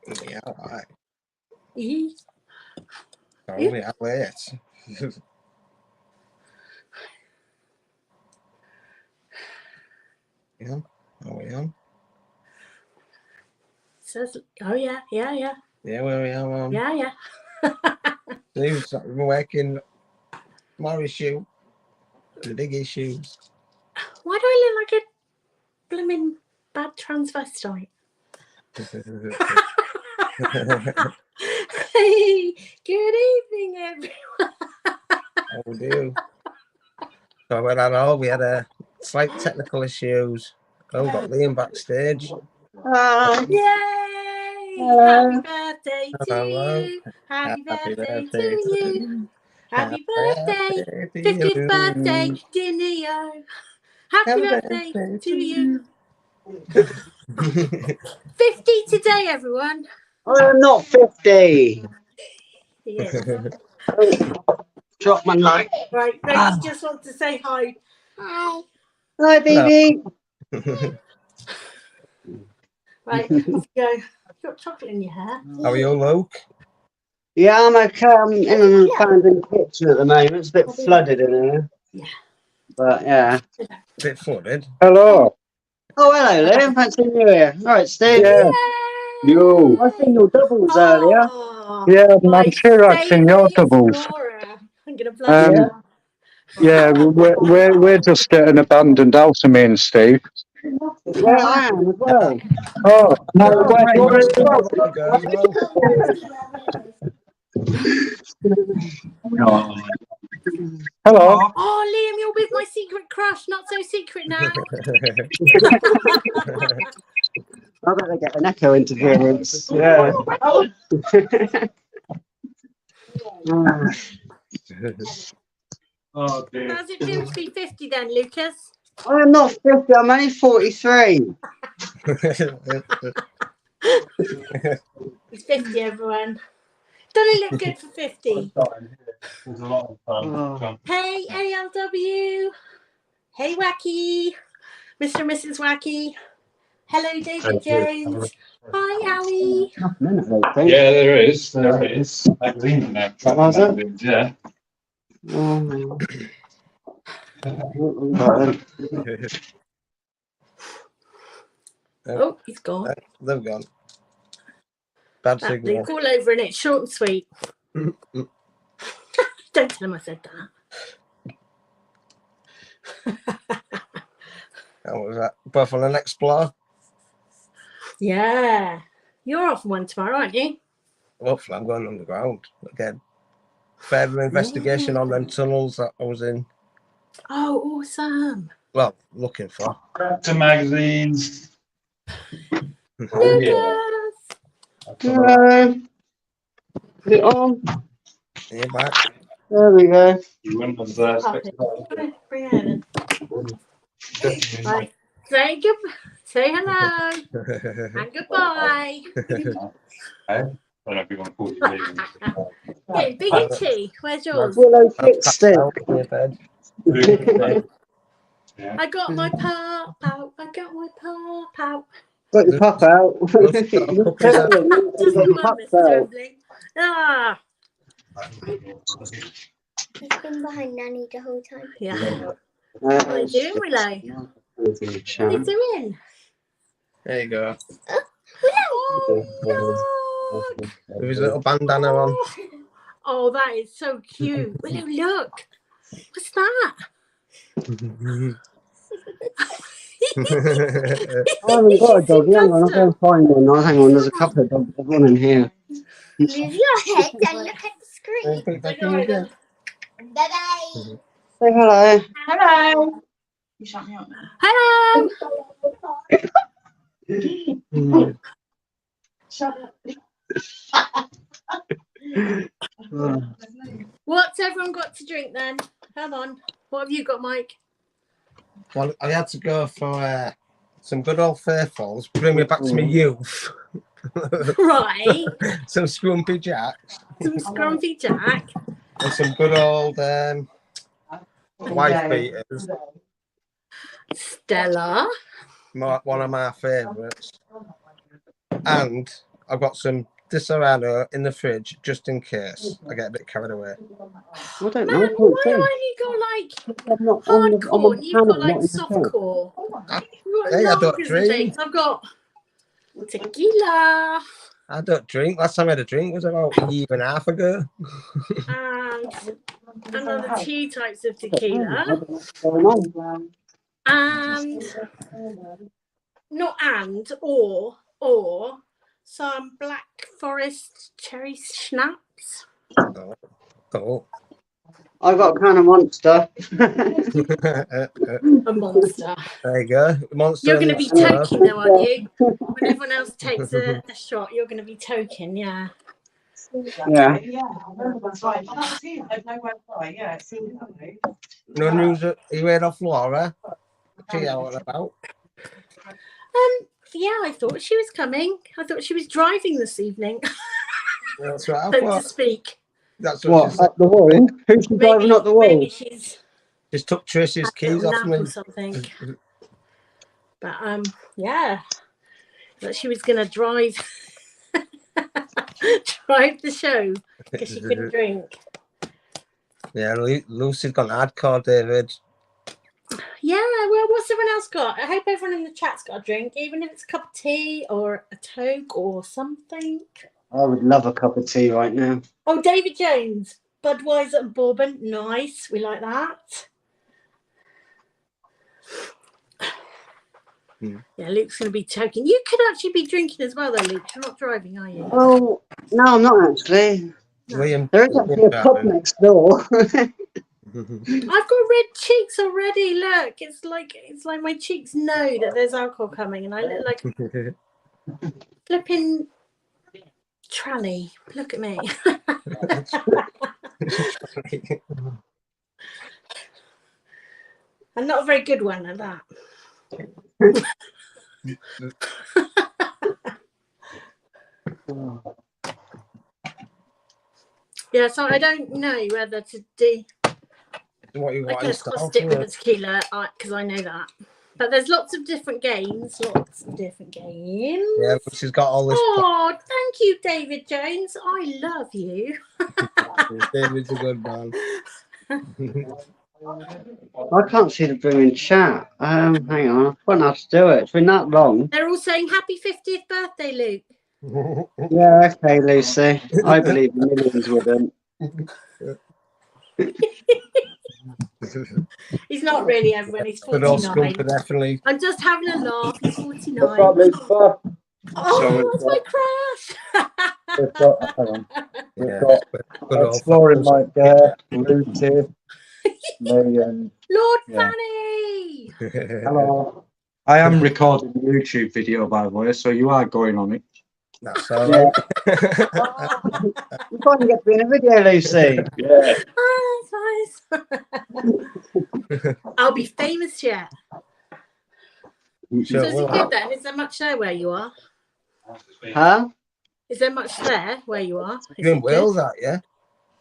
Yeah, all right. Eee. Only at late. Yeah. Are we on? Says, oh yeah. Yeah, where we are on. Yeah. Steve's working Morris shoe. The biggest shoes. Why do I look like a blooming bad transvestite? Hey, good evening, everyone. Oh, we do. So we had all. We had a slight technical issues. Oh, got Liam backstage. Yay! Hello. Happy birthday to Hello. you. Happy Happy birthday to birthday to you. Happy birthday. to 50th you. birthday, dear Neo. Happy birthday to you. 50 today, everyone. I'm not 50. Yeah. Drop my mic. Right, Rose just wants to say hi. Hi. Hi, baby. Right, off you go. You've got chocolate in your hair. How are you, Luke? Yeah, I'm okay. I'm in an abandoned kitchen at the moment. It's a bit flooded in here. Yeah. But yeah. Bit flooded. Hello. Oh, hello, Liam. Fancy New Year. All right, Steve. Yeah. You. I seen your doubles earlier. Yeah, my I'm sure I've seen your favourite doubles. explorer. I'm gonna blast Um, her. Yeah, we're just at an abandoned house, me and Steve. Yeah, I am as well. Oh, no, Oh, where, great. where, You go as well. hello. Oh, Liam, you're with my secret crush. Not so secret now. I better get an echo interference. Yeah. Oh, dear. How's it feel to be 50 then, Lucas? I'm not 50. I'm only 43. He's 50, everyone. Doesn't he look good for 50? Hey, ALW. Hey, Wacky. Mr. and Mrs. Wacky. Hello, David Jones. Hi, Howie. Yeah, there is. There is. Magazine in there. Was it? Yeah. Oh, he's gone. They've gone. Bad They signal. call over and it's short and sweet. Don't tell him I said that. How was that? Both on an Explorer? Yeah. You're off one tomorrow, aren't you? Hopefully, I'm going underground again. Further investigation on them tunnels that I was in. Oh, awesome. Well, looking for. To magazines. Lucas. Hello. Is it on? You're back. There we go. You wouldn't have Bring it in. Right. Say hello and goodbye. I don't know if you want to call it. Yeah, big itchy. Where's yours? Willow kick stick. I got my pop out. I got my pop out. Got your pop out. Just got a puppy's out. Just Got the your one pop that's out. trembling. Ah, I've been behind Nanny the whole time. yeah. What are you doing, Willow? What are you doing? There you go. Oh, look. With his little bandana on. Oh, that is so cute. Willow, look. What's that? I haven't got a dog. Hang on, I'll go and find one. Oh, hang on, there's a couple of dogs. There's one in here. Move your head and look at the screen. Bye-bye. Say hello. Hello. You shut me up now. Hello. Shut up. What's everyone got to drink then? Come on. What have you got, Mike? Well, I had to go for some good old faithfuls, bring me back to my youth. Right. Some Scrumpy Jacks. Some Scrumpy Jack. And some good old wife beaters. Stella. One of my favourites. And I've got some Disaronno in the fridge just in case I get a bit carried away. I don't Man, know. I can't why see. have you got like I'm not on the hardcore and you've panel, got like not in the soft chat. core? You've got Hey, I don't lagers and drink. things. I've got tequila I don't drink. Last time I had a drink was about a year and a half ago. and another 2 types of tequila What's going on? and or some Black Forest cherry schnapps. Oh. I've got a can of Monster. A monster. There you go. Monster. You're going to be toking though, aren't you? When everyone else takes a shot, you're going to be toking, yeah. Yeah. That's right. Oh, that was you. I know where to go. Yeah, it's seen that. No news. You read off Laura. Figure out what about. Yeah, I thought she was coming. I thought she was driving this evening, That's what I so to thought. speak. That's what she said. Up the wall? Who's driving up the wall? Maybe she's Just took Trish's had a keys little off nap me. or something. But yeah, that she was going to drive the show because she couldn't drink. Yeah, Lucie's gone hardcore, David. Yeah, well, what's everyone else got? I hope everyone in the chat's got a drink, even if it's a cup of tea or a toke or something. I would love a cup of tea right now. Oh, David Jones, Budweiser and bourbon. Nice. We like that. Yeah, Luke's going to be toking. You could actually be drinking as well, though, Luke. You're not driving, are you? Oh, no, I'm not actually. William, There is actually a pub next door. I've got red cheeks already. Look, it's like my cheeks know that there's alcohol coming, and I look like a flipping tranny. Look at me. I'm not a very good one at that. Yeah, so I don't know whether to do. What you I want guess I'll stick with the tequila because I know that. But there's lots of different games. Yeah, she's got all this. Oh, thank you, David Jones. I love you. David's a good man. I can't see the blooming chat. Hang on. I don't know how to do it. It's been that long. They're all saying happy 50th birthday, Luke. Yeah, okay, Lucy. I believe the millions wouldn't. He's not really, everyone. He's Good old 49. Scumper, definitely. I'm just having a laugh. He's 49. Lucifer? Oh, it's my crush. We've got, hang on, we've Yeah, got good old Exploring fun. Mike there, Lucie, me, and Lord Yeah. Fanny. hello. I am recording a YouTube video, by the way, so you are going on it. That's all right. You can't get to be in a video, Lucy. Yeah. Oh, that's nice. I'll be famous yet. Sure, So is well, it good then? Is there much there where you are? Huh? Is there much there where you are? Is you're in it good? Wales, aren't you?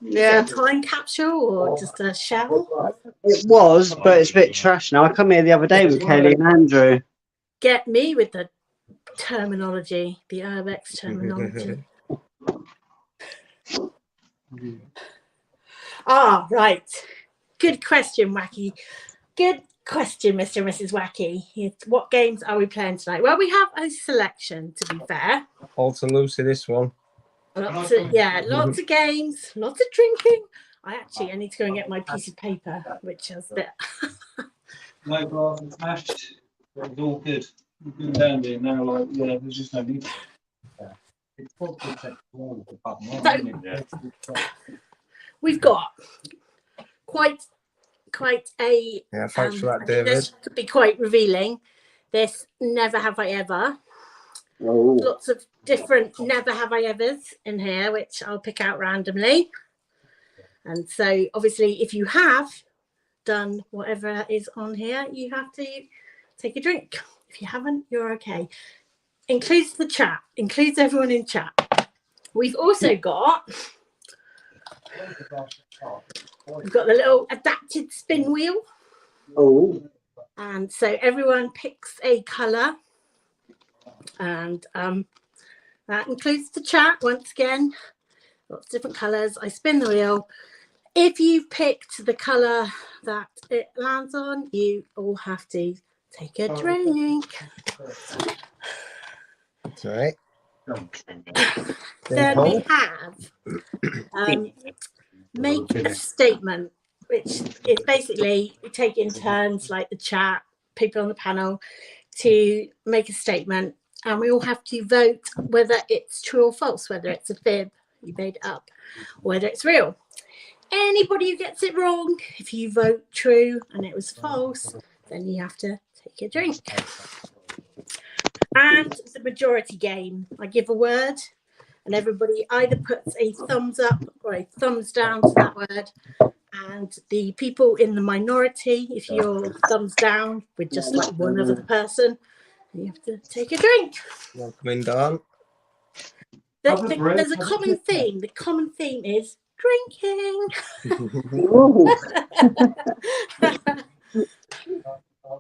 Yeah. Is it a time capsule or just a shell? It was, but it's a bit trash now. I come here the other day with Kaylee and Andrew. Get me with the terminology, the Urbex terminology. Ah, right. Good question, Wacky. Good question, Mr. and Mrs. Wacky. What games are we playing tonight? Well, we have a selection, to be fair. All to Lucy, this one. Lots of games, lots of drinking. I need to go and get my piece of paper, which is the No glass and smashed. It was all good. We've been down there now, like, yeah, there's just no need. It's probably the button on, isn't it? we've got quite a Yeah, thanks for I that, think David. this could be quite revealing. This Never Have I Ever. Oh. Lots of different Never Have I Evers in here, which I'll pick out randomly. And so obviously if you have done whatever is on here, you have to take a drink. If you haven't, you're okay. Includes the chat, includes everyone in chat. We've also got the little adapted spin wheel. Oh. And so everyone picks a colour and That includes the chat once again. Lots of different colours. I spin the wheel. If you've picked the colour that it lands on, you all have to take a drink. That's right. Then we have make a statement, which is basically we take in turns, like the chat, people on the panel, to make a statement, and we all have to vote whether it's true or false, whether it's a fib, you made it up, or whether it's real. Anybody who gets it wrong, if you vote true and it was false, then you have to take a drink. And the majority game, I give a word and everybody either puts a thumbs up or a thumbs down to that word. And the people in the minority, if you're thumbs down with just like one other person, you have to take a drink. Welcome in, Dawn. There's a common theme. The common theme is drinking.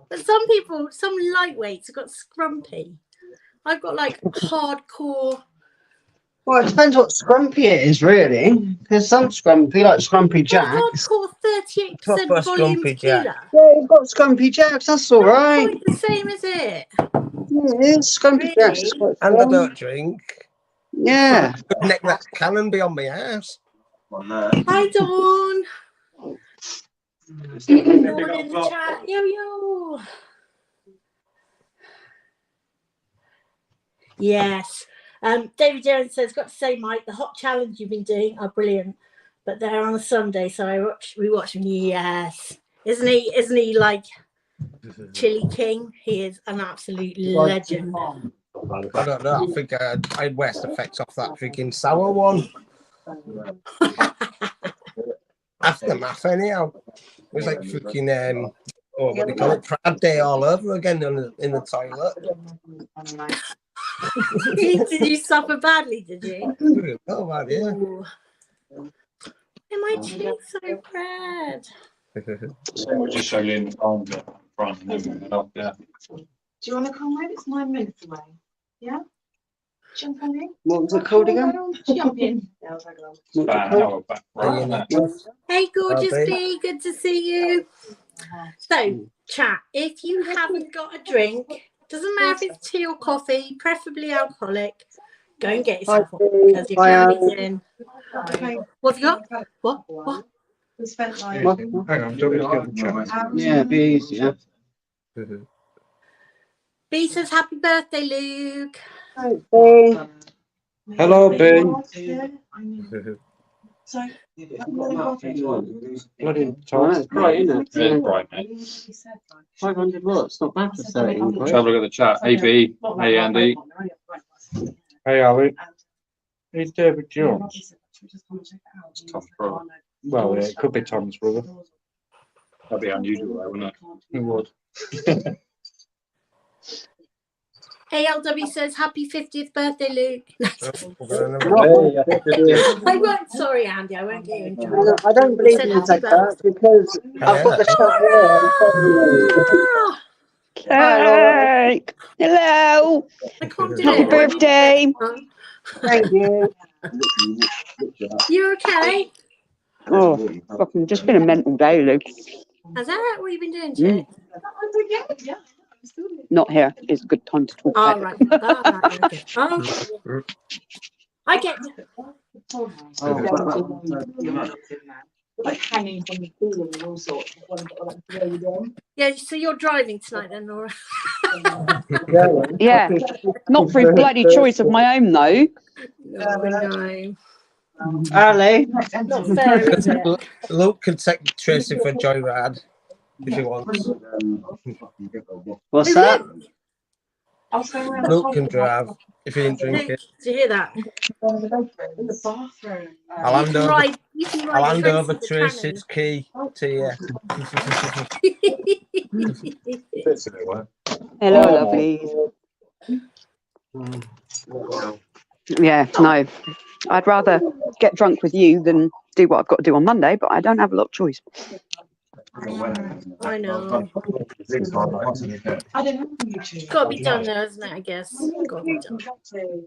But some people, some lightweights have got scrumpy. I've got like hardcore. Well, it depends what scrumpy it is, really. There's some scrumpy, like Scrumpy Jacks. Hardcore 38% Proper volume Scrumpy tequila. Jack. Yeah, you've got Scrumpy Jacks, that's all Not right. quite the same, is it? Yeah, it is. Scrumpy Jacks is quite And I fun. don't drink. Yeah. Could neck that cannon be on my ass. Hi, Dawn. Dawn in the chat. Yo, yo. Yes. David Jones says, got to say, Mike, the hot challenge you've been doing are brilliant, but they're on a Sunday, so we watch them. Yes. Isn't he like Chili King? He is an absolute legend. I don't know. I think I had worst effects off that freaking sour one. Aftermath, anyhow. It was like freaking, what do you call it? Pride Day all over again in the toilet. Did you suffer badly, did you? Oh, man, yeah. Ooh. And my cheeks so red. So we're just showing on the front and then we up there. Do you want to come with? It's 9 minutes away. Yeah? Jump on in. What was it called again? Jump in. Yeah, I'll take it on. What's it About an called? hour back. Right, Hey, gorgeous Okay. bee, good to see you. So, chat, if you haven't got a drink, doesn't matter if it's tea or coffee, preferably alcoholic, go and get yourself one because your candy's in. What have you got? What? We spent like. What? Hang on, do you want me to get the chat? Yeah, it'd be easier. B says, happy birthday, Luke. Thanks, Bea. Hello, Ben. So, Bloody Oh, that's great, isn't it? It's bright, mate. 500 watts, not bad for 13. Let's have a look at the chat. Hey, B. Hey, Andy. Hey, Ali. He's David Jones. Tom's brother. Well, yeah, it could be Tom's brother. That'd be unusual, though, wouldn't He would. ALW says, happy 50th birthday, Luke. it? I won't, sorry, Andy, I won't get you in trouble. I don't believe in that because I've got the shot here. Cake. Hello. I can't do Happy it. birthday. Thank you. You okay? Oh, fucking just been a mental day, Luke. Has that what you've been doing, Chick? Not here. It's a good time to talk All about right. it. All right. Okay. Oh, I get. Like hanging from the ceiling and all sorts. Yeah. So you're driving tonight, then, Laura? Yeah. Not through bloody choice of my own, though. No. Ali. Not fair, is it? Luke can take Tracy for a joyride if he wants. What's that? Luke can drive if he ain't drinking. Did you hear that? In the bathroom. I'll hand over. You can I'll ride hand over Tracy Tracy's key to you. the Hello, lovely. Yeah, no. I'd rather get drunk with you than do what I've got to do on Monday, but I don't have a lot of choice. I know. I don't know YouTube. Got to be done there, isn't it? I guess. Got to be done.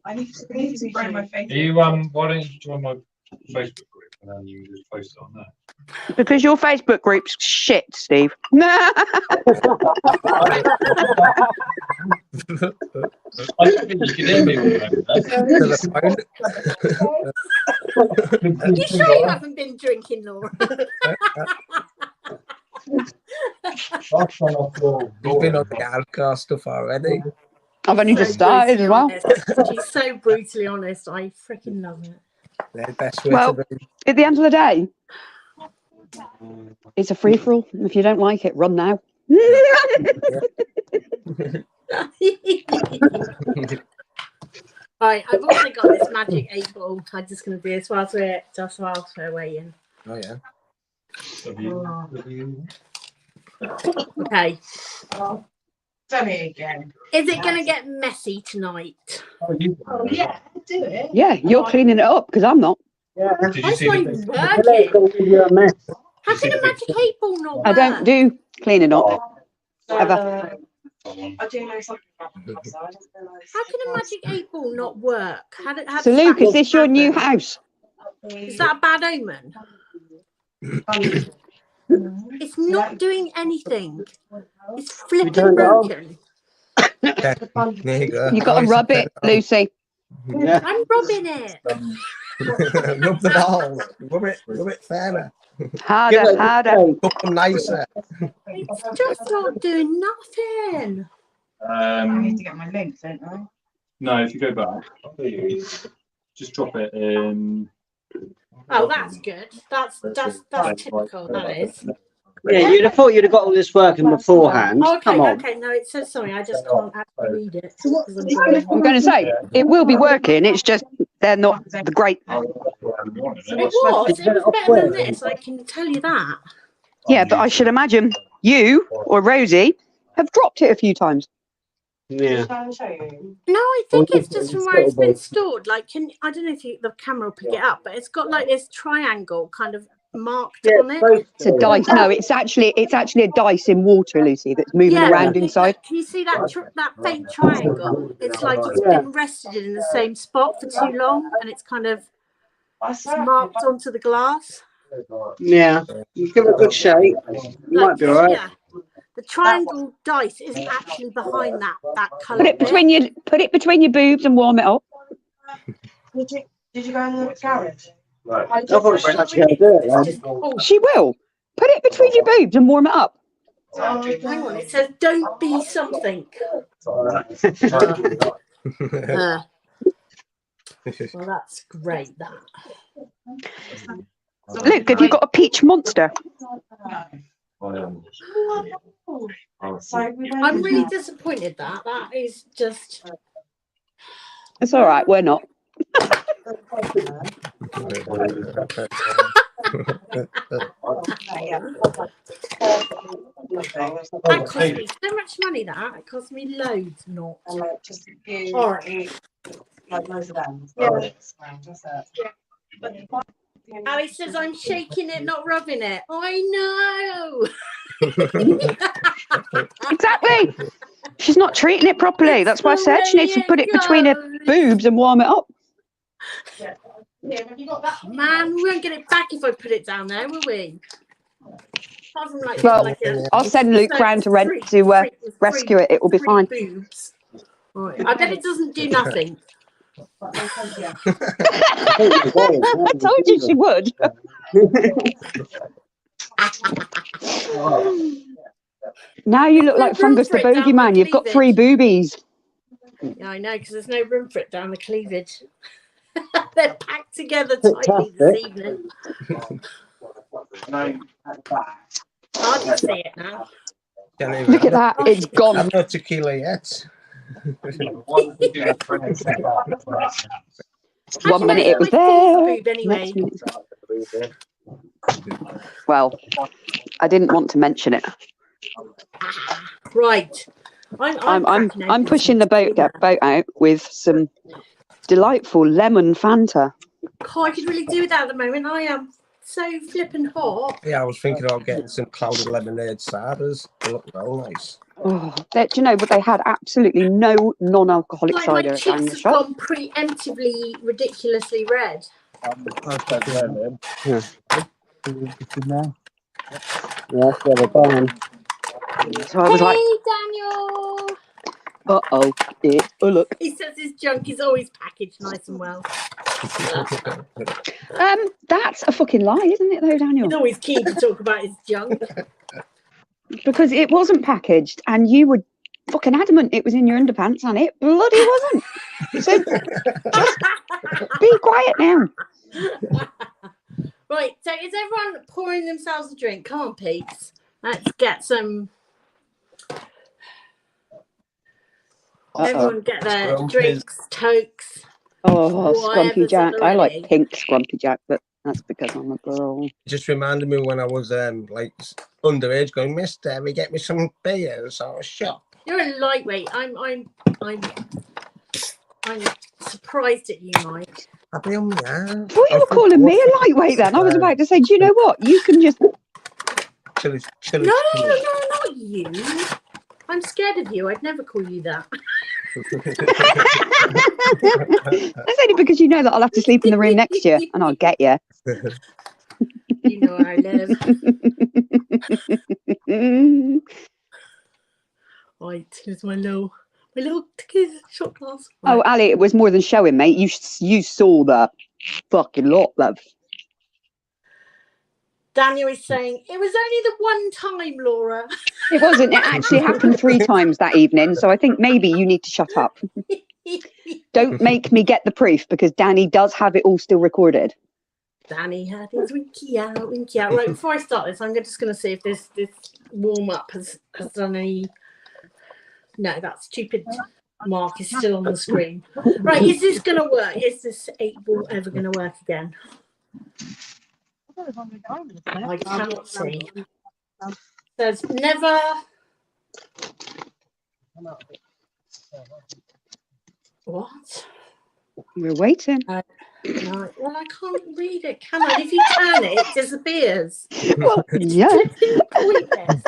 I need to break my face. Are you why don't you join my Facebook group and then you just post it on there? Because your Facebook group's shit, Steve. I don't think you can hear me with that. Are you sure you haven't been drinking, Laura? You've been on the hardcore stuff already. I've only just started as well. honest. She's so brutally honest. I freaking love it. The best way Well, to be. at the end of the day, it's a free for all. If you don't like it, run now. Right, I've also got this magic 8 ball. I'm just going to do this whilst we're waiting. Oh yeah. Okay. Tell me again. Is it going to get messy tonight? Oh yeah, do it. Yeah, you're cleaning it up because I'm not. Did you That's see not the even Hello, working. gonna give you a mess. How can a magic 8 ball not work? I don't do cleaning up. Ever. I do know something about that, so I just realised. How can a magic 8 ball not work? How So, does Luke, that is this your new happen? house? Is that a bad omen? It's not doing anything. It's flipping turned it off? broken. Yeah. There you go. You got to Always rub it, Lucy. Yeah. I'm rubbing it. Rub the balls. Rub it fairer. Harder, harder. Rub them nicer. It's just not doing nothing. I need to get my links, don't I? No, if you go back, just drop it in. Oh, that's good. That's typical. That is. Yeah, you'd have thought you'd have got all this working beforehand. Oh, okay, Come on. okay. No, it says sorry. I just can't actually read it. I'm going to say, it will be working. It's just they're not the great. It was better than this. I can tell you that. Yeah, but I should imagine you or Rosie have dropped it a few times. Yeah. No, I think it's just from where it's been stored. Like, I don't know if the camera will pick it up, but it's got like this triangle kind of marked on it. It's a dice. No, it's actually a dice in water, Lucy, that's moving around inside. Can you see that that faint triangle? It's like it's been rested in the same spot for too long, and it's kind of marked onto the glass. Yeah. You give it a good shake. You might be alright. Yeah. The triangle dice isn't actually behind that colour. Put it between your boobs and warm it up. Did you go in the garage? I thought she'd actually going to do it then. She will. Put it between your boobs and warm it up. Oh, hang on, it says don't be something. Well, that's great. That. Luke, have you got a peach monster? I'm really disappointed that is just. It's all right. We're not. That cost me so much money. That it cost me loads. Not. Just All right. like loads of them. Yeah. Just that. Ali says I'm shaking it, not rubbing it. I know. Exactly. She's not treating it properly. That's why I said she needs to put it between her boobs and warm it up. Man, we won't get it back if I put it down there, will we? Well, I'll send Luke round to rescue it. It will be fine. Boobs. Right. I bet it doesn't do nothing. I told you she would. Now you look like Fungus the Bogeyman. You've got 3 boobies. Yeah, I know, because there's no room for it down the cleavage. They're packed together tightly this evening. I can see it now. Look at that. It's gone. I'm not tequila yet. 1 minute it was there. Next minute. Well, I didn't want to mention it. Right. I'm pushing the boat out with some delightful lemon Fanta. Oh, I could really do that at the moment. I am so flippin' hot. Yeah, I was thinking about getting some clouded lemonade ciders. They look real nice. Oh, do you know, but they had absolutely no non-alcoholic Like my cider cheeks down the have shop. gone preemptively ridiculously red. Yeah, that's what they're buying. So I was like, Hey, Daniel. uh-oh, oh, look. He says his junk is always packaged nice and well. That's a fucking lie, isn't it, though, Daniel? He's always keen to talk about his junk. Because it wasn't packaged, and you were fucking adamant it was in your underpants, and it bloody wasn't. So just be quiet now. Right, so is everyone pouring themselves a drink? Come on, peeps. Let's get some. Everyone get their drinks, tokes. Oh, Scrumpy whatever's Jack. on I like already. pink Scrumpy Jack, but that's because I'm a girl. It just reminded me when I was like underage, going, Mister, we get me some beers or a shop. You're a lightweight. I'm surprised at you, Mike. I'll be on my I thought you were calling me a lightweight then. I was about to say, do you know what? You can just... Chilly. No, not you. I'm scared of you. I'd never call you that. That's only because you know that I'll have to sleep in the room next year, and I'll get you. You know where I live. Right, here's my little shot glass. Right. Oh, Ali, it was more than showing, mate. You saw the fucking lot, love. Daniel is saying, it was only the one time, Laura. It wasn't. It actually happened 3 times that evening, so I think maybe you need to shut up. Don't make me get the proof, because Danny does have it all still recorded. Danny had his winky out. Right, before I start this, I'm just going to see if this warm-up has done any... No, that stupid mark is still on the screen. Right, is this going to work? Is this 8-ball ever going to work again? I cannot see. There's never... What? We're waiting. No, well, I can't read it, can I? If you turn it, it disappears. Well, yeah. Pointless.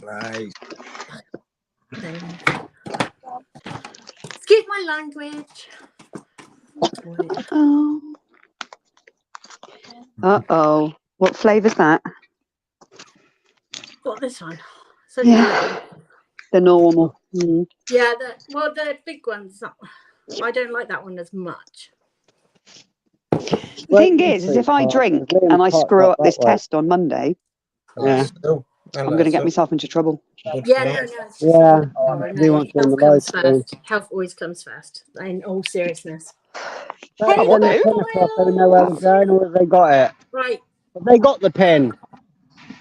Nice. Excuse my language. Uh-oh. What flavour's that? Got this one. So Yeah. The normal. Mm. yeah, the big one's not. I don't like that one as much. The thing is if I drink and I screw up this test on Monday, Yeah. I'm going to get myself into trouble. Yeah, no, it's just, Yeah, no, he wants health on the comes live stream. first. Health always comes first, in all seriousness. Hey, I want the to. pen across, they know where we're going, or have they got it? Right. Have they got the pen?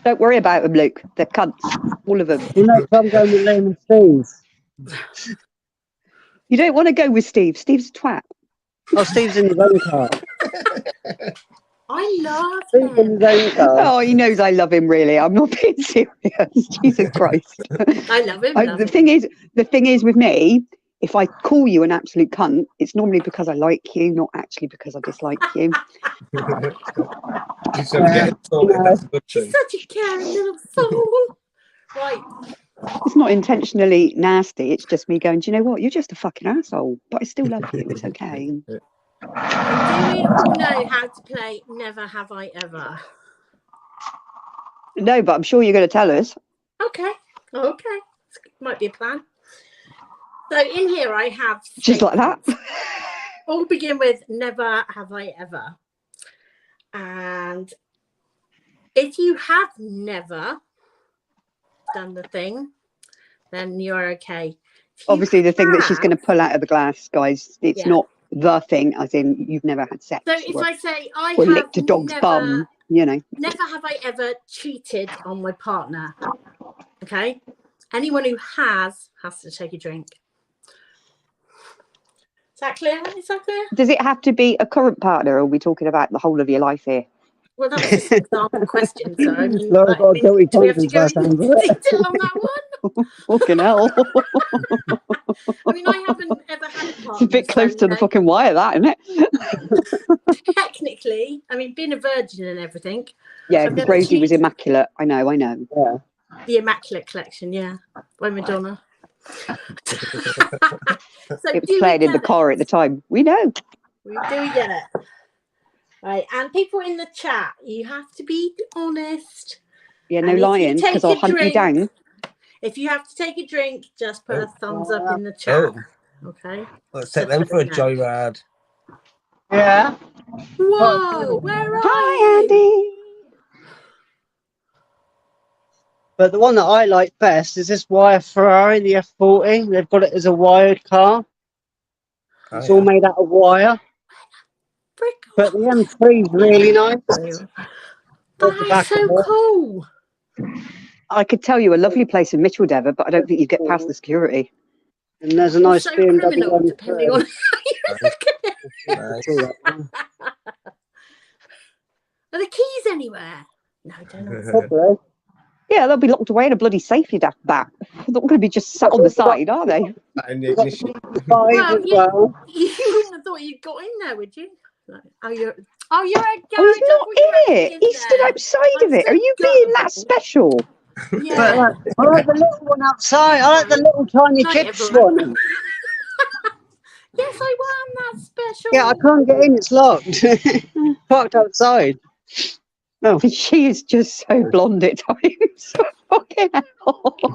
Don't worry about them, Luke. They're cunts. All of them. You know, I'm going with Liam and Steve. You don't want to go with Steve. Steve's a twat. Oh, Steve's in his own car. I love Steve's in him. his own car. Oh, he knows I love him, really. I'm not being serious. Jesus Christ. I love him. The thing is with me, if I call you an absolute cunt, it's normally because I like you, not actually because I dislike you. She's that's a good She's thing. such a caring little soul. Right. It's not intentionally nasty. It's just me going, do you know what? You're just a fucking asshole, but I still love you. It's okay. Do we all know how to play Never Have I Ever? No, but I'm sure you're going to tell us. Okay. Might be a plan. So in here I have Just like that. all begin with Never Have I Ever. And if you have never done the thing, then you're okay. If you Obviously, the thing that she's have- going to pull out of the glass, guys, it's Yeah. not the thing, as in you've never had sex. So if I say I or have licked a dog's never, bum, you know. never have I ever cheated on my partner. Okay? Anyone who has to take a drink. Is that clear? Does it have to be a current partner, or are we talking about the whole of your life here? Well, that was just an example question. So I mean, Laura got a guilty do we have to conscience go by the sounds into of it. detail on that one? Fucking hell. I mean, I haven't ever had a partner. It's a bit close so, to the fucking wire, that, isn't it? technically, I mean, being a virgin and everything. Yeah, I've never Rosie was cheated. immaculate. I know. Yeah. The Immaculate Collection, yeah, by Madonna. So It was do playing we in the get car it? at the time. We know. Do we get it? Right, and people in the chat, you have to be honest. Yeah, no And if you lying, take because I'll a hunt you drink- down. If you have to take a drink, just put a thumbs up in the chat. Oh, Okay. let's take them for a joyride. Yeah. Whoa, where are Hi, you? Andy. But the one that I like best is this wire Ferrari, the F40. They've got it as a wired car. It's all made out of wire. Frick. But the M3 is really nice. That is so cool. I could tell you a lovely place in Micheldeva, but I don't think you'd get past the security. And there's a nice So BMW criminal, depending on M3. how you look at it. Are the keys anywhere? No, don't know. Probably. Yeah, they'll be locked away in a bloody safe, you daft bat. They're not going to be just sat on the side, are they? And the ignition. Five as well. You wouldn't have thought you'd got in there, would you? Like, oh, you're a Oh, garage. he's not in it. He stood outside of it. Are you being that special? Yeah. I like the little one outside. I like the little tiny Night, chips everyone. one. Yes, I won that special. Yeah, I can't get in. It's locked. Parked outside. No, she is just so blonde at times. Fucking hell. Yeah,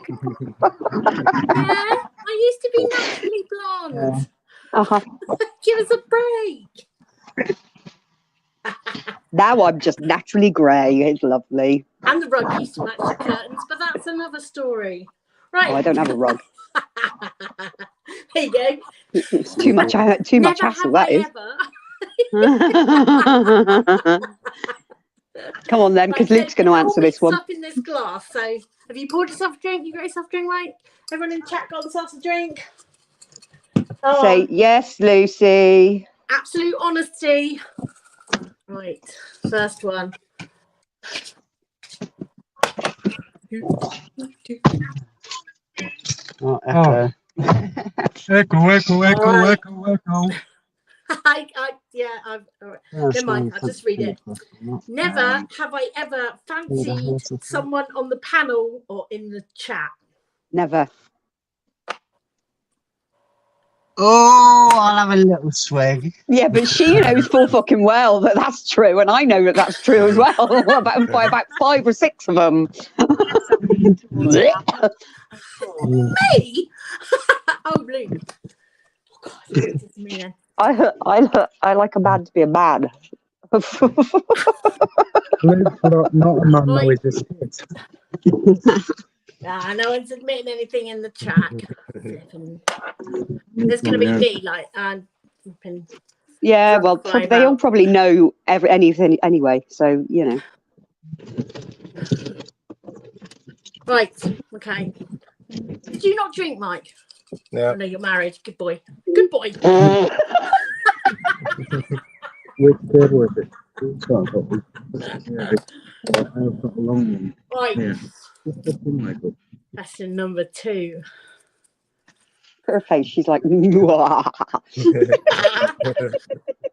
I used to be naturally blonde. Uh-huh. Give us a break. Now I'm just naturally grey. It's lovely. And the rug used to match the curtains, but that's another story. Right. Oh, I don't have a rug. There you go. It's too much hassle, that is. Come on then, because Right, Luke's going to answer this one. Up in this glass. So, have you poured yourself a drink? You got yourself a drink, right? Everyone in chat got themselves a drink. Oh, Say yes, Lucy. absolute honesty. Right, first one. Oh, echo. Echo. Never mind, I'll just read it. Never have I ever fancied someone on the panel or in the chat. Never. Oh, I'll have a little swig. Yeah, but she knows full fucking well that that's true, and I know that that's true as well. By about 5 or 6 of them. Me? Oh, Luke. Oh, God, it's me then. I like a man to be a man. Luke's not a man, though, he's a kid. Nah, no one's admitting anything in the chat. There's going to be me, like, Yeah, well, they all probably know anything anyway, so, you know. Right, okay. Did you not drink, Mike? Yeah. Oh, no, you're married. Good boy. Good boy. Which kid was it? Yeah, I've got a long one. Right. Yeah. Question number 2. Her face, she's like, "Mwah."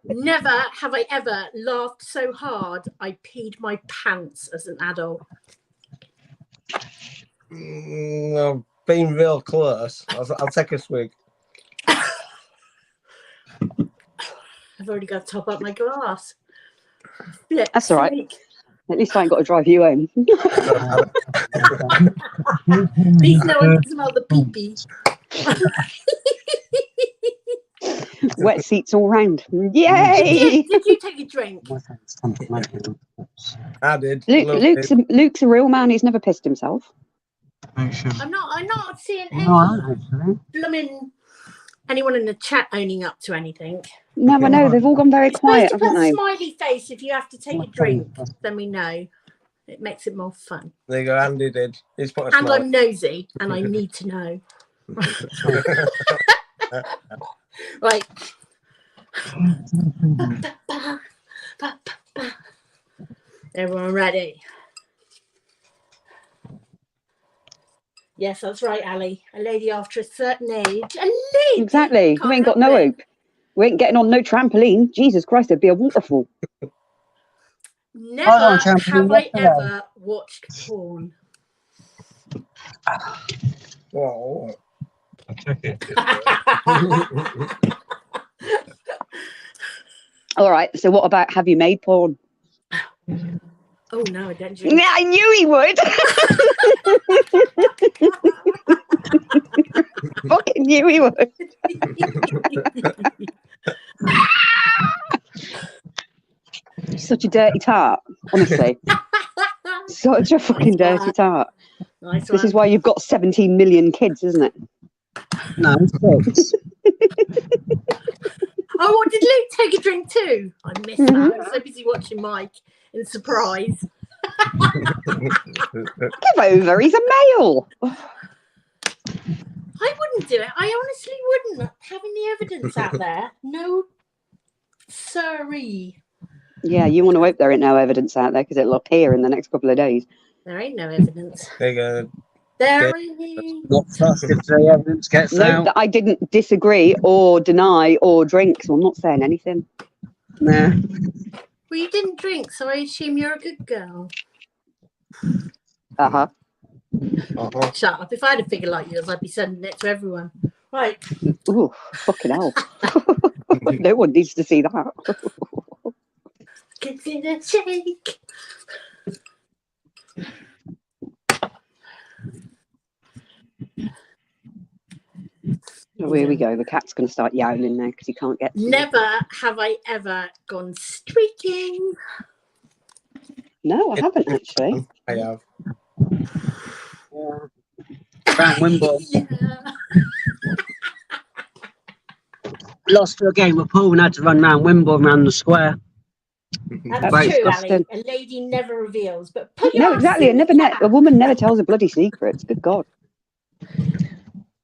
Never have I ever laughed so hard I peed my pants as an adult. I've been real close. I'll take a swig. I've already got to top up my glass. Flip, That's all right. sneak. At least I ain't got to drive you home. At least no one can smell the pee-pee. Wet seats all round. Yay! Did you take a drink? I did. Luke's a real man. He's never pissed himself. I'm not seeing any No, actually. blooming anyone in the chat owning up to anything. No, I know. They've all gone very You're quiet, supposed to haven't put a they? smiley face if you have to take a drink. Then we know. It makes it more fun. There you go, Andy did. He's put a And smile. I'm nosy, and I need to know. Right. Everyone ready? Yes, that's right, Ali. A lady after a certain age. A lady. Exactly. Can't We ain't got help no it. hope. We ain't getting on no trampoline. Jesus Christ, it'd be a waterfall. Never on trampoline have I yesterday. ever watched porn. Oh. All right. So what about have you made porn? Oh no, I don't drink. Yeah, I knew he would. Fucking knew he would. Such a dirty tart, honestly. Such a fucking dirty tart. Nice This is one. why you've got 17 million kids, isn't it? No, 6. Oh, what, did Luke take a drink too? I missed that. I was so busy watching Mike in surprise. Give over, he's a male. I wouldn't do it. I honestly wouldn't. Having the evidence out there, no, sorry. Yeah, you want to hope there ain't no evidence out there because it'll appear in the next couple of days. There ain't no evidence. There you go. There ain't. Not fussed if the evidence gets No, out. I didn't disagree or deny or drink, so I'm not saying anything. Nah. Well, you didn't drink, so I assume you're a good girl. Uh-huh. Uh-huh. Shut up. If I had a figure like yours, I'd be sending it to everyone. Right. Ooh, fucking hell. No one needs to see that. Give it a shake. Oh, here we go. The cat's going to start yowling now because he can't get to me. Never have I ever gone streaking. No, I haven't actually. I have. Round Wimbledon. Yeah. Lost to a game of pool and had to run round Wimbledon around the square. That's Right, true, disgusting. Ali. A lady never reveals. But put your No, ass exactly. in the cat. A woman never tells her bloody secrets. Good God.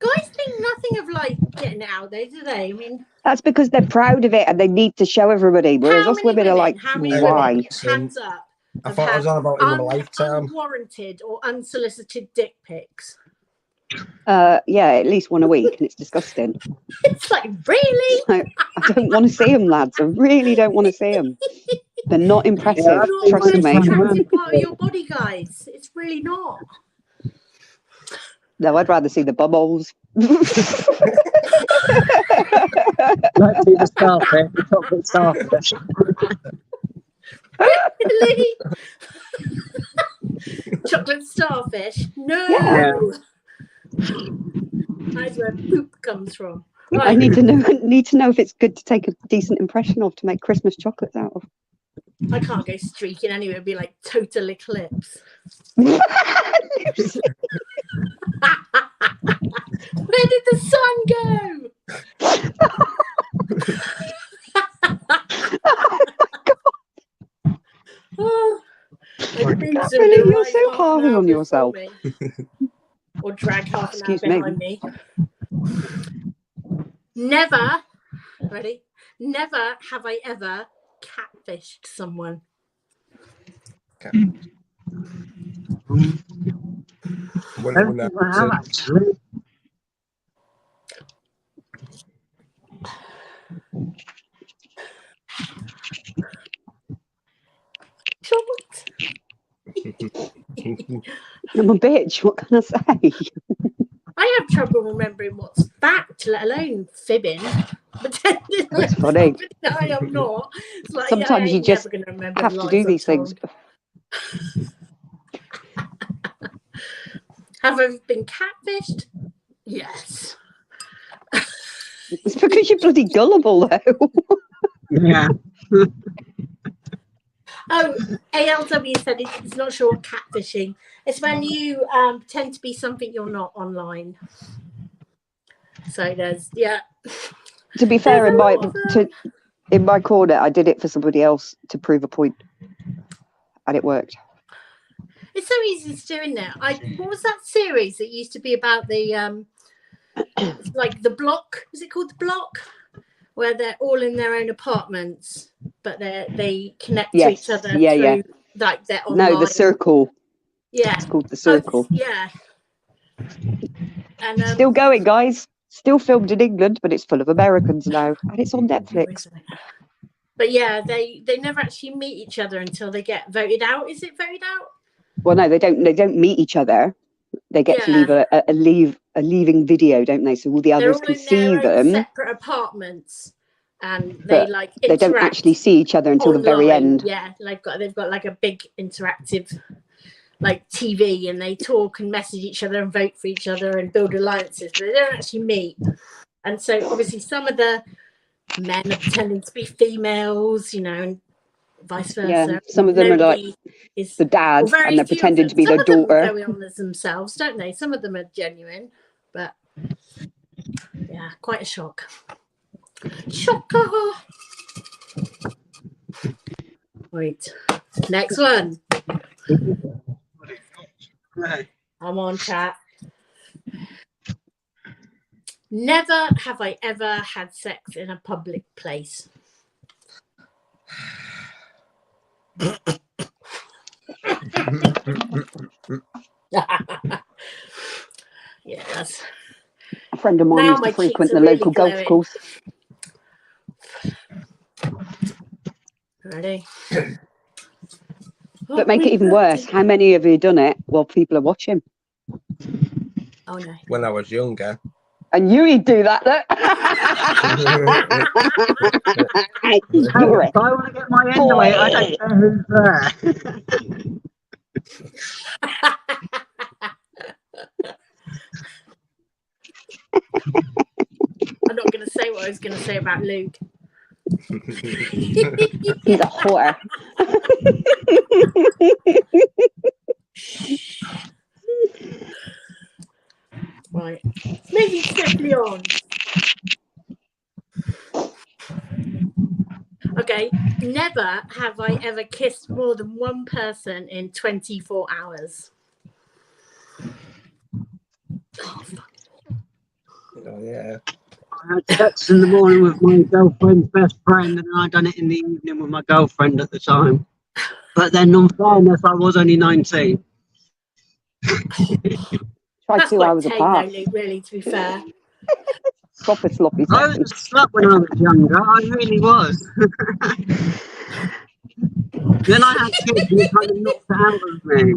Guys think nothing of like getting it out there, do they? I mean, That's because they're proud of it and they need to show everybody. Whereas how us many women are women? like, How many why? women? Hands up. I have thought I was had on about in my lifetime. unwarranted or unsolicited dick pics. Yeah, at least one a week, and it's disgusting. It's like, really? I don't want to see them, lads. I really don't want to see them. They're not impressive. Yeah, It's not the Trust most me. attractive part of your body, guys. It's really not. No, I'd rather see the bubbles. Let's see the starfish, the chocolate starfish. Really? Chocolate starfish? No. Yeah. That's where poop comes from. I Right. need to know if it's good to take a decent impression of to make Christmas chocolates out of. I can't go streaking anyway. It'd be like total eclipse. Lucy. Where did the sun go? Oh, I can't believe you're so hard on yourself. Or drag half an hour Excuse me. behind me. Never, ready? Never have I ever catfished someone. When I have actually. I'm a bitch. What can I say? I have trouble remembering what's fact, let alone fibbing. Pretending That's I'm funny. something I am not. It's like, Sometimes I you ain't just never gonna remember have the to lies do I've these things. told. Have I been catfished? Yes. It's because you're bloody gullible, though. Yeah. Oh, ALW said it's not sure what catfishing. It's when you pretend to be something you're not online. So there's, yeah. To be fair, There's in a lot of them. my corner, I did it for somebody else to prove a point, and it worked. It's so easy to do, isn't it? What was that series that used to be about the it's like the block? Was it called the block? Where they're all in their own apartments, but they connect to each other through like their online. No, the circle. Yeah, It's called the circle. yeah. And Still going, guys. Still filmed in England, but it's full of Americans now, and it's on Netflix. But yeah, they never actually meet each other until they get voted out. Is it voted out? Well, no, they don't. They don't meet each other. They get to leave a leaving video, don't they? So all the others can see them. Separate apartments, and they they don't actually see each other until the very end. Yeah, they've got like a big interactive like TV, and they talk and message each other and vote for each other and build alliances, but they don't actually meet. And so obviously some of the men are pretending to be females, you know, and vice versa. Yeah, some of them are like the dad, and they're pretending to be their daughter. Some of them go on as themselves, don't they? Some of them are genuine, but yeah, quite a shock. Shocker. Wait, next one. I'm on chat. Never have I ever had sex in a public place. Yeah, that's a friend of mine used to frequent the local golf course. Ready? But make it even worse, how many of you done it while people are watching? Oh no. When I was younger. And you'd do that, look. Hey, if I want to get my end away, I don't care who's there. I'm not going to say what I was going to say about Luke. He's a whore. Right, moving swiftly on. Okay, never have I ever kissed more than one person in 24 hours. Oh, fuck. Oh, yeah. I had sex in the morning with my girlfriend's best friend, and I done it in the evening with my girlfriend at the time. But then, in fairness, I was only 19. That's 2 hours apart. Though, Luke, really, to be fair. Proper sloppy. I was a slut when I was younger. I really was. Then I had kids and it kind of knocked it out of me.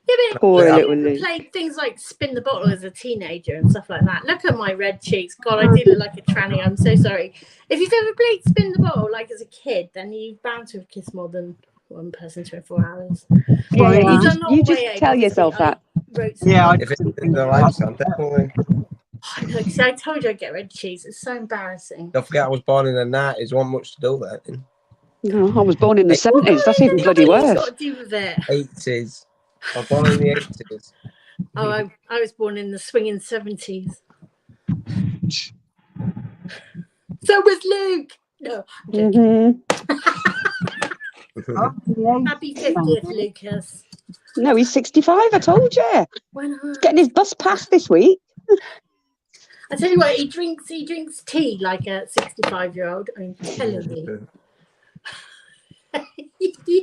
Yeah, but I played things like spin the bottle as a teenager and stuff like that. Look at my red cheeks. God, I do look like a tranny. I'm so sorry. If you've ever played spin the bottle like as a kid, then you're bound to have kissed more than one person 24 hours. Yeah, you just tell yourself that. Yeah, if it's in the lifestyle, definitely. I know, because I told you I'd get red cheese. It's so embarrassing. Don't forget, I was born in the 90s. Wasn't much to do that. No, I was born in the 70s. That's even bloody worse. What's got to do with it? 80s. I was born in the 80s. Oh, I was born in the swinging 70s. So was Luke. No, I'm joking. Happy 50th, Lucas. No, he's 65. I told you. He's getting his bus pass this week. I tell you what, he drinks tea like a 65-year-old. I'm telling you.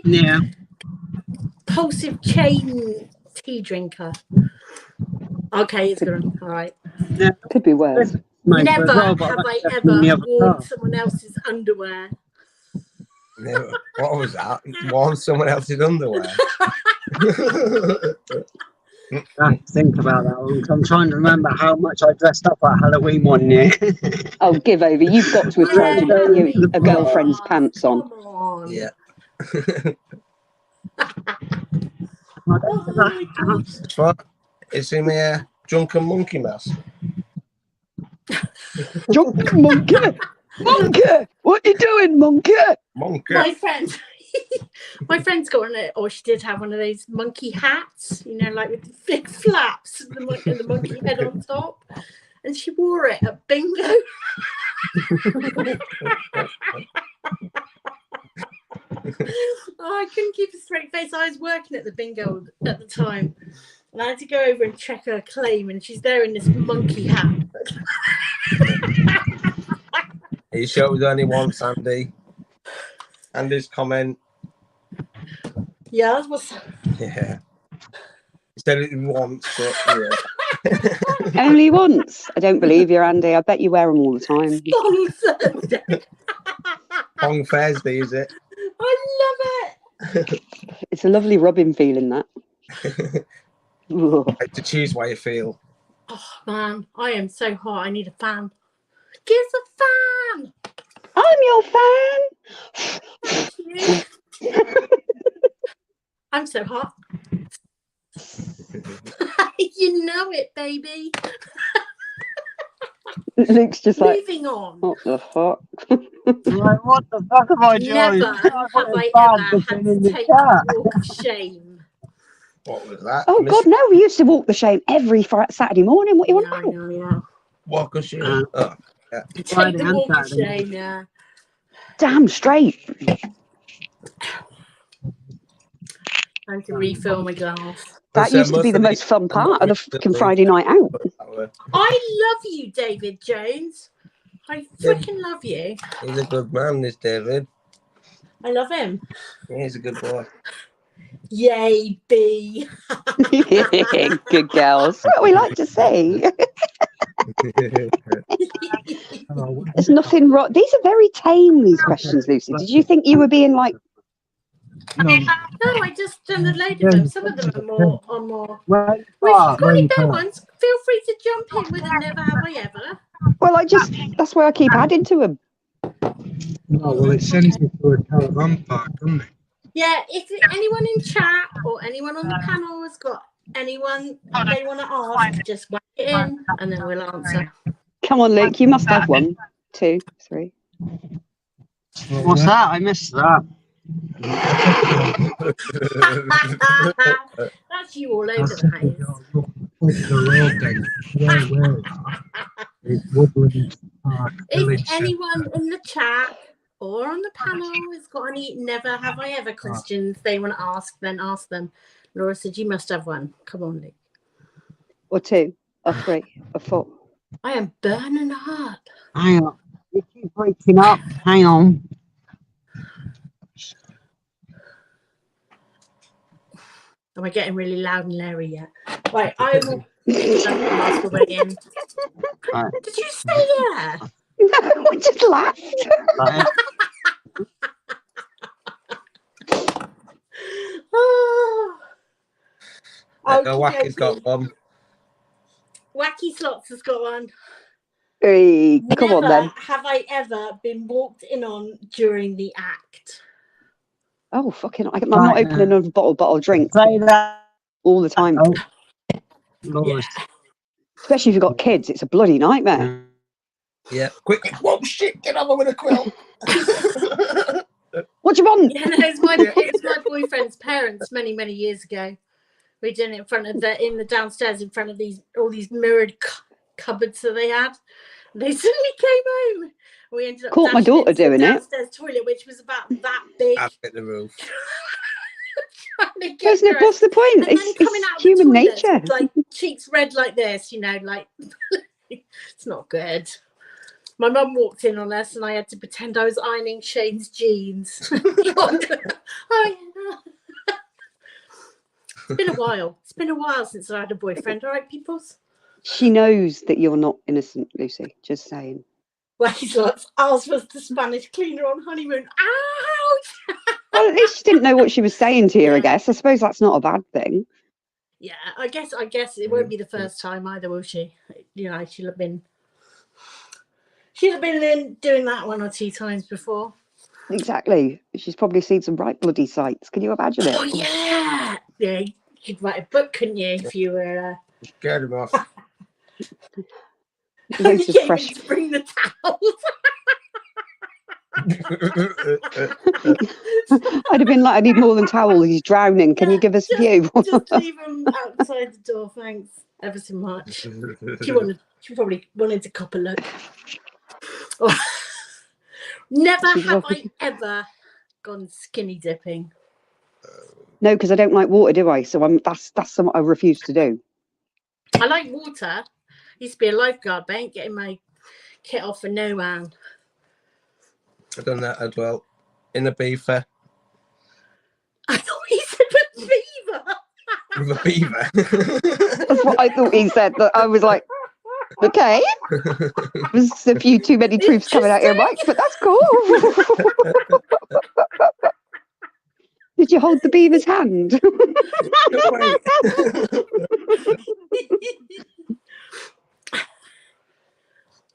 Yeah. Impulsive chain tea drinker. Okay, it's gone. All right. Yeah. Could be worse. Never have I ever worn someone else's underwear. Never. What was that? Worn someone else's underwear? I think about that one. I'm trying to remember how much I dressed up at Halloween one year. Oh, give over. You've got to have tried a girlfriend's pants on. Come on. Yeah. What? Is he my drunken monkey mask? Drunken monkey! Monkey! What you doing, monkey? Monkey. My friend's got one, or she did have one of those monkey hats, you know, like with the big flaps and the monkey head on top. And she wore it at bingo. I couldn't keep a straight face. I was working at the bingo at the time. And I had to go over and check her claim, and she's there in this monkey hat. Are you sure it was only once, Andy? Andy's comment. Yeah, that was. Yeah. He said it once, but yeah. Only once. I don't believe you, Andy. I bet you wear them all the time. Sponsored. Pong Thursday, is it? I love it. It's a lovely rubbing feeling, that. Ugh. I have to choose why you feel. Oh man, I am so hot. I need a fan. Give us a fan. I'm your fan. Thank you. I'm so hot. You know it, baby. Luke's just like, Moving on. what the fuck? Like, what the fuck am I doing? Never have I ever had to take a walk of shame. What was that? Oh, God, no. We used to walk the shame every Saturday morning. What you want Yeah, about? yeah. Walk of shame. Oh, yeah. Take Friday the and walk of Saturday. shame, yeah. Damn straight. Time to refill my glass. That used to be the most fun part of the fucking Friday night out. I love you, David Jones. I freaking love you. He's a good man, this David. I love him. Yeah, he's a good boy. Yay, B. Good girls. That's what we like to see. There's nothing wrong. These are very tame, these questions, Lucy. Did you think you were being like... No, I just done a load of them. Some of them are more. Well, If you've got any better ones, feel free to jump in with a never have I ever. Well, that's where I keep adding to them. No, well, it sends you to a caravan park, doesn't it? Yeah, if anyone in chat or anyone on the panel has got anyone they want to ask, just whack it in and then we'll answer. Come on, Luke. You must have 1, 2, 3. What's that? I missed that. That's you all over the place. If anyone in the chat or on the panel has got any never have I ever questions they want to ask, then ask them. Laura said you must have one. Come on, Luke. Or 2, or 3, or 4. I am burning up. Hang on. You keep breaking up. Hang on. Am I getting really loud and Larry yet? Right, I will mask away in. Right. Did you say yeah? No, I just laughed. Oh. Wacky's got one. Wacky Slots has got one. Hey, come on then. Have I ever been walked in on during the act? Oh, fucking, I'm not opening another bottle of drink Say that all the time. Oh. Yeah. Especially if you've got kids, it's a bloody nightmare. Yeah. Quick. Whoa, shit. Get over with a quilt. What do you want? Yeah, no, it was my boyfriend's parents many years ago. We did it in front of in the downstairs in front of all these mirrored cupboards that they had. And they suddenly came home. We ended up Caught my daughter doing it. Downstairs toilet, which was about that big. I've hit the roof. What's the point? It's human nature. Like cheeks red like this, like it's not good. My mum walked in on us and I had to pretend I was ironing Shane's jeans. It's been a while. It's been a while since I had a boyfriend. All right, peoples? She knows that you're not innocent, Lucy. Just saying. Well, he's like, ours was the Spanish cleaner on honeymoon. Ouch! Well, at least she didn't know what she was saying to you, I guess. I suppose that's not a bad thing. Yeah, I guess it won't be the first time either, will she? She'll have been doing that 1 or 2 times before. Exactly. She's probably seen some right bloody sights. Can you imagine it? Oh, yeah. Yeah, you could write a book, couldn't you, if you were... Scared him off. Loads of fresh... to bring the towels. I'd have been like, I need more than towels. He's drowning. Can you give us a few? Just leave them outside the door, thanks ever so much. She probably wanted to cop a look. Oh. Never have I ever gone skinny dipping. No, because I don't like water, do I? So that's something I refuse to do. I like water. Used to be a lifeguard, but I ain't getting my kit off for no man. I've done that as well. In a beaver. I thought you said with fever. with a beaver. That's what I thought he said. But I was like, okay. There's a few too many truths coming out your mic, but that's cool. Did you hold the beaver's hand?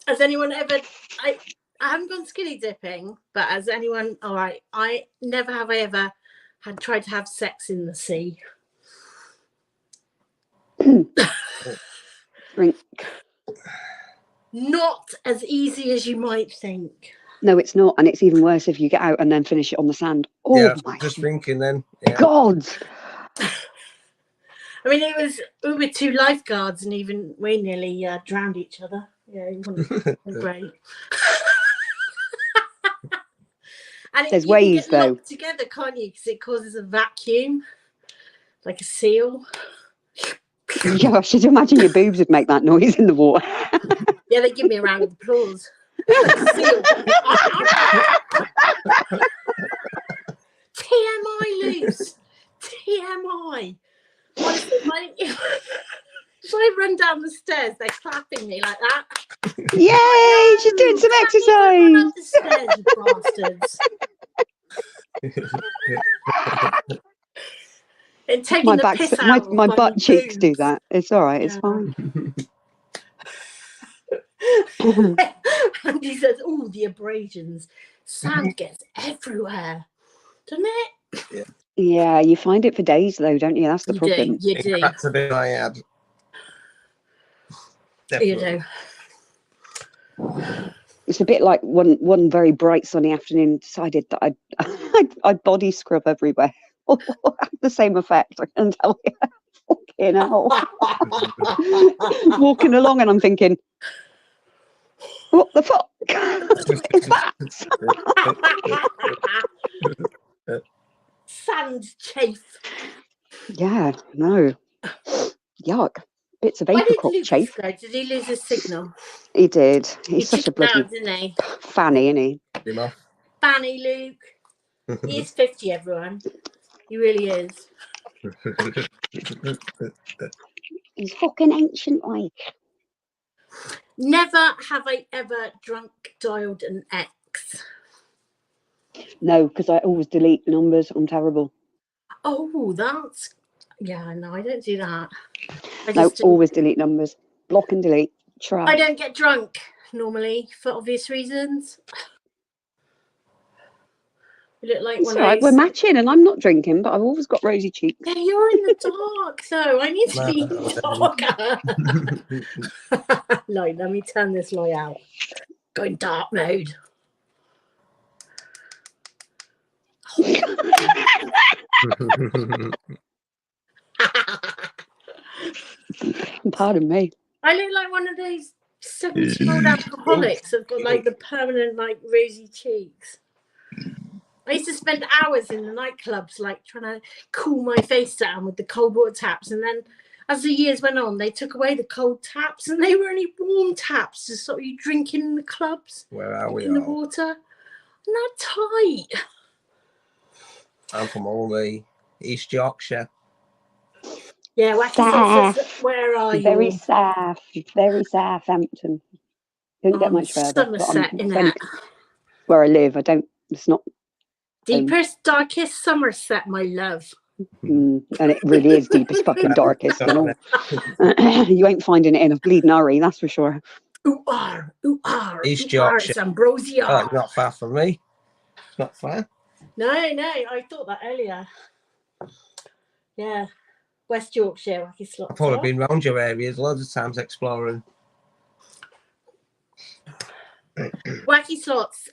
Has anyone ever? I haven't gone skinny dipping, but has anyone? All right, I never have. I ever had tried to have sex in the sea. Drink. Not as easy as you might think. No, it's not, and it's even worse if you get out and then finish it on the sand. Oh Yeah, my just thinking then. Yeah. God! I mean, we were two lifeguards, and even we nearly drowned each other. Yeah, it wasn't great. And There's you can ways, get though. locked together, can't you? Because it causes a vacuum, like a seal. Gosh, should you imagine your boobs would make that noise in the water? Yeah, they give me a round of applause. Like a seal. TMI, Luce. TMI. Honestly, if I run down the stairs, they're clapping me like that. Yay! She's doing some Run up exercise. the stairs, you bastards. And taking My the back, piss my out of butt cheeks do boobs. that. It's all right. It's Yeah. fine. And he says, "Oh, the abrasions. Sand gets everywhere, doesn't it?" Yeah, you find it for days though, don't you? That's the problem. You do. That's a bit I had. You Definitely. It's a bit like one very bright sunny afternoon. Decided that I'd body scrub everywhere. Have the same effect. I can tell you. Fucking hell. Walking along and I'm thinking, what the fuck? Sand chafe. Yeah, no. Yuck. Bits of Why did apricot Lucas chafe. go? Did he lose his signal? He did. He He's such a chickened bloody out, didn't he? fanny, isn't he? Him off. Fanny Luke. He is 50, everyone. He really is. He's fucking ancient like. Never have I ever drunk dialed an ex. No, because I always delete numbers. I'm terrible. Oh, that's... Yeah, no, I don't do that. I No, just always delete numbers. Block and delete. Try. I don't get drunk normally for obvious reasons. You look like It's one all right. of We're those... matching, and I'm not drinking, but I've always got rosy cheeks. Yeah, you're in the dark though. I need to be darker. Like, let me turn this light out. Go in dark mode. Pardon me. I look like one of those 70-year-old alcoholics that've got like the permanent like rosy cheeks. I used to spend hours in the nightclubs like trying to cool my face down with the cold water taps, and then as the years went on they took away the cold taps and they were only warm taps to stop you drinking in the clubs. Where are we in the all? water. Not tight. I'm from Olney, East Yorkshire. Yeah, Wacky says, where are you? Very Southampton. Don't get much further. But Somerset, I'm innit? where I live. I don't. It's not. Deepest, darkest Somerset, my love. And it really is deepest fucking darkest. You know? You ain't finding it in a bleeding hurry, that's for sure. Ooh, East Yorkshire. It's Ambrosia. Oh, not far from me. It's not far. No, I thought that earlier. Yeah. West Yorkshire, Wacky Slots. I've probably been round your areas loads of times exploring. Wacky Slots,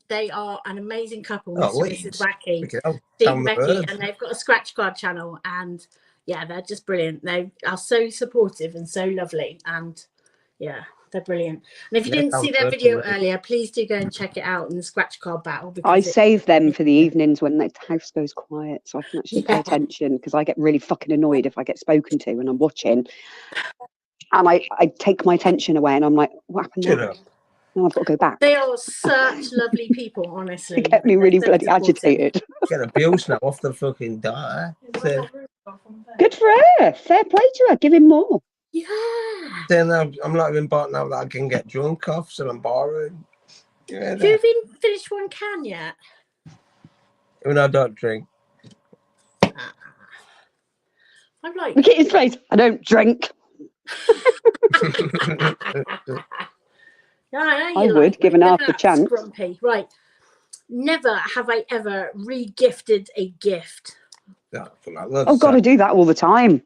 they are an amazing couple. Oh, Mr. and Leeds. Mrs. Wacky, Oh, Steve down and the Becky, road. and they've got a scratch card channel, and yeah, they're just brilliant. They are so supportive and so lovely, and yeah, they're brilliant. And if you didn't see their video earlier, please do go and check it out in the scratch card battle. I save them for the evenings when the house goes quiet, so I can actually pay attention, because I get really fucking annoyed if I get spoken to and I'm watching, and I take my attention away, and I'm like, what happened there? And I've got to go back. They are such lovely people, honestly. They get me really They're bloody supportive. agitated. Get abused now off the fucking door. Good for her. Fair play to her. Give him more. Yeah. Then I'm not even bought now that I can get drunk off, so I'm borrowing. Yeah, Have you even finished one can yet? when I don't drink. I'm like, Look at his face. I don't drink. no, I know I you would, like given it. half Look the at that chance. Scrumpy. Right. Never have I ever re-gifted a gift. Oh God, I do that all the time.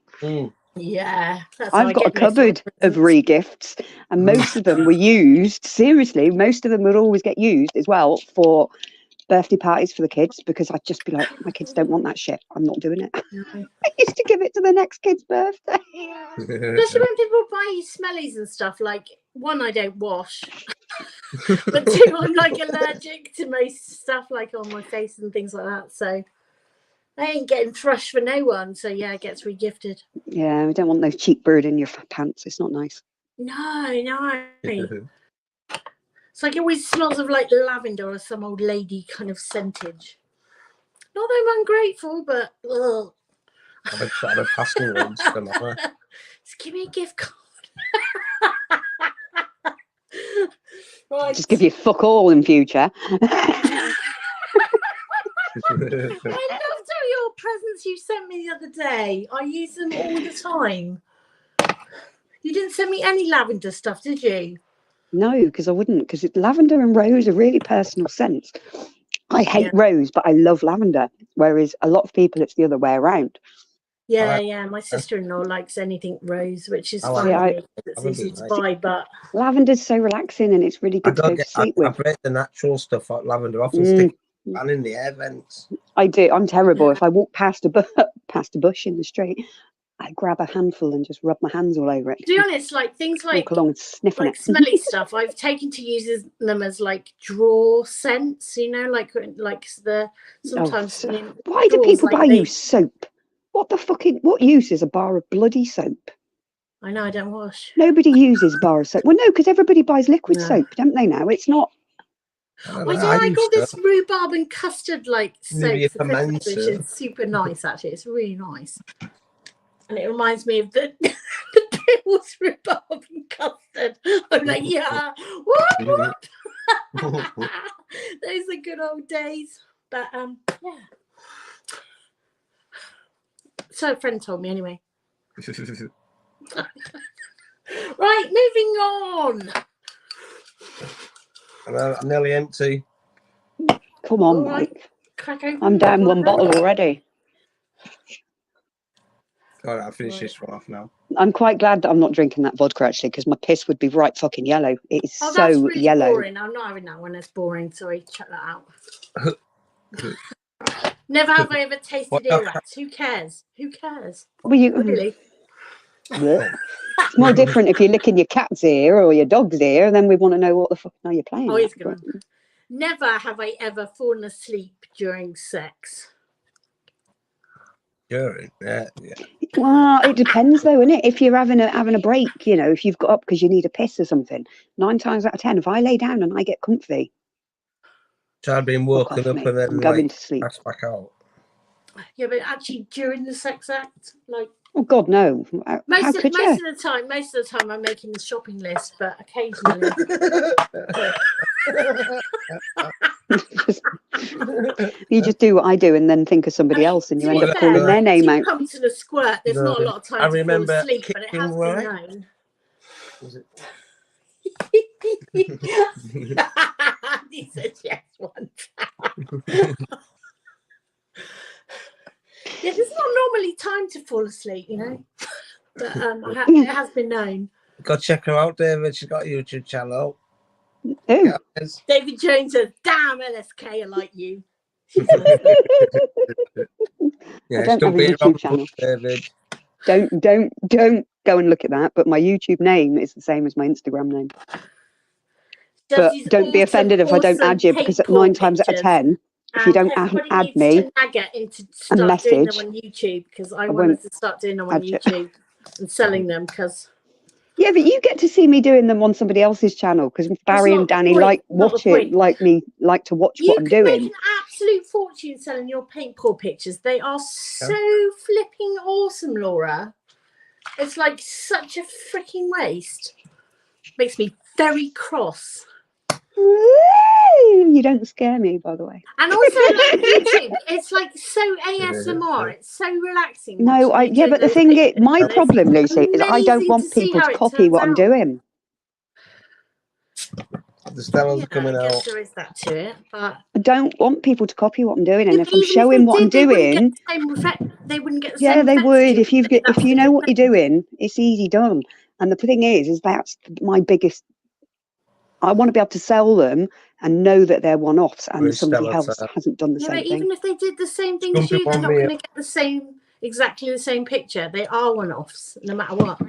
Yeah. That's how I I've got a get most of my cupboard of presents. re-gifts, and most of them were used. Seriously, most of them would always get used as well for birthday parties for the kids, because I'd just be like, my kids don't want that shit. I'm not doing it. No. I used to give it to the next kid's birthday. Especially when people buy you smellies and stuff, like, one, I don't wash. But two, I'm like allergic to most stuff like on my face and things like that. So I ain't getting thrush for no one. So yeah, it gets re-gifted. Yeah, we don't want no cheap bird in your pants. It's not nice. No. It's like it always smells of like lavender or some old lady kind of scentage. Not that I'm ungrateful, but ugh. I've tried to pass the words to Mama. Just give me a gift card. Right. Just give you fuck all in future. I loved all your presents you sent me the other day. I use them all the time. You didn't send me any lavender stuff, did you? No, because I wouldn't, because lavender and rose are really personal scents. I hate rose, but I love lavender, whereas a lot of people, it's the other way around. Yeah. My sister-in-law likes anything rose, which is fine. Yeah, it's easy to buy, but lavender's so relaxing and it's really good to go to sleep with. I break the natural stuff like lavender. Often stick fan in the air vents. I do. I'm terrible. If I walk past a bush in the street, I grab a handful and just rub my hands all over it. To be honest, like things like walk along sniffing like it. smelly stuff, I've taken to use them as like drawer scents. You know, like the sometimes. Why do people buy you soap? What the fucking? What use is a bar of bloody soap? I know, I don't wash. Nobody uses bar of soap. Well, no, because everybody buys liquid soap, don't they? Now it's not. I got this rhubarb and custard like soap for ferment Christmas, which is super nice. Actually, it's really nice, and it reminds me of the Bill's rhubarb and custard. I'm like, yeah, what? Those are good old days. But yeah. So a friend told me anyway. Right, moving on. I'm nearly empty. Come on, right. Mike. Crack open. I'm down one bottle already. All right, I'll finish this one off now. I'm quite glad that I'm not drinking that vodka actually, because my piss would be right fucking yellow. It is that's so really yellow. Boring. I'm not having that one. It's boring. Sorry, check that out. Never have I ever tasted earwax. Who cares? Who cares? Well, Really? It's more different if you're licking your cat's ear or your dog's ear, then we want to know what the fuck are you playing. Oh, he's gonna. Never have I ever fallen asleep during sex. During, yeah. Well, it depends though, innit? If you're having a break, you know, if you've got up because you need a piss or something, 9 times out of 10, if I lay down and I get comfy, So I've been woken up and then I'm going to sleep. Passed back out. Yeah, but actually during the sex act, like. Oh God, no! Most of the time, I'm making the shopping list, but occasionally. You just do what I do and then think of somebody else, and you end up calling their name out. Come to the squirt. There's not a lot of time to fall asleep, but it has been known. Was it? He said yes one time. Yeah, there's not normally time to fall asleep, you know. But it has been known. Go check her out, David. She's got a YouTube channel. Who? David Jones says, "Damn LSK, I like you." Yeah, I don't have a YouTube channel. David. Don't go and look at that. But my YouTube name is the same as my Instagram name. But don't be offended if I don't add you, because 9 times out of 10. If you don't add me and message on YouTube, because I wanted to start doing them on YouTube and selling them. Because yeah, but you get to see me doing them on somebody else's channel, because Barry and Danny like to watch what I'm doing. You can make an absolute fortune selling your paint pour pictures. They are so flipping awesome, Laura. It's like such a freaking waste. Makes me very cross. You don't scare me, by the way. And also like YouTube, it's like so ASMR. It's so relaxing. No, watching you yeah, do but the those thing is, pictures, my and it's problem, Lucy, is I don't amazing want to see people how to it copy turns what I'm out. doing. The Stella's Yeah, coming I guess out. there is that to it, but I don't want people to copy what I'm doing, and yeah, if but I'm even if showing they what I'm did, they wouldn't get doing, the same effect. They wouldn't get the yeah, same they effects would. you If you would. if you know what you're doing, it's easy done. And the thing is that's my biggest. I want to be able to sell them and know that they're one-offs, and With somebody Stella, else hasn't done the Yeah, same but thing. even if they did the same thing Some as you, people they're not want me- going to get the same, exactly the same picture. They are one-offs, no matter what.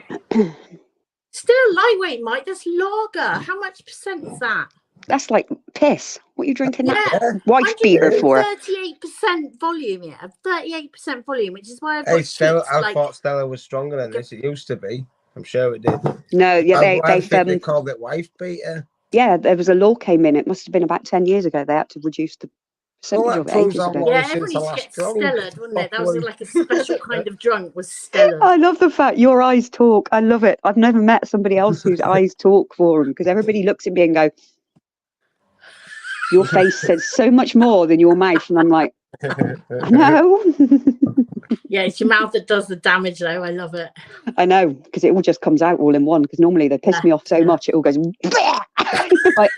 Still lightweight, Mike. That's lager. How much percent is that? That's like piss. What are you drinking that Yeah, wife beater for? 38% volume. Yeah, 38% volume, which is why I've got Hey, Stella, cheeks, I like, thought Stella was stronger than this. It used to be. I'm sure it did. No, yeah, Why do you think they they've called it wife beater? yeah, there was a law came in. It must have been about 10 years ago. They had to reduce the Well, percentage that of it proves ages how ago. long yeah, since everyone I used to last get drunk. stellared, wouldn't it? That was Properly. like a special kind of drunk, was stellared. I love the fact your eyes talk. I love it. I've never met somebody else whose eyes talk for them, because everybody looks at me and go, your face says so much more than your mouth. And I'm like, I know. Yeah, it's your mouth that does the damage, though. I love it. I know, because it all just comes out all in one. Because normally they piss me off so much, it all goes. Like,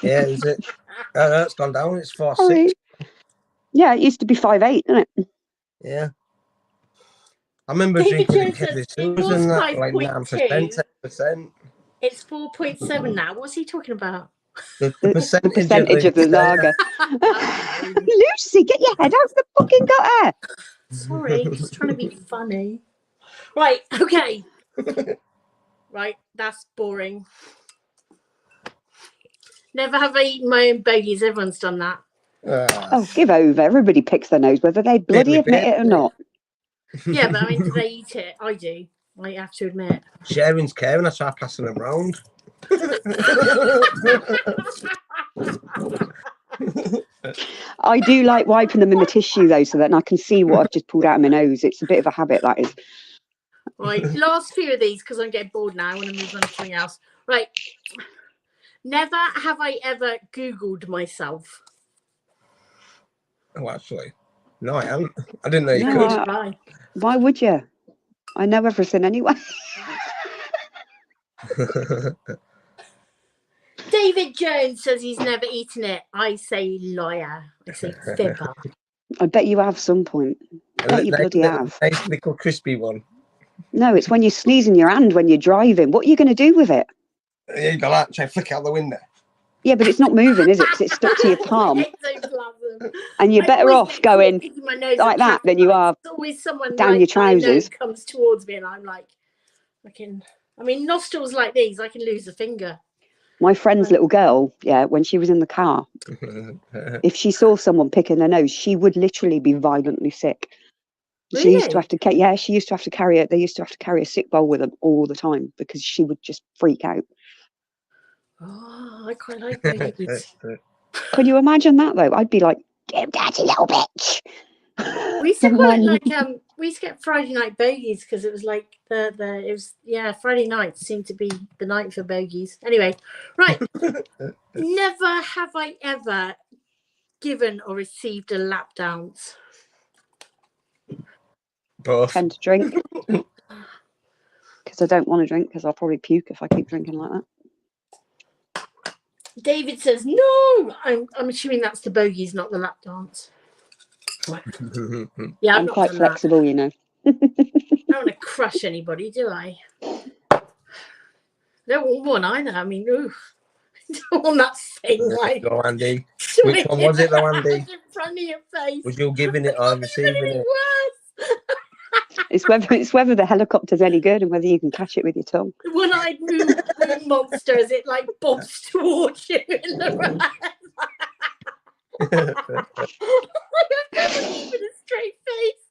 Yeah, is it? Oh, no, it's gone down. It's 4.6. sorry. Yeah, it used to be 5'8", didn't it? Yeah. I remember David drinking Jones it says Kelly it was Susan, that like 5.2. 9%, 10%. It's 4.7 now. What's he talking about? The The percentage of the lager. Lucy, get your head out of the fucking gutter. Sorry, just trying to be funny. Right, okay. Right, that's boring. Never have I eaten my own bogies. Everyone's done that. Oh, give over. Everybody picks their nose, whether they bloody admit it or not. Yeah, but I mean, do they eat it? I do. I have to admit. Sharing's caring. I try passing them round. I do like wiping them in the tissue, though, so that I can see what I've just pulled out of my nose. It's a bit of a habit, that is. Right, last few of these, because I'm getting bored now. I want to move on to something else. Right. Never have I ever Googled myself. Oh, actually. No, I haven't. I didn't know you No, could. why would you? I know everything anyway. David Jones says he's never eaten it. I say liar. I say fibber. I bet you have some point. I bet you bloody have. Nice little crispy one. No, it's when you sneeze in your hand when you're driving. What are you going to do with it? Yeah, you got that. Try to flick out the window. Yeah, but it's not moving, is it? Because it's stuck to your palm. And you're better off going like that than you are always someone down your trousers. Comes towards me and I'm like, I mean, nostrils like these, I can lose a finger. My friend's little girl, yeah, when she was in the car, if she saw someone picking their nose, she would literally be violently sick. Really? She used to have to, she used to have to carry it. They used to have to carry a sick bowl with them all the time because she would just freak out. Oh, I quite like babies. Can you imagine that though? I'd be like, "Damn dirty little bitch." We used to call it like we used to get Friday night bogies because it was like Friday night seemed to be the night for bogies. Anyway, right. Never have I ever given or received a lap dance. Both. Tend to drink because I don't want to drink because I'll probably puke if I keep drinking like that. David says no. I'm assuming that's the bogies, not the lap dance. Yeah, I'm quite flexible, you know. I don't want to crush anybody, do I? I don't want one either. I mean, oof. I don't want that thing like. Go, Andy. Which one was it, though, Andy? In front of your face. Was you giving it or receiving it? Worse. It's whether the helicopter's any good and whether you can catch it with your tongue. One-eyed moon monster as it like bobs towards you in the road. I've never even a straight face.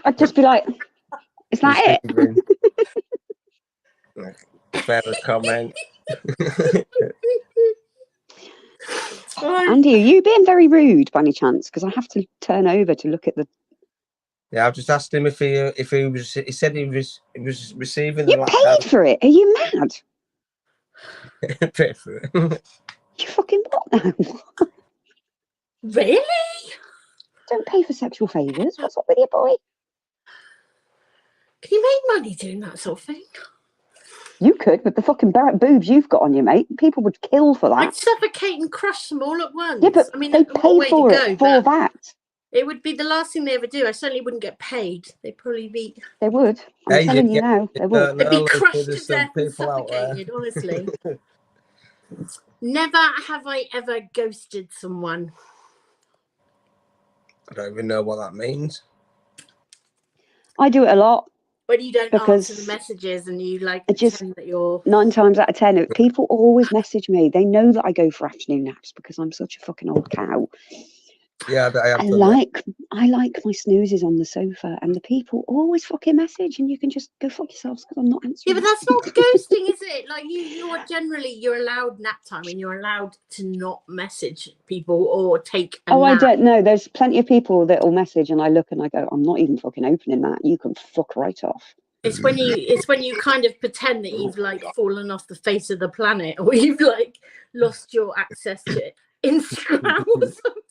I'd just be like, "Is that it?" Fair comment. Andy, are you being very rude by any chance? Because I have to turn over to look at the. Yeah, I've just asked him if he was. He said he was receiving You the paid for it? Are you mad? Pay for it. You fucking what now? Really? Don't pay for sexual favours. What's up with you, boy? Can you make money doing that sort of thing? You could with the fucking barrack boobs you've got on you, mate. People would kill for that. I'd suffocate and crush them all at once. Yeah, but I mean, they what a way pay for to it go, for but that. it would be the last thing they ever do. I certainly wouldn't get paid. They'd probably be. They would. I'm Hey, telling you you now, they would. They'd be Lucy, crushed there's to some death and people out there. suffocated. Honestly. Never have I ever ghosted someone. I don't even know what that means. I do it a lot. When you don't Because answer the messages and you like I just- pretend that you're 9 times out of 10, people always message me. They know that I go for afternoon naps because I'm such a fucking old cow. Yeah, I have I done like my snoozes on the sofa, and the people always fucking message, and you can just go fuck yourselves because I'm not yeah, answering. but that's not ghosting, is it? Like you are generally you're allowed nap time and you're allowed to not message people or take a Oh, I nap. don't know. There's plenty of people that will message, and I look and I go, I'm not even fucking opening that. You can fuck right off. It's when you kind of pretend that you've like fallen off the face of the planet or you've like lost your access to Instagram or something.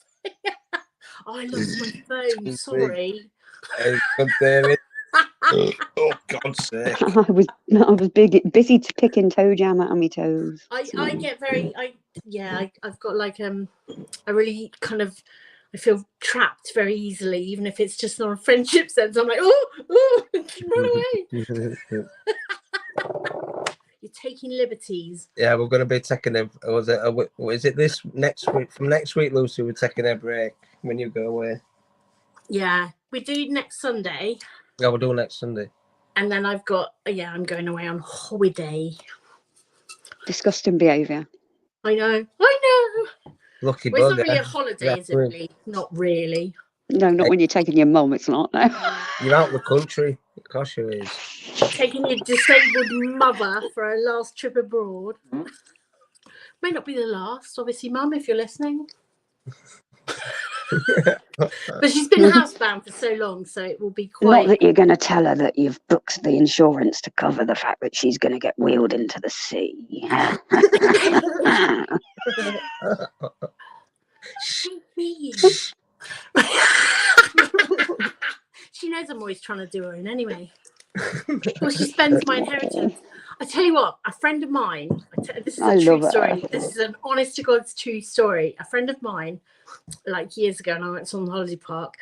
Oh, I lost my phone. Sorry. Hey, good David. Oh, God's sake. I was busy picking toe jam out of my toes. I get very I've got like I really kind of I feel trapped very easily, even if it's just on a friendship sense. I'm like, oh, run away. You're taking liberties. Yeah, we're going to be taking a. Is it this next week? From next week, Lucy, we're taking a break when you go away. Yeah, we do next Sunday. Yeah, we'll do next Sunday. And then I've got I'm going away on holiday. Disgusting behaviour. I know. Lucky Well, it's bugger. not really a holiday, is it? Really? Not really. No, not when you're taking your mum. It's not. No. You're out of the country. Of course you is. Taking your disabled mother for a last trip abroad. May not be the last, obviously, Mum, if you're listening. But she's been housebound for so long, so it will be quite. Not that you're going to tell her that you've booked the insurance to cover the fact that she's going to get wheeled into the sea. She knows I'm always trying to do her in anyway. Well, she spends my inheritance. I tell you what, a friend of mine, this is a true story. This is an honest to God's true story. A friend of mine, like years ago, and I went to on the holiday park,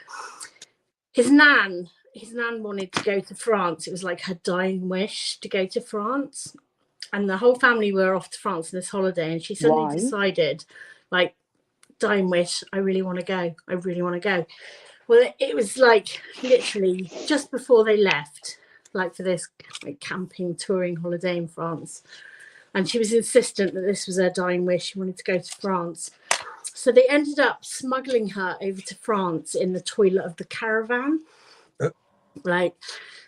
his nan wanted to go to France. It was like her dying wish to go to France. And the whole family were off to France on this holiday. And she suddenly decided, like, dying wish, I really want to go. I really want to go. Well, it was like literally just before they left, like for this like camping touring holiday in France. And she was insistent that this was her dying wish. She wanted to go to France. So they ended up smuggling her over to France in the toilet of the caravan. Like,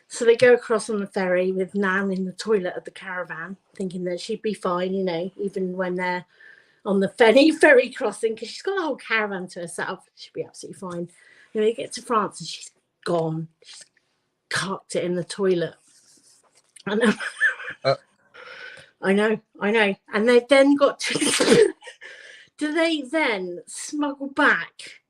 so they go across on the ferry with Nan in the toilet of the caravan, thinking that she'd be fine, you know, even when they're on the ferry crossing, because she's got the whole caravan to herself. She'd be absolutely fine. You know, you get to France and she's gone. She's cocked it in the toilet. I know. And they then got to... Do they then smuggle back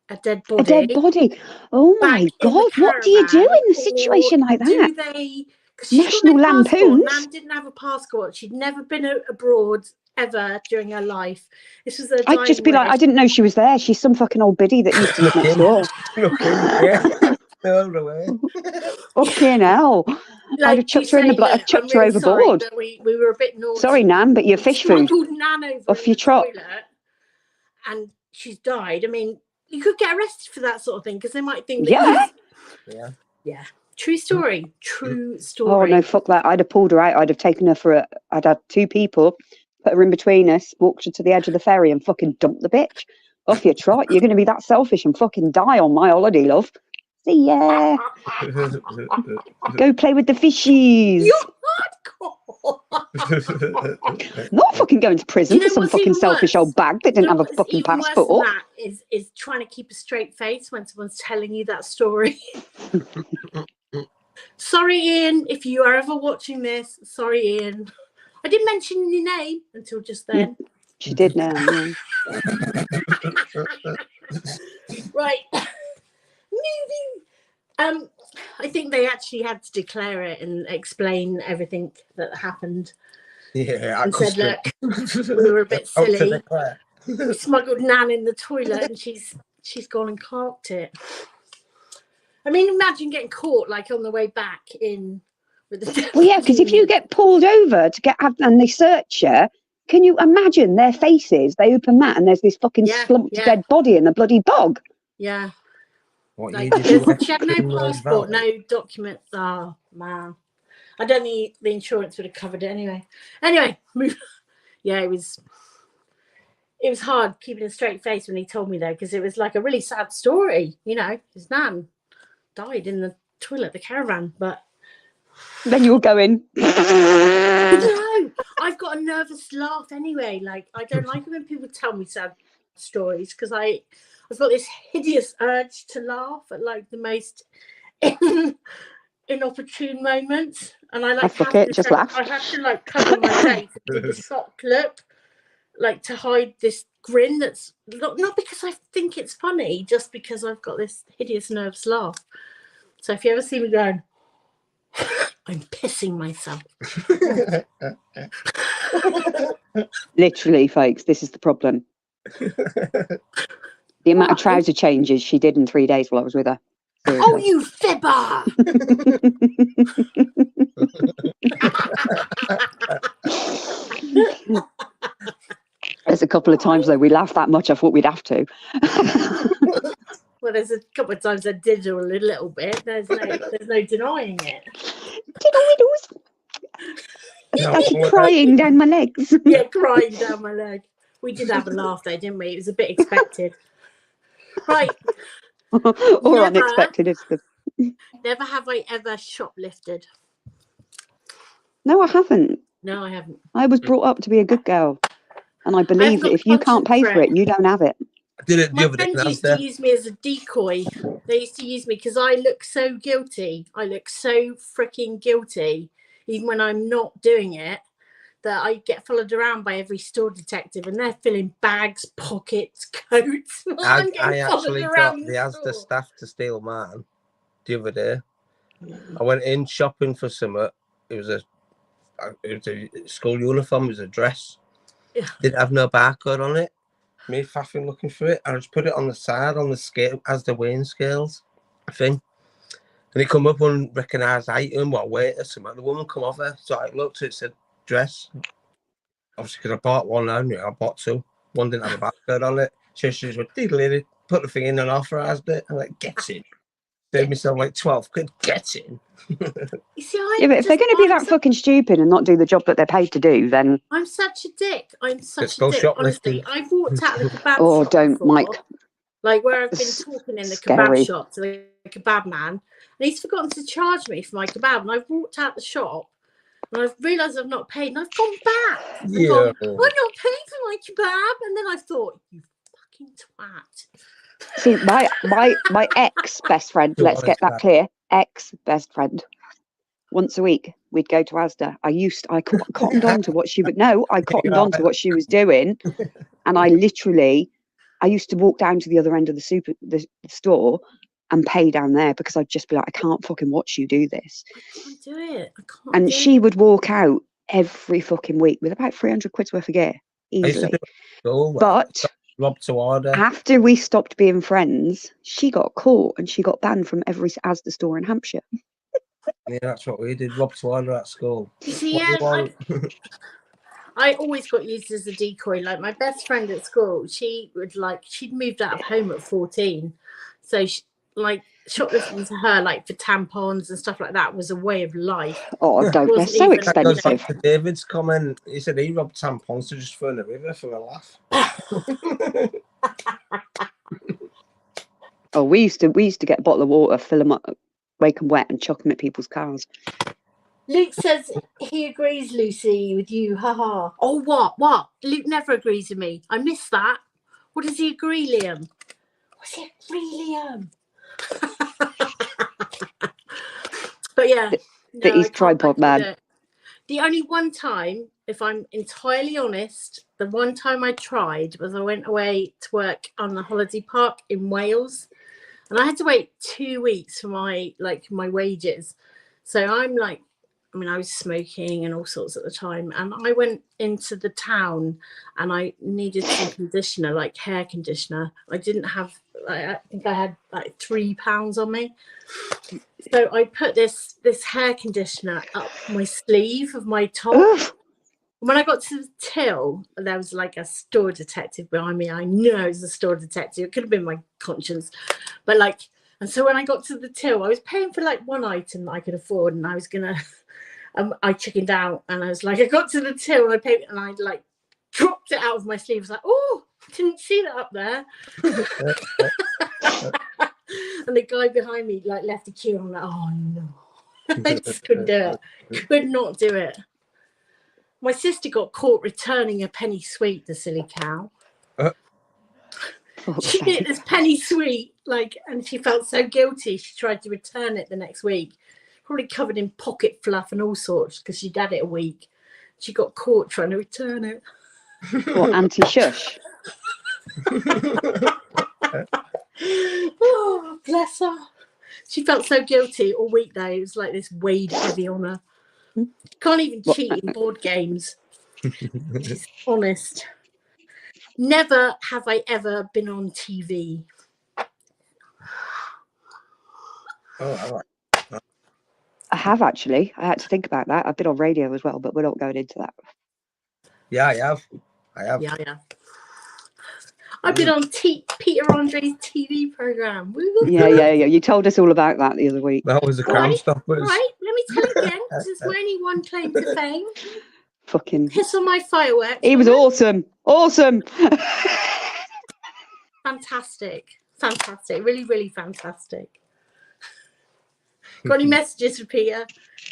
a dead body? A dead body. Oh my God! What do you do in a situation like that? Do they? National Lampoons. Nan didn't have a passport. She'd never been abroad ever during her life. This was I'd just be like, I didn't know she was there. She's some fucking old biddy that used to live next door. All the way. Fucking hell. Like, I'd have chucked her in the I've chucked her overboard. We were a bit naughty. Sorry, Nan, but your fish food Nan over off your trot. And she's died. I mean, you could get arrested for that sort of thing because they might think that yeah. True story. Oh no, fuck that. I'd have pulled her out. I'd have taken her I'd had 2 people, put her in between us, walked her to the edge of the ferry and fucking dumped the bitch. Off your trot. You're going to be that selfish and fucking die on my holiday, love. See ya. Go play with the fishies. You're hardcore. Not fucking going to prison Do you for know some what's fucking even selfish worse? old bag that Do didn't you know have a what's fucking even worse than passport. that is trying to keep a straight face when someone's telling you that story. Sorry, Ian, if you are ever watching this. Sorry, Ian. I didn't mention your name until just then. She did now, yeah. Right. Moving. I think they actually had to declare it and explain everything that happened. Yeah, And said, look, we were a bit silly. declare. We smuggled Nan in the toilet and she's gone and carked it. I mean, imagine getting caught like on the way back in with the Well, yeah, because if you get pulled over and they search you, can you imagine their faces? They open that and there's this fucking slumped dead body in the bloody bog. Yeah. What Like, you did she had no passport, no documents. Oh, man. I don't think the insurance would have covered it anyway. Anyway, yeah, it was hard keeping a straight face when he told me, though, because it was like a really sad story. You know, his nan died in the toilet, the caravan, but then you're going. No, I've got a nervous laugh anyway. Like, I don't like it when people tell me sad stories because I've got this hideous urge to laugh at like the most inopportune moments, and I like just laugh. I have to like cover my face and do the shock look, like to hide this grin. That's not because I think it's funny, just because I've got this hideous nervous laugh. So if you ever see me going, I'm pissing myself. Literally, folks, this is the problem. The amount of trouser changes she did in 3 days while I was with her. Seriously. Oh, you fibber! There's a couple of times, though, we laughed that much, I thought we'd have to. Well, there's a couple of times I did a little bit. There's no denying it. Started crying down my legs. Yeah, crying down my leg. We did have a laugh though, didn't we? It was a bit expected. Right. Or unexpected is the... Never have I ever shoplifted. No, I haven't. No, I haven't. I was brought up to be a good girl. And I believe that if you can't pay for it, you don't have it. My friends used to use me as a decoy. They used to use me because I look so guilty. I look so freaking guilty, even when I'm not doing it, that I get followed around by every store detective, and they're filling bags, pockets, coats. I actually got the Asda staff to steal mine the other day. I went in shopping for something. It was a school uniform. It was a dress. Yeah. Didn't have no barcode on it. Me faffing looking for it. I just put it on the side on the scale as the weighing scales thing. And it come up unrecognised item, what weight or something. The woman come over, so I looked, it said dress. Obviously, because I bought one and I bought two. One didn't have a barcode on it. So she just went, diddly, put the thing in and authorised it. I'm like, get in. Saved myself like 12 quid, get in. You see, yeah, but if they're going to be that fucking stupid and not do the job that they're paid to do, then... I'm such a dick. I'm such a dick. Honestly, I've walked out of the kebab oh, shop don't, before, Mike. Like where I've been talking in the kebab shop to the kebab man, and he's forgotten to charge me for my kebab, and I've walked out the shop, and I've realised I've not paid, and I've gone back. Yeah. Gone, I'm not paying for my kebab, and then I thought, you fucking twat. See, my ex-best friend, let's get that clear, ex-best friend, once a week, we'd go to Asda. I cottoned on to what she would know. I cottoned on to what she was doing. And I used to walk down to the other end of the store and pay down there because I'd just be like, I can't fucking watch you do this. I can't do it. And she would walk out every fucking week with about 300 quid's worth of gear. Easily. But rob to order. After we stopped being friends, she got caught and she got banned from every Asda store in Hampshire. Yeah, that's what we did. Rob to order at school. You see, I always got used as a decoy. Like my best friend at school, she'd moved out of home at 14, so shoplifting to her, like for tampons and stuff like that, was a way of life. Oh, don't! They're so expensive. That goes back to David's comment. He said he robbed tampons to just throw in the river for a laugh. Oh, we used to get a bottle of water, fill them up, wake them wet, and chuck them at people's cars. Luke says he agrees, Lucy, with you. Haha. Oh, what? Luke never agrees with me. I missed that. What does he agree, Liam? What's he agree, Liam? But yeah. That he's tripod man. The only one time, if I'm entirely honest, the one time I tried was I went away to work on the holiday park in Wales, and I had to wait 2 weeks for my wages. So I'm like, I mean, I was smoking and all sorts at the time, and I went into the town and I needed some conditioner, like hair conditioner. I didn't have, I think I had like £3 on me. So I put this hair conditioner up my sleeve of my top. When I got to the till, there was like a store detective behind me. I knew it was a store detective. It could have been my conscience. But and so when I got to the till, I was paying for like one item that I could afford, and I was going to, I chickened out, and I was like, I got to the till and I paid, and I like dropped it out of my sleeve. I was like, oh, didn't see that up there. And the guy behind me like left a queue. I'm like, oh no. I just couldn't do it. Could not do it. My sister got caught returning a penny sweet, the silly cow. She did this penny sweet, and she felt so guilty. She tried to return it the next week, probably covered in pocket fluff and all sorts, because she'd had it a week. She got caught trying to return it. What, anti-shush? Oh, bless her. She felt so guilty all week though. It was like this weighed heavy on her. Can't even cheat in board games. Just honest. Never have I ever been on TV. Oh, I have actually. I had to think about that. I've been on radio as well, but we're not going into that. yeah, I have. Yeah. I've been on Peter Andre's TV program. Yeah. You told us all about that the other week. That was the Crown Stoppers. Right, let me tell you again, because there's only one claim to fame. Fucking Piss on my fireworks. He was awesome. Fantastic. Really, really fantastic. Got any messages for Peter?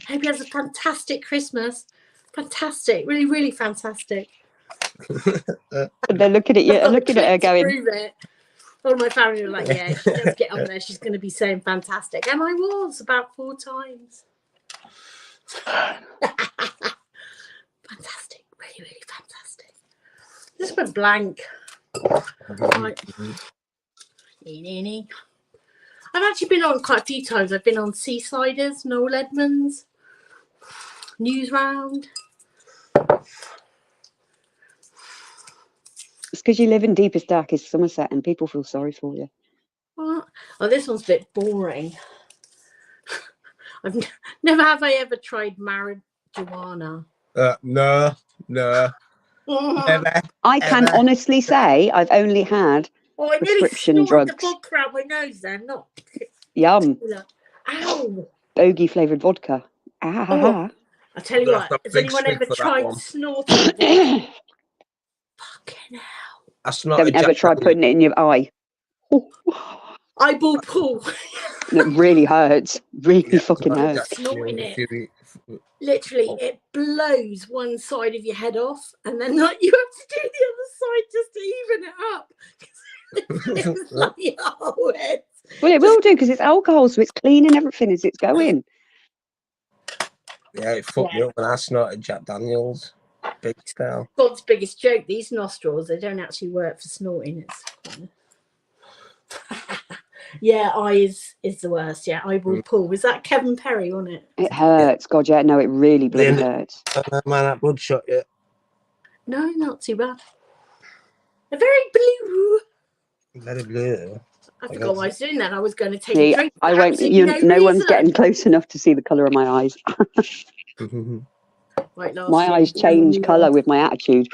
Hope he has a fantastic Christmas. Fantastic. Really, really fantastic. They're looking at you, looking at her going. Prove it. All my family were like, yeah, she does get on there. She's going to be saying fantastic. And I was about 4 times. Fantastic. Really, really fantastic. Just went blank. Right. I've actually been on quite a few times. I've been on Seasiders, Noel Edmonds, News Round. It's because you live in deepest, darkest Somerset and people feel sorry for you. What? Oh, this one's a bit boring. Never have I ever tried marijuana. No. Never. I can honestly say I've only had prescription drugs. The vodka out my nose then, not. Yum. Ow. Bogey flavoured vodka. Oh, I tell you what, has anyone ever tried snorting? Fucking hell. Don't ever try putting it in your eye. Eyeball pull. It really hurts. Really fucking hurts. Snorting it. Literally, it blows one side of your head off, and then you have to do the other side just to even it up. It's like, oh, well, it will do because it's alcohol, so it's cleaning everything as it's going. Yeah, it fucked me up when I snorted Jack Daniels. Big style. God's biggest joke, these nostrils, they don't actually work for snorting. Yeah, eye is the worst. Yeah, eyeball pull. Was that Kevin Perry on it? It hurts. God, yeah. No, it really bloody hurts. Man, that bloodshot yet? No, not too bad. They're very blue. Very blue. I forgot why I was doing that. I was going to take a drink. I won't. No one's getting close enough to see the colour of my eyes. My eyes change colour with my attitude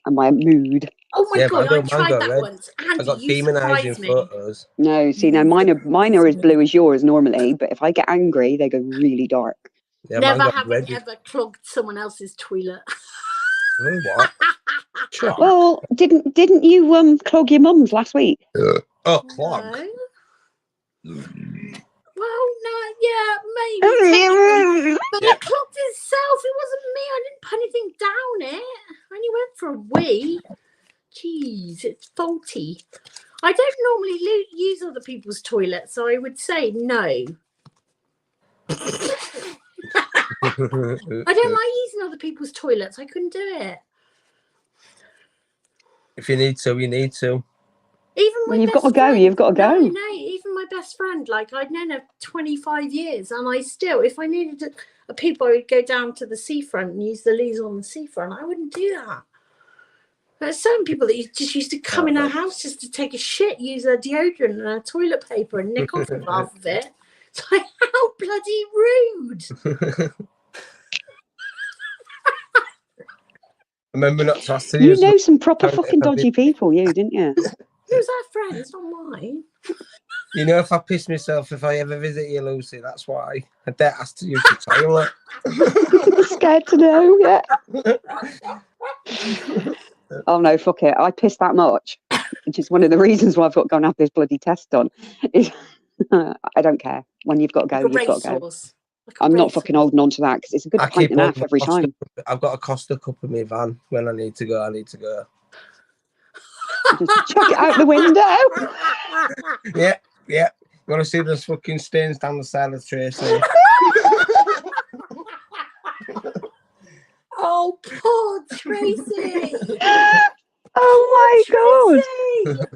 and my mood. Oh my God, I tried that once. Andy, I got demonising photos. No, see, now mine are as blue as yours normally, but if I get angry, they go really dark. Yeah, never have I ever clogged someone else's toilet. What? Well, didn't you clog your mum's last week? Oh, clog. No. Well, no, yeah, maybe. it clogged itself. It wasn't me. I didn't put anything down it. I only went for a wee. Jeez, it's faulty. I don't normally use other people's toilets, so I would say no. I don't like using other people's toilets. I couldn't do it. If you need to, you need to. Even when you've got to go, you've got to go. No, even my best friend, like I'd known her 25 years, and I still, if I needed a poop, I would go down to the seafront and use the lees on the seafront. I wouldn't do that. There's certain people that just used to come in our house just to take a shit, use their deodorant and their toilet paper and nick off half of it. It's like, how bloody rude. Remember not to ask to You use know some proper fucking dodgy people, you, didn't you? Who's our friend? It's not mine. You know, if I piss myself, if I ever visit you, Lucy, that's why. I dare ask to use the toilet. Scared to know, yeah. Oh no, fuck it. I piss that much, which is one of the reasons why I've got to go and have this bloody test done. Is I don't care. When you've got to go, you've got to go. I'm not fucking holding on to that because it's a good pint and a half every time. I've got a Costa cup in my van. When I need to go, I need to go. Just chuck it out the window. Yeah. You want to see those fucking stains down the side of Tracy? Oh, poor Tracy. Oh my God.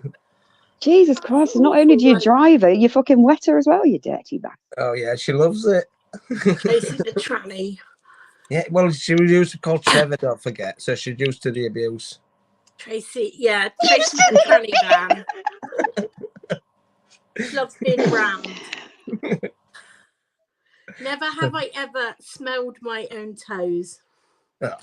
Jesus Christ. Not only do you drive her, you fucking wet her as well, you dirty bastard. Oh, yeah. She loves it. Tracy the tranny. Yeah, well, she was used to call Trevor, don't forget. So she's used to the abuse. Tracy the tranny van. She loves being around. Never have I ever smelled my own toes. Oh.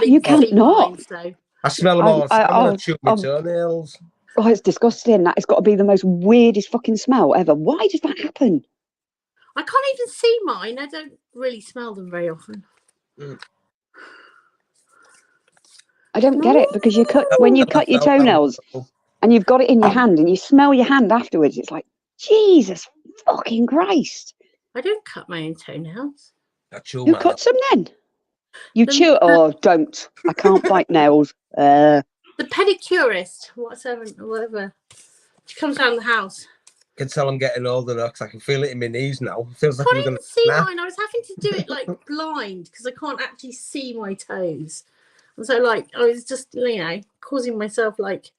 You can't not. Mine, so. I smell them all. I'm going to chew my toenails. Oh, it's disgusting. That has got to be the most weirdest fucking smell ever. Why does that happen? I can't even see mine. I don't really smell them very often. I don't get it because when you cut your toenails and you've got it in your hand and you smell your hand afterwards, it's like, Jesus fucking Christ. I don't cut my own toenails. Who cuts them then? You chew? Oh, don't. I can't bite nails. The pedicurist, whatever. She comes around the house. I can tell I'm getting older now because I can feel it in my knees now. It feels like I can't even see mine. I was having to do it like blind because I can't actually see my toes. And so like I was just, causing myself like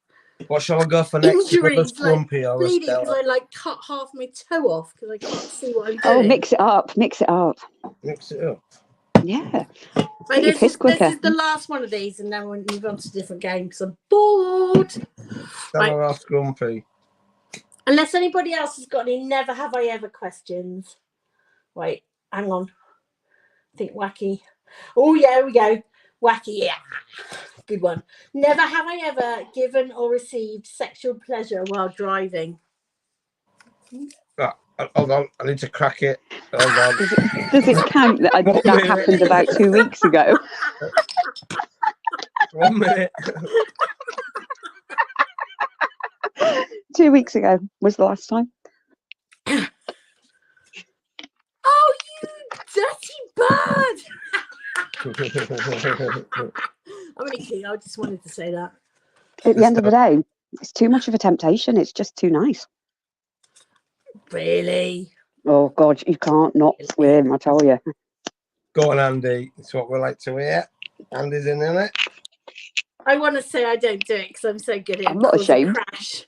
what shall I go for next? Injuries, Grumpy or bleeding because I like cut half my toe off because I can't see what I'm doing. Oh, mix it up. Mix it up. Yeah. Right, this is the last one of these, and then we'll move on to a different game because I'm bored. Right. Grumpy. Unless anybody else has got any never have I ever questions. Wait, hang on. I think wacky. Oh yeah, here we go. Wacky, yeah. Good one. Never have I ever given or received sexual pleasure while driving. Hold on, I need to crack it. Hold on. Does it count that that happened about 2 weeks ago? 1 minute. 2 weeks ago was the last time. Oh, you dirty bird! I'm only kidding. I just wanted to say that. At the end of the day, it's too much of a temptation. It's just too nice. Really? Oh God, you can't not swim. I tell you. Go on, Andy. It's what we like to hear. Andy's in it. I want to say I don't do it because I'm so good at it. I'm not ashamed. Crash.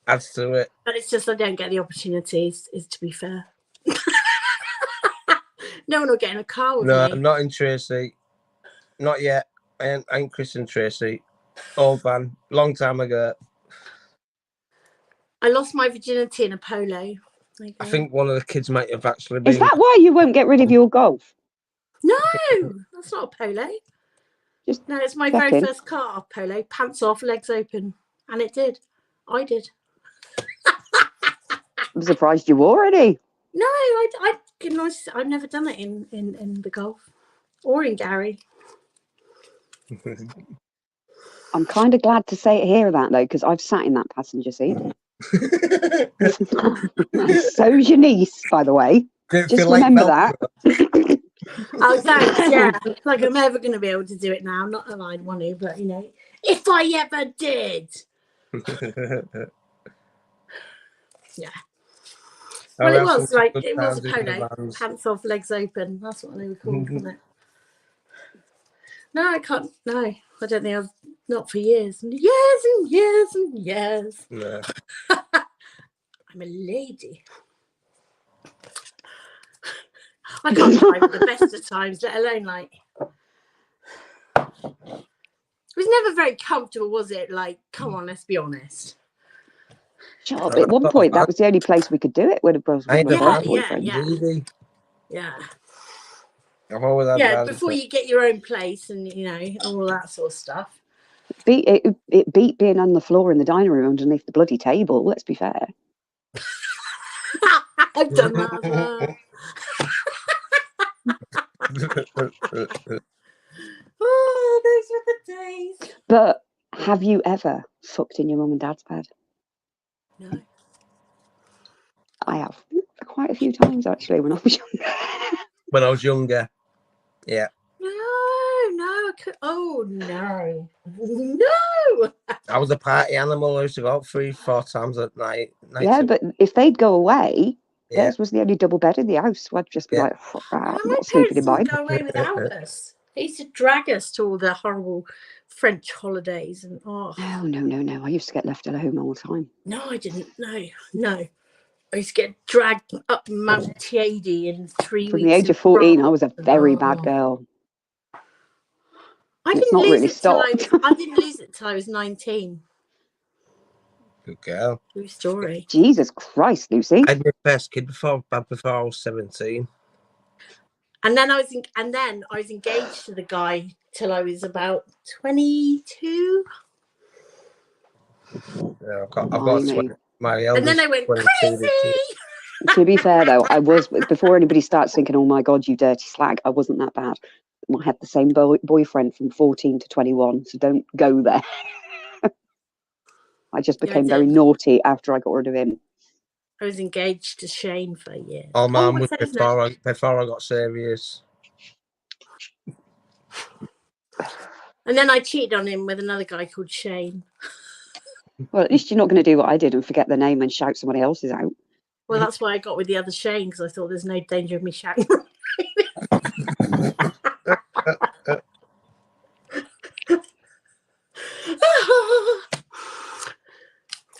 Adds to it. But it's just I don't get the opportunities, is to be fair. No one will get in a car with me. No, I'm not in Tracy. Not yet. I ain't christened Tracy. Old man. Long time ago. I lost my virginity in a polo. I think one of the kids might have actually been. Is that why you won't get rid of your golf? No, that's not a polo. No, it's my very first car polo. Pants off, legs open. And it did. I did. I'm surprised you wore any. No, I've never done it in the golf or in Gary. I'm kind of glad to hear that though, because I've sat in that passenger seat. So's your niece, by the way. Did it Just feel like remember Velcro? that. Oh, thanks. Yeah, like I'm never going to be able to do it now. Not that I'd want to, but you know, if I ever did. Yeah. Well, it was like it was a polo, pants off, legs open. That's what they were called, wasn't it? No, I can't. No, I don't think I've not for years and years and years and years. No. I'm a lady. I can't drive at the best of times, let alone like. It was never very comfortable, was it? Like, come on, let's be honest. Shut up. At one point, that was the only place we could do it with a boyfriend. Yeah. I've always had Yeah, before you get your own place and, you know, all that sort of stuff. It beat being on the floor in the dining room underneath the bloody table, let's be fair. I've done that. Oh, those were the days. But have you ever fucked in your mum and dad's bed? No. I have. Quite a few times, actually, when I was younger. When I was younger. Yeah. No, I could. Oh, no. No. I was a party animal. I used to go out 3-4 times at night. Yeah, but if they'd go away, Yeah. theirs was the only double bed in the house. So I'd just be like, fuck that. I'm My not sleeping in parents mine. would go away without us. They used to drag us to all the horrible French holidays and No. I used to get left alone all the time. No, I didn't. No. I used to get dragged up Mount Tiedi in 3 weeks. From the age of 14, I was a very bad girl. I didn't lose it till I was 19. Good girl. True story. Jesus Christ, Lucy. I had my first kid before I was 17. And then I was engaged to the guy till I was about 22. Yeah, I've got 20, my eldest. And then I went crazy. To be fair, though, I was, before anybody starts thinking, oh my God, you dirty slag, I wasn't that bad. I had the same boyfriend from 14 to 21, so don't go there. I just became very naughty after I got rid of him. I was engaged to Shane for a year. Oh, man, before I got serious. And then I cheated on him with another guy called Shane. Well, at least you're not going to do what I did and forget the name and shout somebody else's out. Well, that's why I got with the other Shane, because I thought there's no danger of me shouting.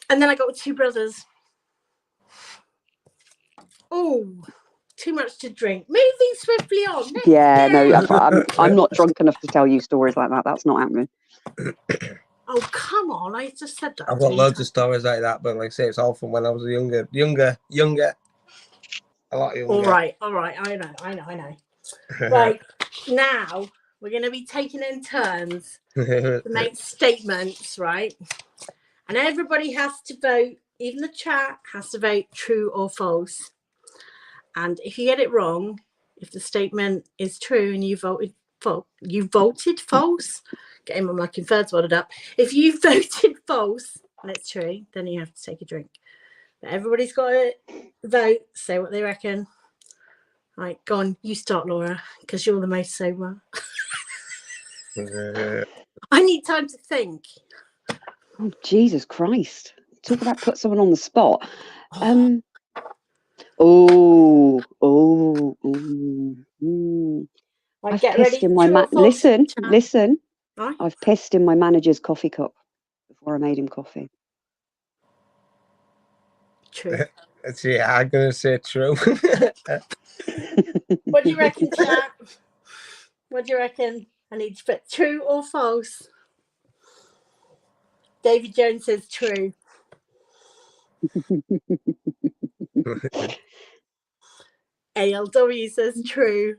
And then I got with 2 brothers. Oh, too much to drink. Moving swiftly on. Yeah, no, I'm not drunk enough to tell you stories like that. That's not happening. Oh, come on. I just said that. I've got loads of stories like that, but like I say, it's all from when I was younger. A lot younger. All right. I know. Right, now we're going to be taking in turns to make statements, right? And everybody has to vote. Even the chat has to vote true or false. And if you get it wrong, if the statement is true and you voted false, get him, I'm like in thirds wadded up. If you voted false and it's true, then you have to take a drink. But everybody's got to vote, say what they reckon. Right, go on, you start, Laura, because you're the most sober. I need time to think. Oh, Jesus Christ. Talk about put someone on the spot. I've pissed in my listen. Right. I've pissed in my manager's coffee cup before I made him coffee. True. Yeah, I'm gonna say true. What do you reckon, chat? What do you reckon? I need to put true or false. David Jones says true. ALW says true.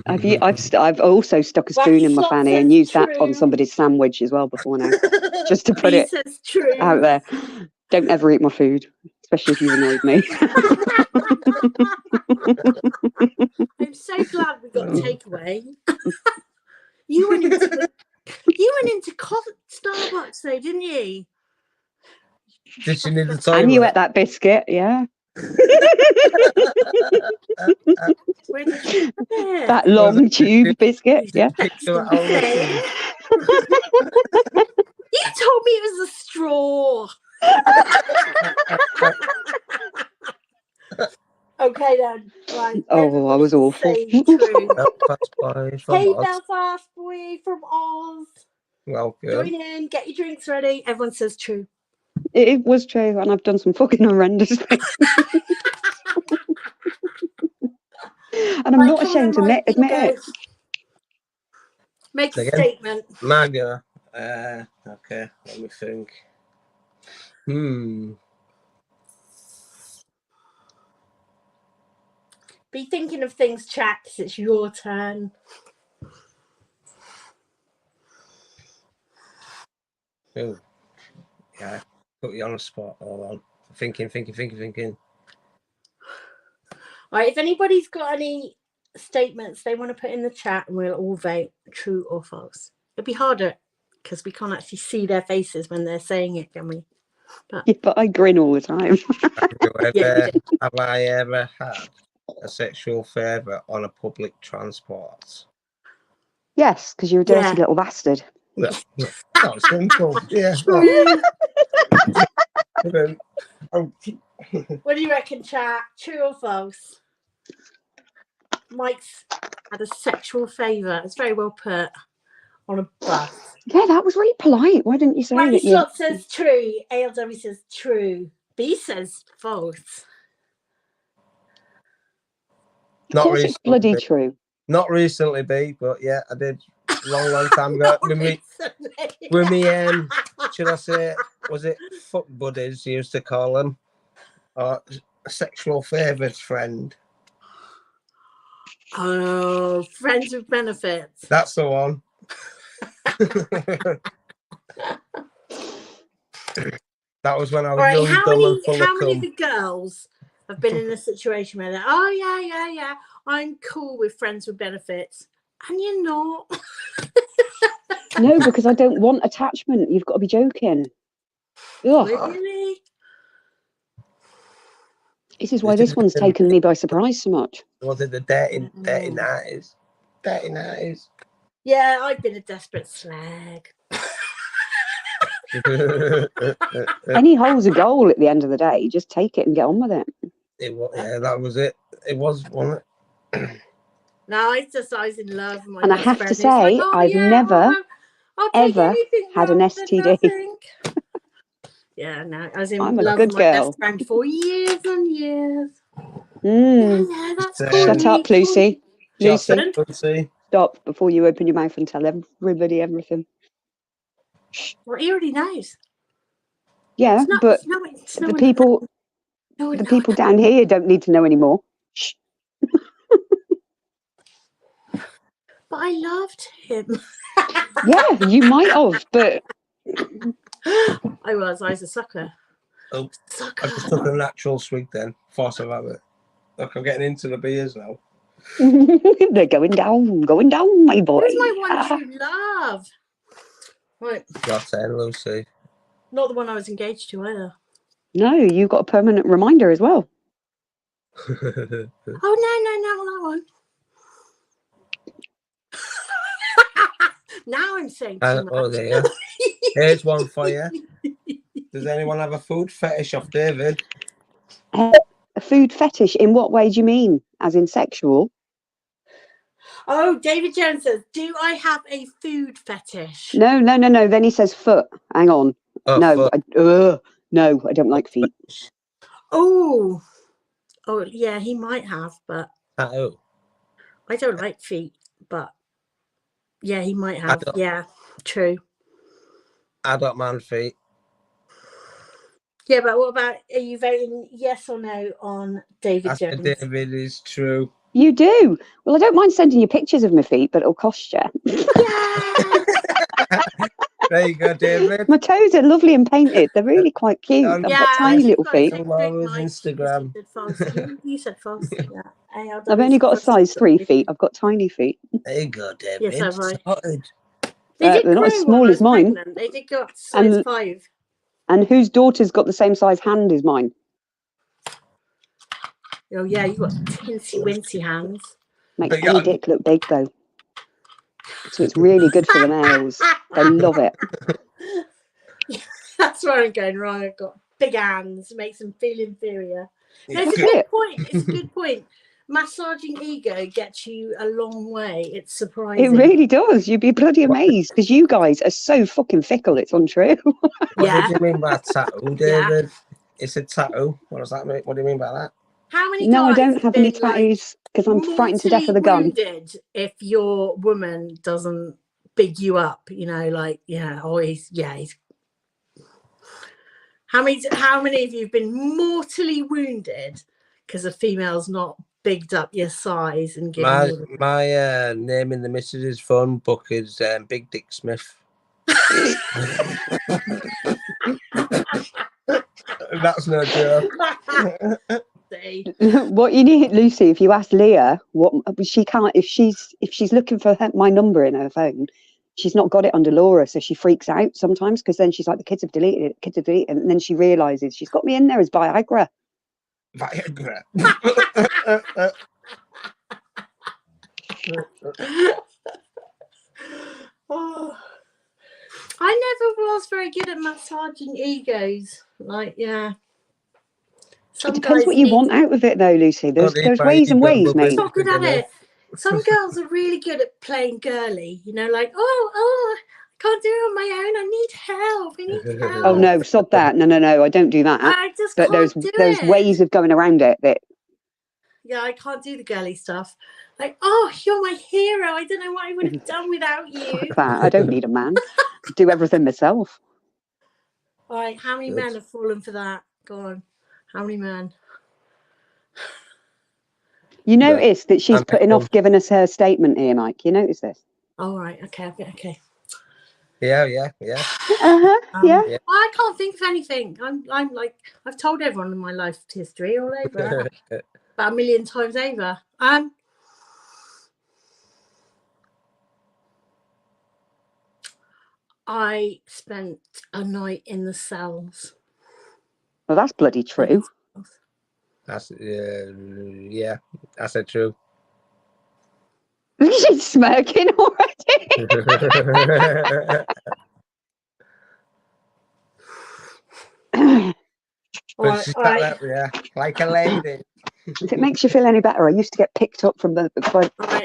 I've also stuck a spoon in my fanny and used that on somebody's sandwich as well before now, just to put it out there. Don't ever eat my food, especially if you annoyed me. I'm so glad we got takeaway. You went into Starbucks though, didn't you? Did she need the toilet? And you ate that biscuit, yeah. Where did you put it? That long tube biscuit. Yeah. Picture of all the things. You told me it was a straw. Okay then. Right. Oh, I was awful. Say true. Belfast boy from Hey Oz. Belfast boy from Oz. Welcome. Join in, get your drinks ready. Everyone says true. It was true, and I've done some fucking horrendous things. And I'm Right, not come on ashamed to then, Mike, admit you it. go. Make a Again? statement. Maga. Okay, let me think. Be thinking of things, chat, 'cause it's your turn. Oh, yeah. Put you on the spot. Hold on. Thinking. Right, if anybody's got any statements they want to put in the chat, and we'll all vote true or false. It'll be harder because we can't actually see their faces when they're saying it, can we? Yeah, but I grin all the time. Have I ever had a sexual favour on a public transport? Yes, because you're a dirty Yeah. little bastard. No, not simple. Yeah. True. Oh. What do you reckon, chat? True or false? Mike's had a sexual favour. It's very well put. On a bus. Yeah, that was really polite. Why didn't you say Matty that? You... Slot says true. ALW says true. B says false. Of course, it's bloody true. Not recently, B, but yeah, I did long time ago. with me, should I say, was it fuck buddies you used to call them, or a sexual favoured friend? Oh, friends with benefits. That's the one. That was when I was young, dumb, and full of cum. How many of the girls have been in a situation where they're, oh yeah, I'm cool with friends with benefits, and you're not? No, because I don't want attachment. You've got to be joking. Ugh. Really? This is why this one's taken me by surprise so much. Was it the dirty 90s? Dirty 90s. Yeah, I've been a desperate slag. Any hole's a goal at the end of the day. Just take it and get on with it. It was, yeah, that was it. It was one. No, I was in love. With my And I best have friend. to It's say, like, I've never, I'll take ever anything had an rather than STD. nothing. Yeah, no, I was in I'm a love good with my girl. best friend for years and years. Mm. Yeah, that's Shut up, Lucy. Lucy, Lucy. stop before you open your mouth and tell everybody everything. Well, he already knows. Yeah, but the people down here don't need to know anymore. Shh. But I loved him. Yeah, you might have, but I was a sucker. Oh, I just took a natural swig then. Force of habit. Look, I'm getting into the beers now. They're going down, my boy. Who's my one true love? Right. Your turn, Lucy. Not the one I was engaged to either. No, you got a permanent reminder as well. Oh, no, not that one. Now I'm saying too much. Oh, there. Here's one for you. Does anyone have a food fetish off David? A food fetish? In what way do you mean? As in sexual? Oh, David Jones says, do I have a food fetish? No. Then he says foot. Hang on. Oh, no, no, I don't like feet. Oh, yeah, he might have, but I don't like feet, but yeah, he might have. Yeah, true. I don't mind feet. Yeah, but what about, are you voting yes or no on David Jones? David is true. You do? Well, I don't mind sending you pictures of my feet, but it'll cost you. Yeah. There you go, David. My toes are lovely and painted. They're really quite cute. I've got tiny little feet. Instagram. You said false. Yeah. I've only got a size 3 feet. I've got tiny feet. There you go, David. Yes, have I. They're not as small as mine. Pregnant. They did go up to size 5. And whose daughter's got the same size hand as mine? Oh yeah, you've got tinsy wincy hands. Makes But yeah, any dick look big though. So it's really good for the males. They love it. That's where I'm going wrong. I've got big hands, makes them feel inferior. No, it's a That's good it. point. It's a good point. Massaging ego gets you a long way. It's It surprising. really does. You'd be bloody amazed because you guys are so fucking fickle. It's untrue. What Yeah. did you mean by tattoo, Yeah. David? It's a tattoo. What does that mean? What do you mean by that? How many No, I guys don't have any been, like, tattoos because I'm frightened to death of the gun. wounded if your woman doesn't big you up? You know, like he's. How many of you have been mortally wounded because a female's not bigged up your size and given you My name in the missus's phone book is Big Dick Smith. That's no joke. What you need, Lucy, if you ask Leah, what she can't, if she's looking for my number in her phone, she's not got it under Laura, so she freaks out sometimes because then she's like, the kids have deleted it, and then she realizes she's got me in there as Viagra. Viagra. Oh, I never was very good at massaging egos. Like, yeah. It depends what you want out of it, though, Lucy. There's ways and ways, mate. Not good at it. Some girls are really good at playing girly. You know, like, oh, I can't do it on my own. I need help. I need help. Oh no, stop that! No, I don't do that. I just but can't there's ways of going around it that. Yeah, I can't do the girly stuff. Like, oh, you're my hero. I don't know what I would have done without you. Fuck that. I don't need a man. Do everything myself. All right, how many men have fallen for that? Go on. How many men? You notice that she's putting off giving us her statement here, Mike. You notice this? All right. Okay. Yeah. Yeah. I can't think of anything. I'm like, I've told everyone in my life history all over. About a million times over. I spent a night in the cells. Well, that's bloody true. That's yeah, that's it true. She's smirking already. But she sat there, yeah, like a lady. If it makes you feel any better, I used to get picked up by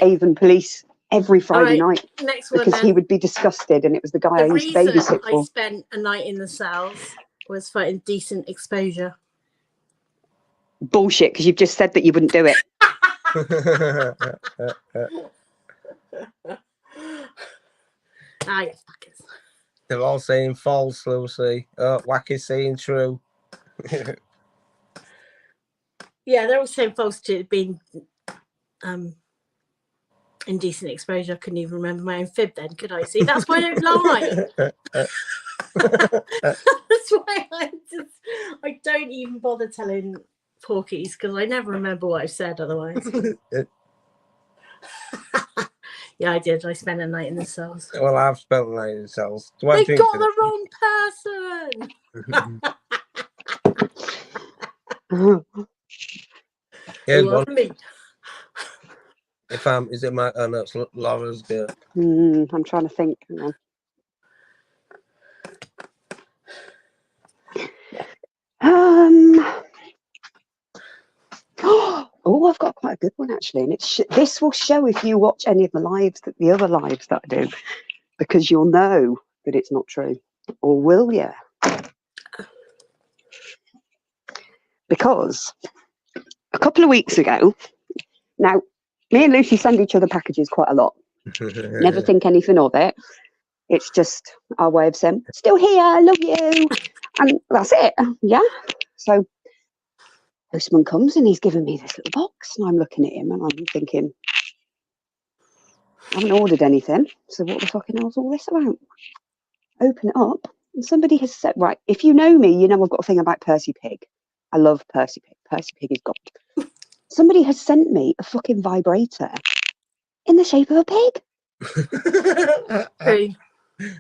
Avon police every Friday night because he would be disgusted, and it was the guy I used to babysit for. I spent a night in the cells was for indecent exposure. Bullshit, because you've just said that you wouldn't do it. You fuckers. They're all saying false, Lucy. Oh, Wacky's saying true. Yeah, they're all saying false to being indecent exposure. I couldn't even remember my own fib then, could I? See, that's why I don't lie. That's why I don't even bother telling porkies, because I never remember what I've said otherwise. Yeah, I did. I spent a night in the cells. Well, I've spent a night in the cells. They got the wrong person. Here's one. Is it my? Oh no, it's Laura's girl. I'm trying to think. Hang on. Oh, I've got quite a good one actually, and this will show if you watch any of the other lives that I do, because you'll know that it's not true, or will you? Because a couple of weeks ago, now me and Lucy send each other packages quite a lot. Never think anything of it. It's just our way of saying, still here, I love you, and that's it. Yeah. So postman comes and he's giving me this little box, and I'm looking at him and I'm thinking, I haven't ordered anything, so what the fucking hell's all this about? Open it up, and somebody has said, right, if you know me, you know I've got a thing about Percy Pig. I love Percy Pig. Percy Pig is God. Somebody has sent me a fucking vibrator in the shape of a pig. Hey.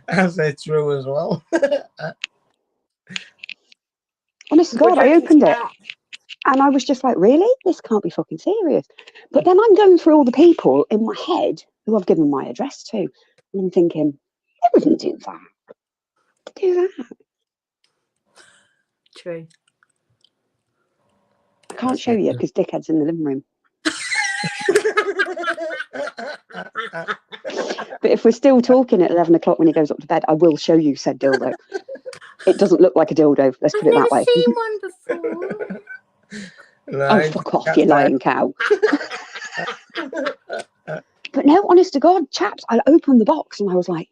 That's it true as well. Honest to God, I opened it. And I was just like, really? This can't be fucking serious. But then I'm going through all the people in my head who I've given my address to. And I'm thinking, I wouldn't do that. Do that. True. I can't show you because Dickhead's in the living room. But if we're still talking at 11 o'clock when he goes up to bed, I will show you said dildo. It doesn't look like a dildo. Let's put it that way. I've never seen one before. Oh, fuck off, you lying cow. But no, honest to God, chaps, I opened the box and I was like,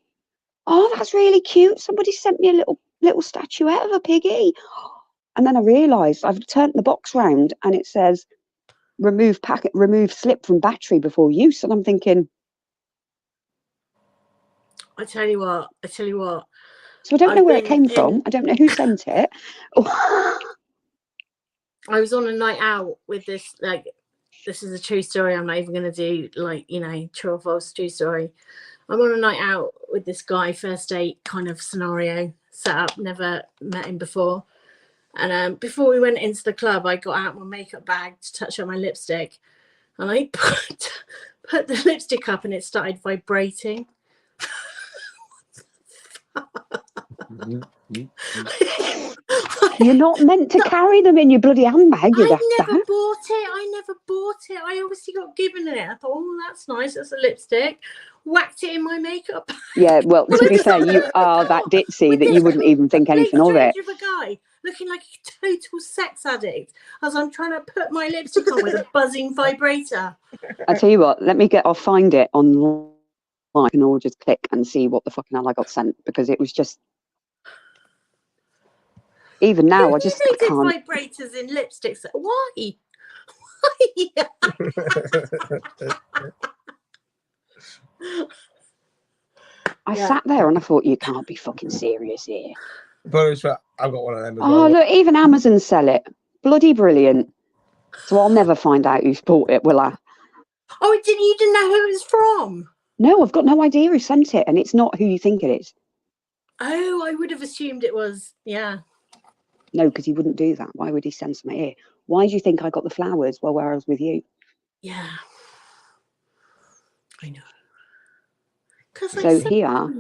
oh, that's really cute. Somebody sent me a little statuette of a piggy. And then I realised I've turned the box round and it says, remove slip from battery before use. And I'm thinking, I tell you what. so I don't know where it came from. I don't know who sent it. I was on a night out with this, like, this is a true story. I'm not even going to do, like, you know, true or false, true story. I'm on a night out with this guy, first date kind of scenario set up, never met him before. And before we went into the club, I got out my makeup bag to touch on my lipstick. And I put the lipstick up and it started vibrating. You're not meant to carry them in your bloody handbag. I never bought it. I obviously got given it. I thought, oh, that's nice. That's a lipstick. Whacked it in my makeup bag. Yeah, well, to be fair, you are that ditzy that you wouldn't even think anything of it. Of a guy looking like a total sex addict as I'm trying to put my lipstick on with a buzzing vibrator. I tell you what, I'll find it online and I'll just click and see what the fucking hell I got sent, because it was just, even now, I just did can't. Vibrators in lipsticks. Why? I sat there and I thought, you can't be fucking serious here. But I've got one of them as Oh, well. look, even Amazon sell it. Bloody brilliant. So I'll never find out who's bought it, will I? Oh, you didn't know who it was from? No, I've got no idea who sent it, and it's not who you think it is. Oh, I would have assumed it was, yeah. No, because he wouldn't do that. Why would he send some here? Why do you think I got the flowers while I was with you? Yeah. I know. So here,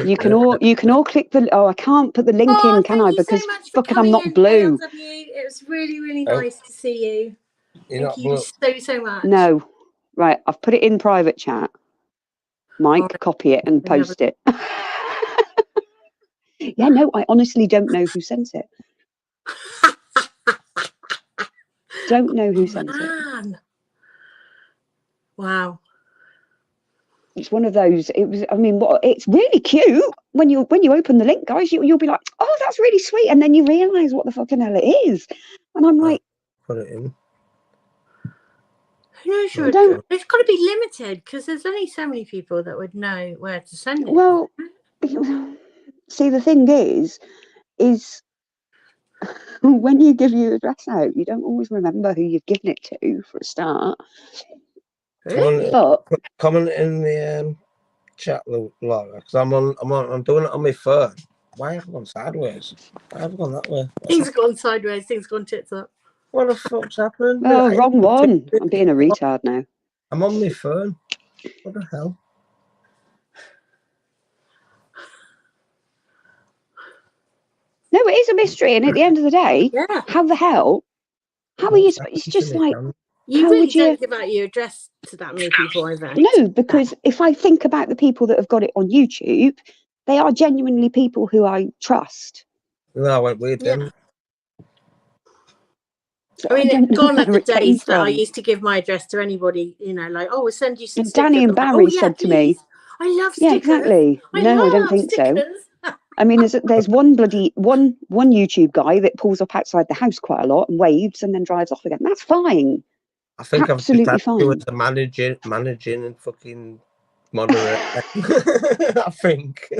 you can all click the. Oh, I can't put the link in, can I? Because fucking I'm not blue. It was really, really nice to see you. You're Thank you so much. No, right. I've put it in private chat. Mike, copy it and post it. Yeah, no, I honestly don't know who sent it. Don't know who sent it. Wow. It's one of those. It was. I mean, it's really cute when you open the link, guys. You'll be like, oh, that's really sweet, and then you realise what the fucking hell it is. And I'm like, put it in. No, sure. It's got to be limited because there's only so many people that would know where to send it. Well, see, the thing is when you give your address out, you don't always remember who you've given it to for a start. Really? Comment in the chat, Laura, because I'm doing it on my phone. Why have I gone sideways? Why have I gone that way? Things have gone sideways. Things have gone tits up. What the fuck's happened? Oh, wrong one. I'm being a retard now. I'm on my phone. What the hell? No, it is a mystery, and at the end of the day, how the hell? How are you? It's just like you really don't give out your address to that many people, I bet. No, because if I think about the people that have got it on YouTube, they are genuinely people who I trust. No, I went weird then. So I mean, gone are the days that I used to give my address to anybody, you know, like, oh, we'll send you some stickers. Danny and Barry said to me, I love stickers. Yeah, exactly. No, I don't think so. I mean, there's one YouTube guy that pulls up outside the house quite a lot and waves and then drives off again. That's fine. I think absolutely I've fine. to managing and fucking moderate. I think.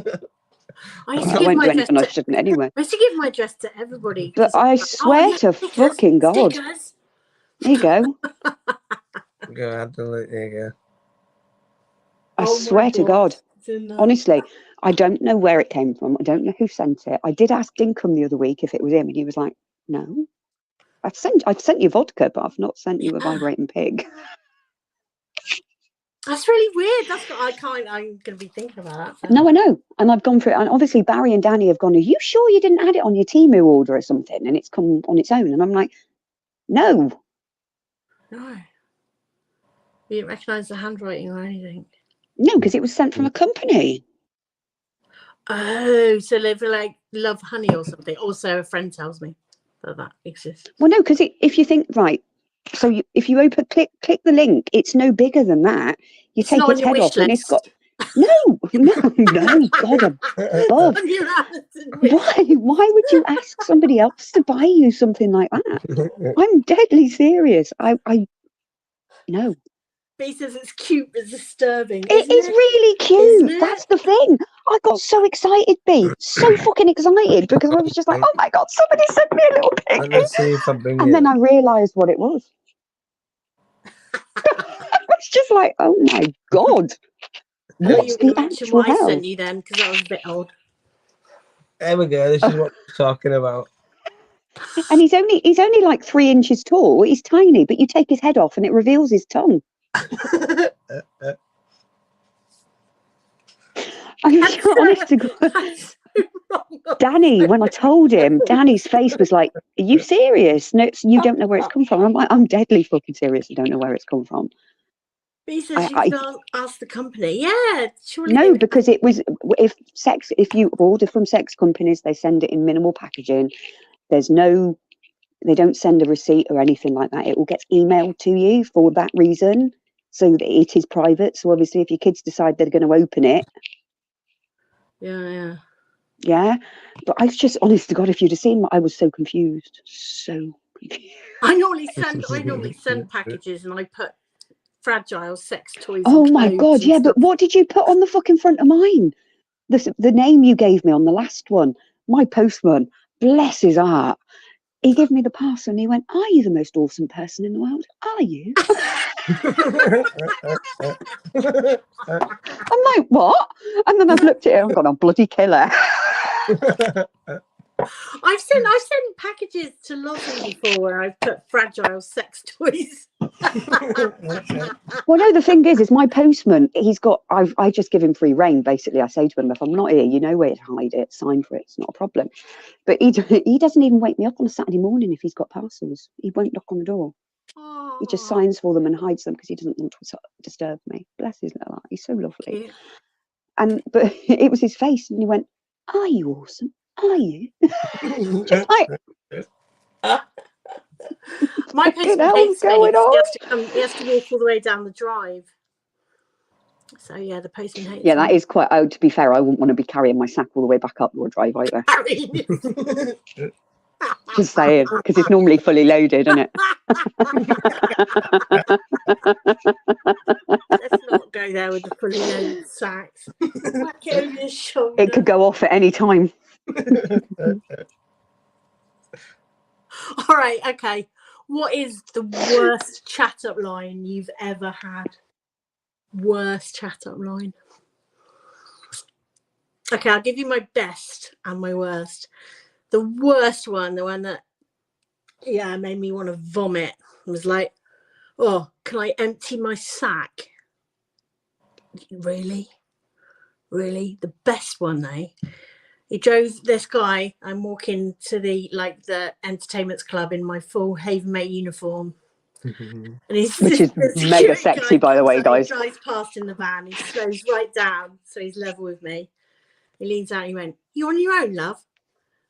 I used to give my address I shouldn't anyway. I used to give my address to everybody. But I swear to fucking God. Stickers. There you go. Go ahead, there you go. I swear to God. Honestly, I don't know where it came from. I don't know who sent it. I did ask Dinkum the other week if it was him, and he was like, no. I've sent you vodka, but I've not sent you a vibrating pig. That's really weird. That's what I'm going to be thinking about that. No, I know. And I've gone through it. And obviously Barry and Danny have gone, are you sure you didn't add it on your Temu order or something? And it's come on its own. And I'm like, no. No. You didn't recognise the handwriting or anything? No, because it was sent from a company. Oh, so they were like Love Honey or something. Also, a friend tells me that exists. Well, no, because if you think, right, so if you click the link, it's no bigger than that. You It's take not on its your head wish off and it's got... list. No, God above. On your Amazon wish Why would you ask somebody else to buy you something like that? I'm deadly serious. I no. B says it's cute but disturbing. It is really cute. That's the thing. I got so excited, B. So fucking excited because I was just like, oh my God, somebody sent me a little Let me pig. see if I bring And it. then I realised what it was. I was just like, oh my God. What's the actual what I hell? sent you then, because that was a bit old. There we go. This is what we're talking about. And he's only like 3 inches tall. He's tiny, but you take his head off and it reveals his tongue. I mean, honest to God. Danny, when I told him, Danny's face was like, are you serious? No, you don't know where it's come from. I'm like, I'm deadly fucking serious. I don't know where it's come from. He says you can ask the company. Yeah, surely. No, because it was if you order from sex companies, they send it in minimal packaging. They don't send a receipt or anything like that. It all gets emailed to you for that reason, so that it is private. So obviously, if your kids decide they're going to open it, yeah. But I was just, honest to God, if you'd have seen, I was so confused, I normally send packages, and I put fragile sex toys. Oh my God, yeah. But what did you put on the fucking front of mine? The name you gave me on the last one. My postman, bless his heart. He gave me the parcel and he went, are you the most awesome person in the world? Are you? I'm like, what? And then I've looked at it and gone, oh, bloody killer. I've sent packages to Lucie before where I've put fragile sex toys. Well, no, the thing is my postman, I just give him free rein, basically. I say to him, if I'm not here, you know where to hide it, sign for it, it's not a problem. But he doesn't even wake me up on a Saturday morning if he's got parcels. He won't knock on the door. He just signs for them and hides them because he doesn't want to disturb me. Bless his little heart. He's so lovely. Yeah. But it was his face and he went, are you awesome? Are you? Just like... My postman hates me. He has to walk all the way down the drive. So yeah, the postman hates me. That is quite... Oh, to be fair, I wouldn't want to be carrying my sack all the way back up your drive either. Just saying, because it's normally fully loaded, isn't it? Let's not go there with the fully loaded sacks. Whack it over your shoulder. It could go off at any time. All right, okay. What is the worst chat up line you've ever had? Worst chat up line. Okay, I'll give you my best and my worst. The worst one, the one that made me want to vomit, was like, oh, can I empty my sack? Really? The best one though. He drove this guy. I'm walking to the entertainment club in my full Havenmate uniform. And which is mega sexy, by the way, guys. He drives past in the van. He slows right down, so he's level with me. He leans out and he went, you on your own, love?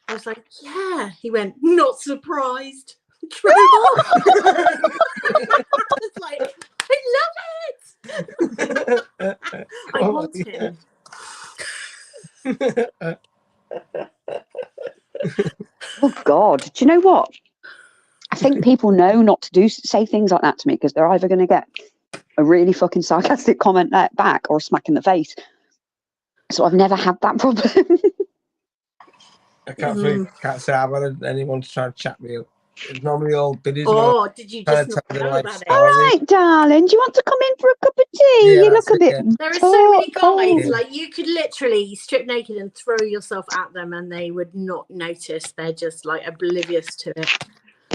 I was like, yeah. He went, not surprised. Drove off. I was like, I love it. I want him. Oh God, do you know what? I think people know not to say things like that to me because they're either going to get a really fucking sarcastic comment back or a smack in the face. So I've never had that problem. I can't say I've had anyone try to chat me up. It's normally all biddies. Oh, did you just not know about it? All right, darling, do you want to come in for a cup of tea? Yeah, you look a bit... There are so many guys, like you could literally strip naked and throw yourself at them and they would not notice. They're just like oblivious to it.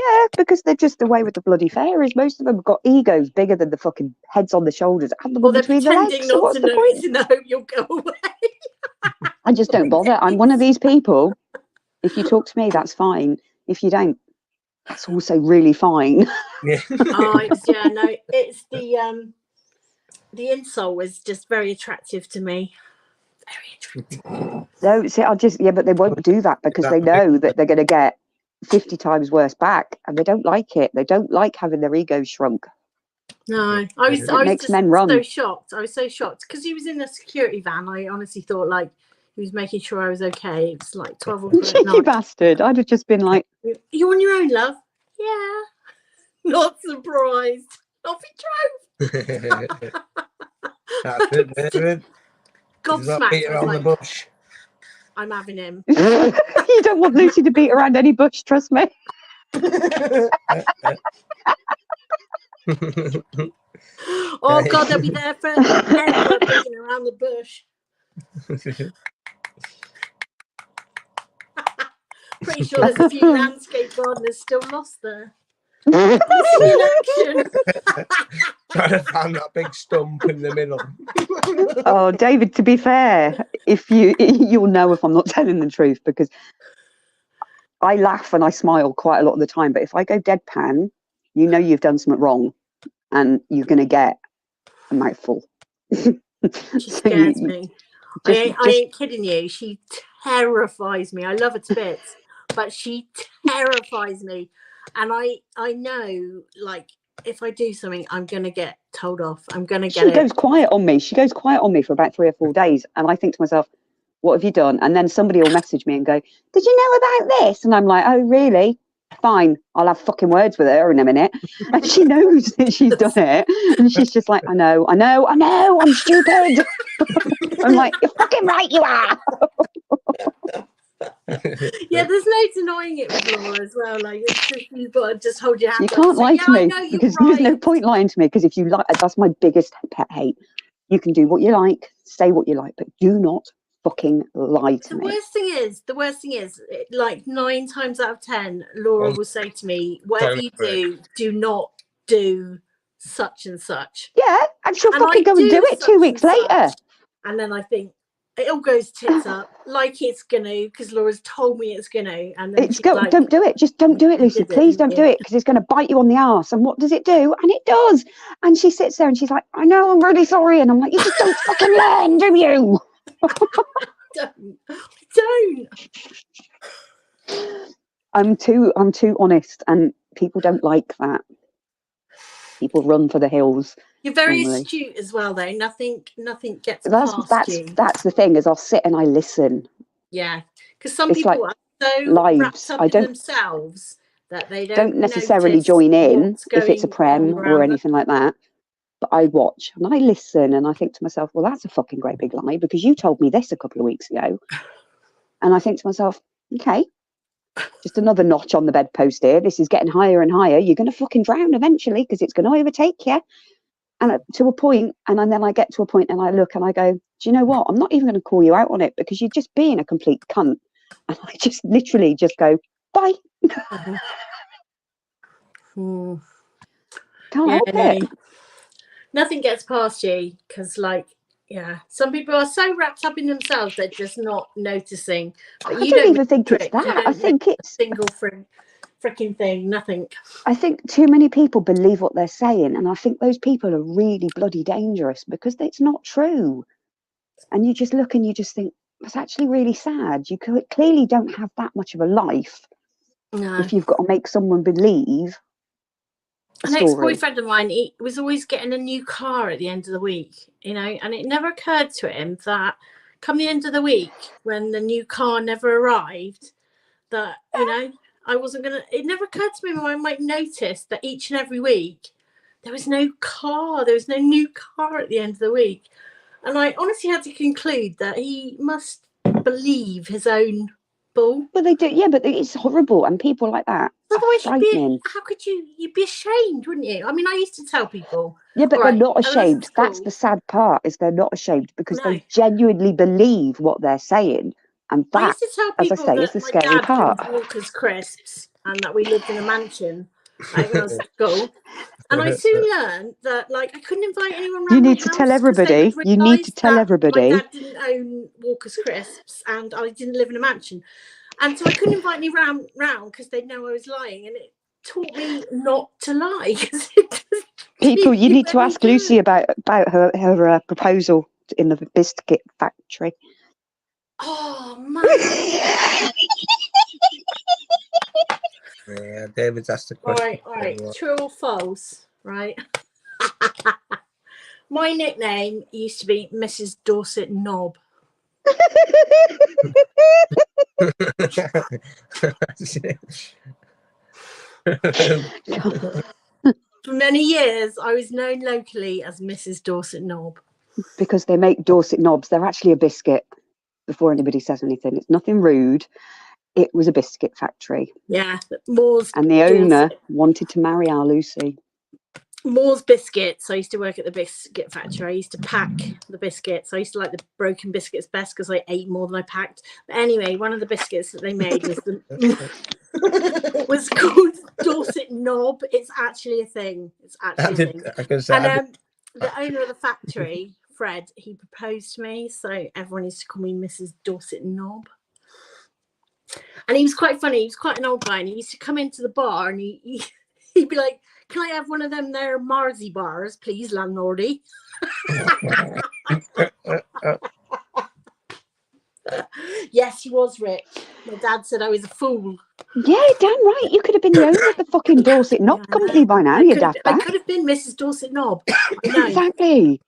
Yeah, because they're just away with the bloody fairies. Most of them have got egos bigger than the fucking heads on the shoulders and the Or one they're between the pretending legs. So not what's to the notice point? in the hope you'll go away. I just don't bother. I'm one of these people. If you talk to me, that's fine. If you don't, that's also really fine. Yeah. Oh, it's the insole was just very attractive to me. Very attractive. No, see, but they won't do that because they know that they're going to get 50 times worse back, and they don't like it. They don't like having their ego shrunk. No, I was makes just men run. so shocked. I was so shocked because he was in a security van. I honestly thought like he was making sure I was okay. It was like 12 o'clock at Cheeky night. bastard. I'd have just been like, You on your own, love? Yeah. Not surprised. Off he drove. That's it, David. He's not beat Gobsmacked. I around was the like, bush. I'm having him. you don't want Lucy to beat around any bush, trust me. Oh God, they'll be there forever beating around the bush. Pretty sure there's a few landscape gardeners still lost there. In action. Trying to find that big stump in the middle. Oh, David, to be fair, you'll know if I'm not telling the truth, because I laugh and I smile quite a lot of the time, but if I go deadpan, you know you've done something wrong and you're going to get a mouthful. She scares me. I ain't kidding you. She terrifies me. I love her to bits, but she terrifies me. And I know, like, if I do something, I'm going to get told off. I'm going to get She goes quiet on me. She goes quiet on me for about 3 or 4 days. And I think to myself, what have you done? And then somebody will message me and go, did you know about this? And I'm like, oh, really? Fine. I'll have fucking words with her in a minute. And she knows that she's done it. And she's just like, I know, I'm stupid. I'm like, you're fucking right, you are. Yeah, there's no denying it with Laura as well. Like, it's just, you've got to just hold your hands You up can't and say, lie to me, I know, you're because right. there's no point lying to me, because if you lie, that's my biggest pet hate. You can do what you like, say what you like, but do not fucking lie to me. The worst thing is, like 9 times out of 10, Laura will say to me, whatever you do not do such and such. Yeah, and she'll fucking go and do it 2 weeks later. And then I think it all goes tits up, like it's gonna, because Laura's told me it's gonna. And then like, don't do it. Just don't do it, Lucy. Please don't do it, because it's going to bite you on the arse. And what does it do? And it does. And she sits there and she's like, I know, I'm really sorry. And I'm like, you just don't fucking learn, do you? Don't. I'm too honest, and people don't like that. People run for the hills. You're very normally. astute as well, though. Nothing gets past you. That's the thing, is I'll sit and I listen. Yeah, because some It's people like are so lives. wrapped up in themselves that they don't necessarily join in if it's a prem or anything like that. But I watch and I listen and I think to myself, well, that's a fucking great big lie, because you told me this a couple of weeks ago. And I think to myself, okay, just another notch on the bedpost here. This is getting higher and higher. You're going to fucking drown eventually, because it's going to overtake you. And to a point, and then I get to a point and I look and I go, do you know what? I'm not even going to call you out on it, because you're just being a complete cunt. And I just literally just go, bye. Can't help it. Nothing gets past you, because, like, yeah, some people are so wrapped up in themselves they're just not noticing. But I don't even think it's that. I think it's single freaking thing. Nothing. I think too many people believe what they're saying, and I think those people are really bloody dangerous, because it's not true. And you just look and you just think, that's actually really sad. You clearly don't have that much of a life if you've got to make someone believe. An ex-boyfriend of mine, he was always getting a new car at the end of the week, you know, and it never occurred to him that come the end of the week, when the new car never arrived, that, you know, I wasn't going to, it never occurred to me, I might notice that each and every week there was no new car at the end of the week. And I honestly had to conclude that he must believe his own bull. Well, they do, yeah, but it's horrible, and people like that. Otherwise, how could you'd be ashamed, wouldn't you? I mean, I used to tell people. Yeah, but they're not ashamed. That's the sad part, is they're not ashamed, because they genuinely believe what they're saying. And that, as I say, is the scary part. Walker's crisps, and that we lived in a mansion, like when I was at school. And I soon learned that, like, I couldn't invite anyone around. You need to tell everybody. You need to tell everybody. My dad didn't own Walker's Crisps, and I didn't live in a mansion, and so I couldn't invite any round because they'd know I was lying, and it taught me not to lie. People, you need to ask Lucy about her proposal in the biscuit factory. Oh man. Yeah, David's asked the question. All right. True or false? Right. My nickname used to be Mrs. Dorset Knob. For many years, I was known locally as Mrs. Dorset Knob. Because they make Dorset knobs. They're actually a biscuit, before anybody says anything. It's nothing rude. It was a biscuit factory. Yeah, Moore's. And the owner wanted to marry our Lucy. Moore's Biscuits. I used to work at the biscuit factory. I used to pack the biscuits. I used to like the broken biscuits best because I ate more than I packed. But anyway, one of the biscuits that they made was called Dorset Knob. It's actually a thing. It's actually a thing. And the owner of the factory, Fred, he proposed to me, so everyone used to call me Mrs. Dorset Knob. And he was quite funny. He was quite an old guy, and he used to come into the bar, and he'd be like, "Can I have one of them there Marzi bars, please, landlordy?" Yes, he was rich. My dad said I was a fool. Yeah, damn right. You could have been the owner of the fucking Dorset Knob company by now, you daft I could have been Mrs. Dorset Knob. Exactly.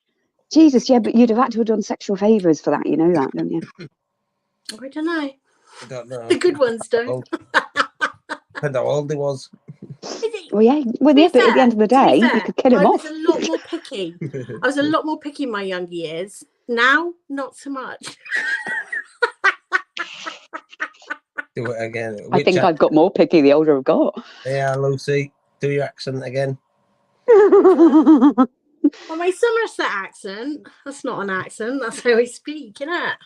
Jesus, yeah, but you'd have had to have done sexual favours for that. You know that, don't you? I don't know. I don't know. The good ones don't. I know how old he was. Well, yeah. Well, yeah, but at the end of the day, you could kill him off. I was a lot more picky. I was a lot more picky in my younger years. Now, not so much. Do it again. I think I've got more picky the older I've got. Yeah, Lucy, do your accent again. Well, my Somerset accent, that's not an accent, that's how I speak, isn't it?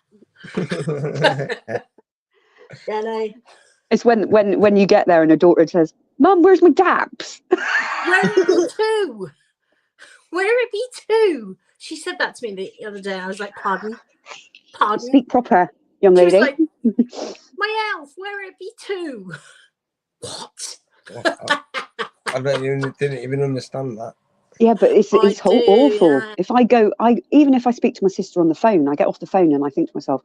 Yeah, no. It's when you get there and a daughter says, "Mum, where's my gaps?" Where it be two? Where it be two? She said that to me the other day. I was like, pardon? Speak proper, young lady. She was like, my elf, where it be two? What? I didn't even understand that. Yeah, but it's awful. Yeah. If even if I speak to my sister on the phone, I get off the phone and I think to myself,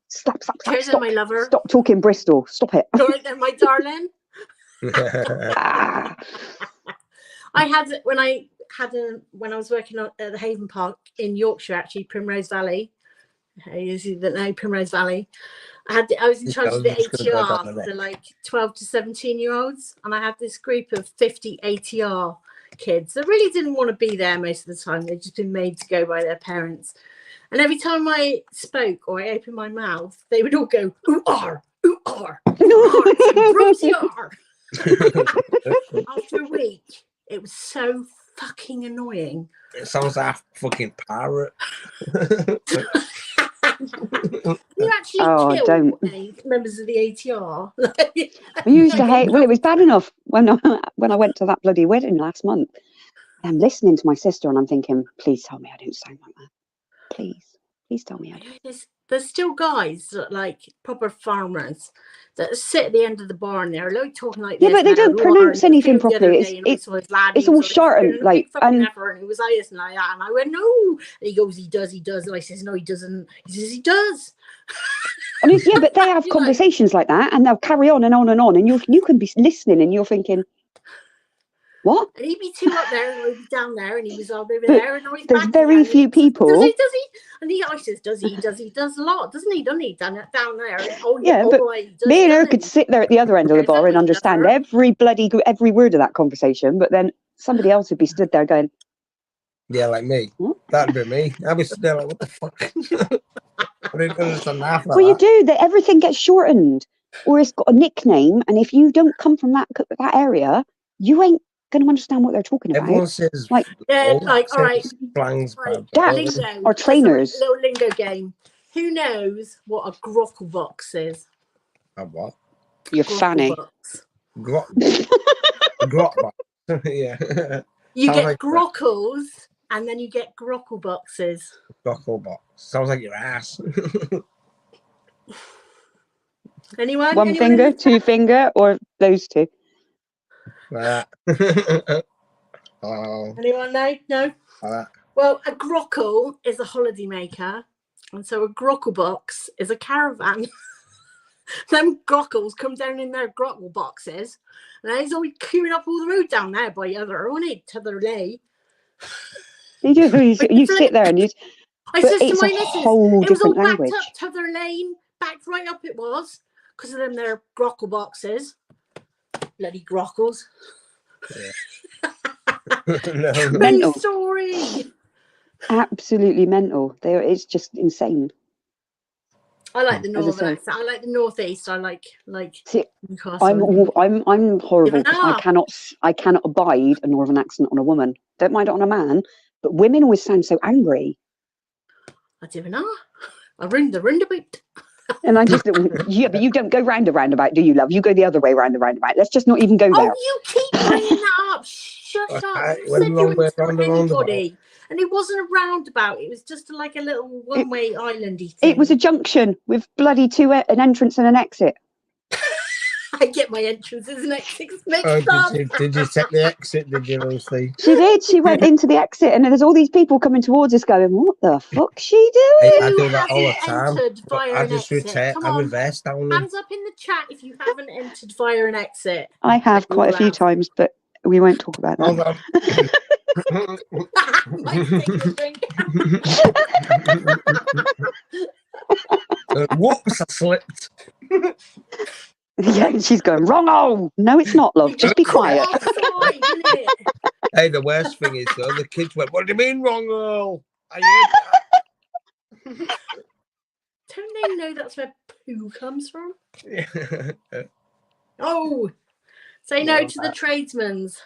stop, Stop, my lover. Stop talking Bristol. Stop it. All right then, my darling. When I was working at the Haven Park in Yorkshire, actually, Primrose Valley. You see that now, Primrose Valley. I was in charge of the ATR, the like 12 to 17-year-olds, and I had this group of 50 ATR kids that really didn't want to be there most of the time. They'd just been made to go by their parents. And every time I spoke or I opened my mouth, they would all go, ooh-ar, ooh-ar, ooh-ar, Rosie-ar. After a week, it was so fucking annoying. It sounds like a fucking parrot. You actually killed any members of the ATR. We used to hate. Well, it was bad enough when I went to that bloody wedding last month. I'm listening to my sister and I'm thinking, please tell me I don't sound like that. Please tell me I don't. There's still guys that like proper farmers that sit at the end of the bar and they're like talking like this. Yeah, but they don't pronounce anything properly. It's all shortened, like, and it was I and like that, and I went no. And he goes, he does, and I says no, he doesn't. He says he does. I mean, yeah, but they have conversations like that, and they'll carry on, and you can be listening, and you're thinking, what? And he'd be two up there, and I'd be down there, and he was all over there, and now he's there's back very again, few people. Does he? And I says, does he? He does a lot, doesn't he? Down there. Oh yeah, but me and her could sit there at the other end of the bar and understand every word of that conversation, but then somebody else would be stood there going, yeah, like me. What? That'd be me. I'd be stood there like, what the fuck? I didn't understand half of well, you do. That everything gets shortened, or it's got a nickname, and if you don't come from that area, you ain't going to understand what they're talking about. Everyone says like, all right, slangs, dads or trainers. A little lingo game. Who knows what a grocklebox is? A what? Your fanny. box. Grot. Grot box. Yeah. You Sounds get like- grockles and then you get grockle boxes. Grockle box. Sounds like your ass. Anyone? One Anyone finger, in the two chat? finger, or those two? Like that. Oh, Anyone know? No? like that. Well, a grockle is a holiday maker. And so a grockle box is a caravan. Them grockles come down in their grockle boxes. And he's always queuing up all the road down there by other on it to the lay. You do. You sit there and you. I But says to it's my a missus, whole it was all different backed language. up to their lane, backed right up it was, because of them their grockle boxes. Bloody grockles. No. True Mental. story. Absolutely mental. It's just insane. I like the As I northern say. accent. I like the northeast. I like See, Newcastle. I'm horrible Even because I cannot abide a northern accent on a woman. Don't mind it on a man, but women always sound so angry. I don't know. I ring the roundabout. And I just, yeah, but you don't go round a roundabout, do you, love? You go the other way round a roundabout. Let's just not even go there. Oh, you keep bringing that up. Shut up. Okay, You well, said you wrong way wouldn't tell round the roundabout. anybody. And it wasn't a roundabout. It was just like a little one-way islandy thing. It was a junction with bloody an entrance and an exit. I get my entrances and exits mixed Oh, up. did you take the exit, did you, Lucy? She did. She went into the exit, and there's all these people coming towards us going, what the fuck's she doing? I do that all the hasn't time. entered via I an just exit? Come I on. reverse down them. Hands up in the chat if you haven't entered via an exit. I have You quite a all few have. times, but we won't talk about Hold that. on. Might take a drink. Whoops, I slipped. Yeah, and she's going, wrong-o. No, it's not, love. Just be quiet. Outside, isn't it? Hey, the worst thing is, though, the kids went, what do you mean wrong, Earl? I heard Don't they know that's where poo comes from? that. Oh, say no to the tradesmen's.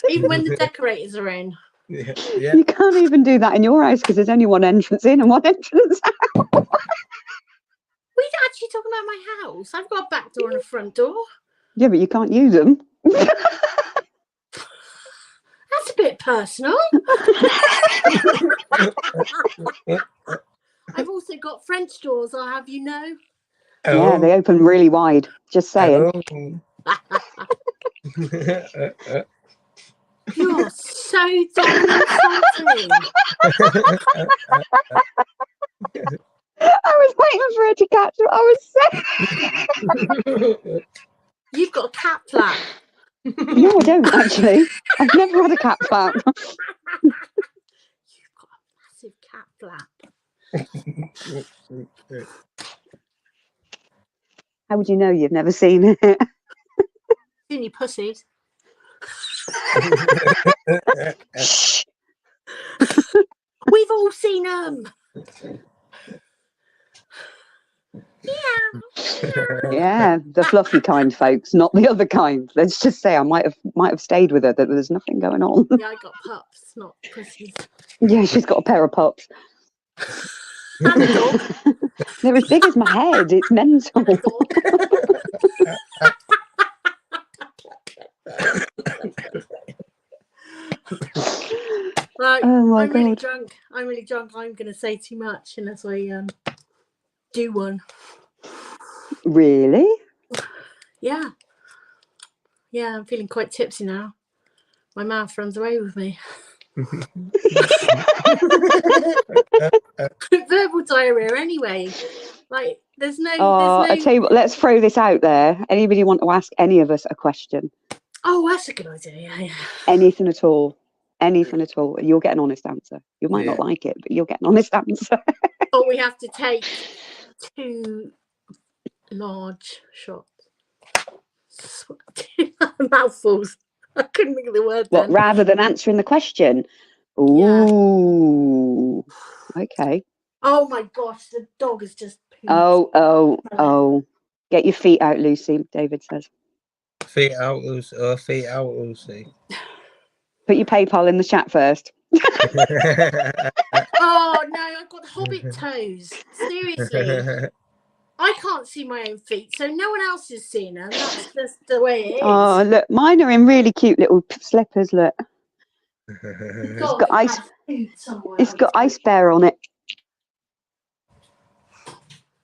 Even when the decorators are in. Yeah. You can't even do that in your house because there's only one entrance in and one entrance out. We're actually talking about my house. I've got a back door and a front door. Yeah, but you can't use them. That's a bit personal. I've also got French doors, I'll have you know. Yeah, they open really wide. Just saying. You're so damn insulting. I was waiting for her to catch what I was saying. You've got a cat flap. No, I don't actually. I've never had a cat flap. You've got a massive cat flap. How would you know you've never seen it? In your pussies. Shh. We've all seen them. Yeah, the fluffy kind, folks, not the other kind. Let's just say I might have stayed with her. That there's nothing going on. Yeah, I got pups, not pussies. Yeah, she's got a pair of pups. And a dog. They're as big as my head. It's mental. And a dog. Right, Oh my I'm really god. drunk. I'm really drunk. I'm going to say too much unless I do one. Really? Yeah. Yeah, I'm feeling quite tipsy now. My mouth runs away with me. Verbal diarrhea anyway. Like, there's no... I tell you what, let's throw this out there. Anybody want to ask any of us a question? Oh, that's a good idea. Yeah. Anything at all. Anything at all. You'll get an honest answer. You might not like it, but you'll get an honest answer. Or we have to take 2 large shots. Mouthfuls. I couldn't think of the word What, then. rather than answering the question? Ooh. Okay. Oh my gosh, the dog is just pooped. Oh. Get your feet out, Lucy, David says. Feet out, Lucy. Feet out, Lucy. Put your PayPal in the chat first. Oh no, I've got hobbit toes. Seriously. I can't see my own feet, so no one else is seeing them. That's just the way it is. Oh, look, mine are in really cute little slippers. Look, it's got ice. It's got ice bear on it.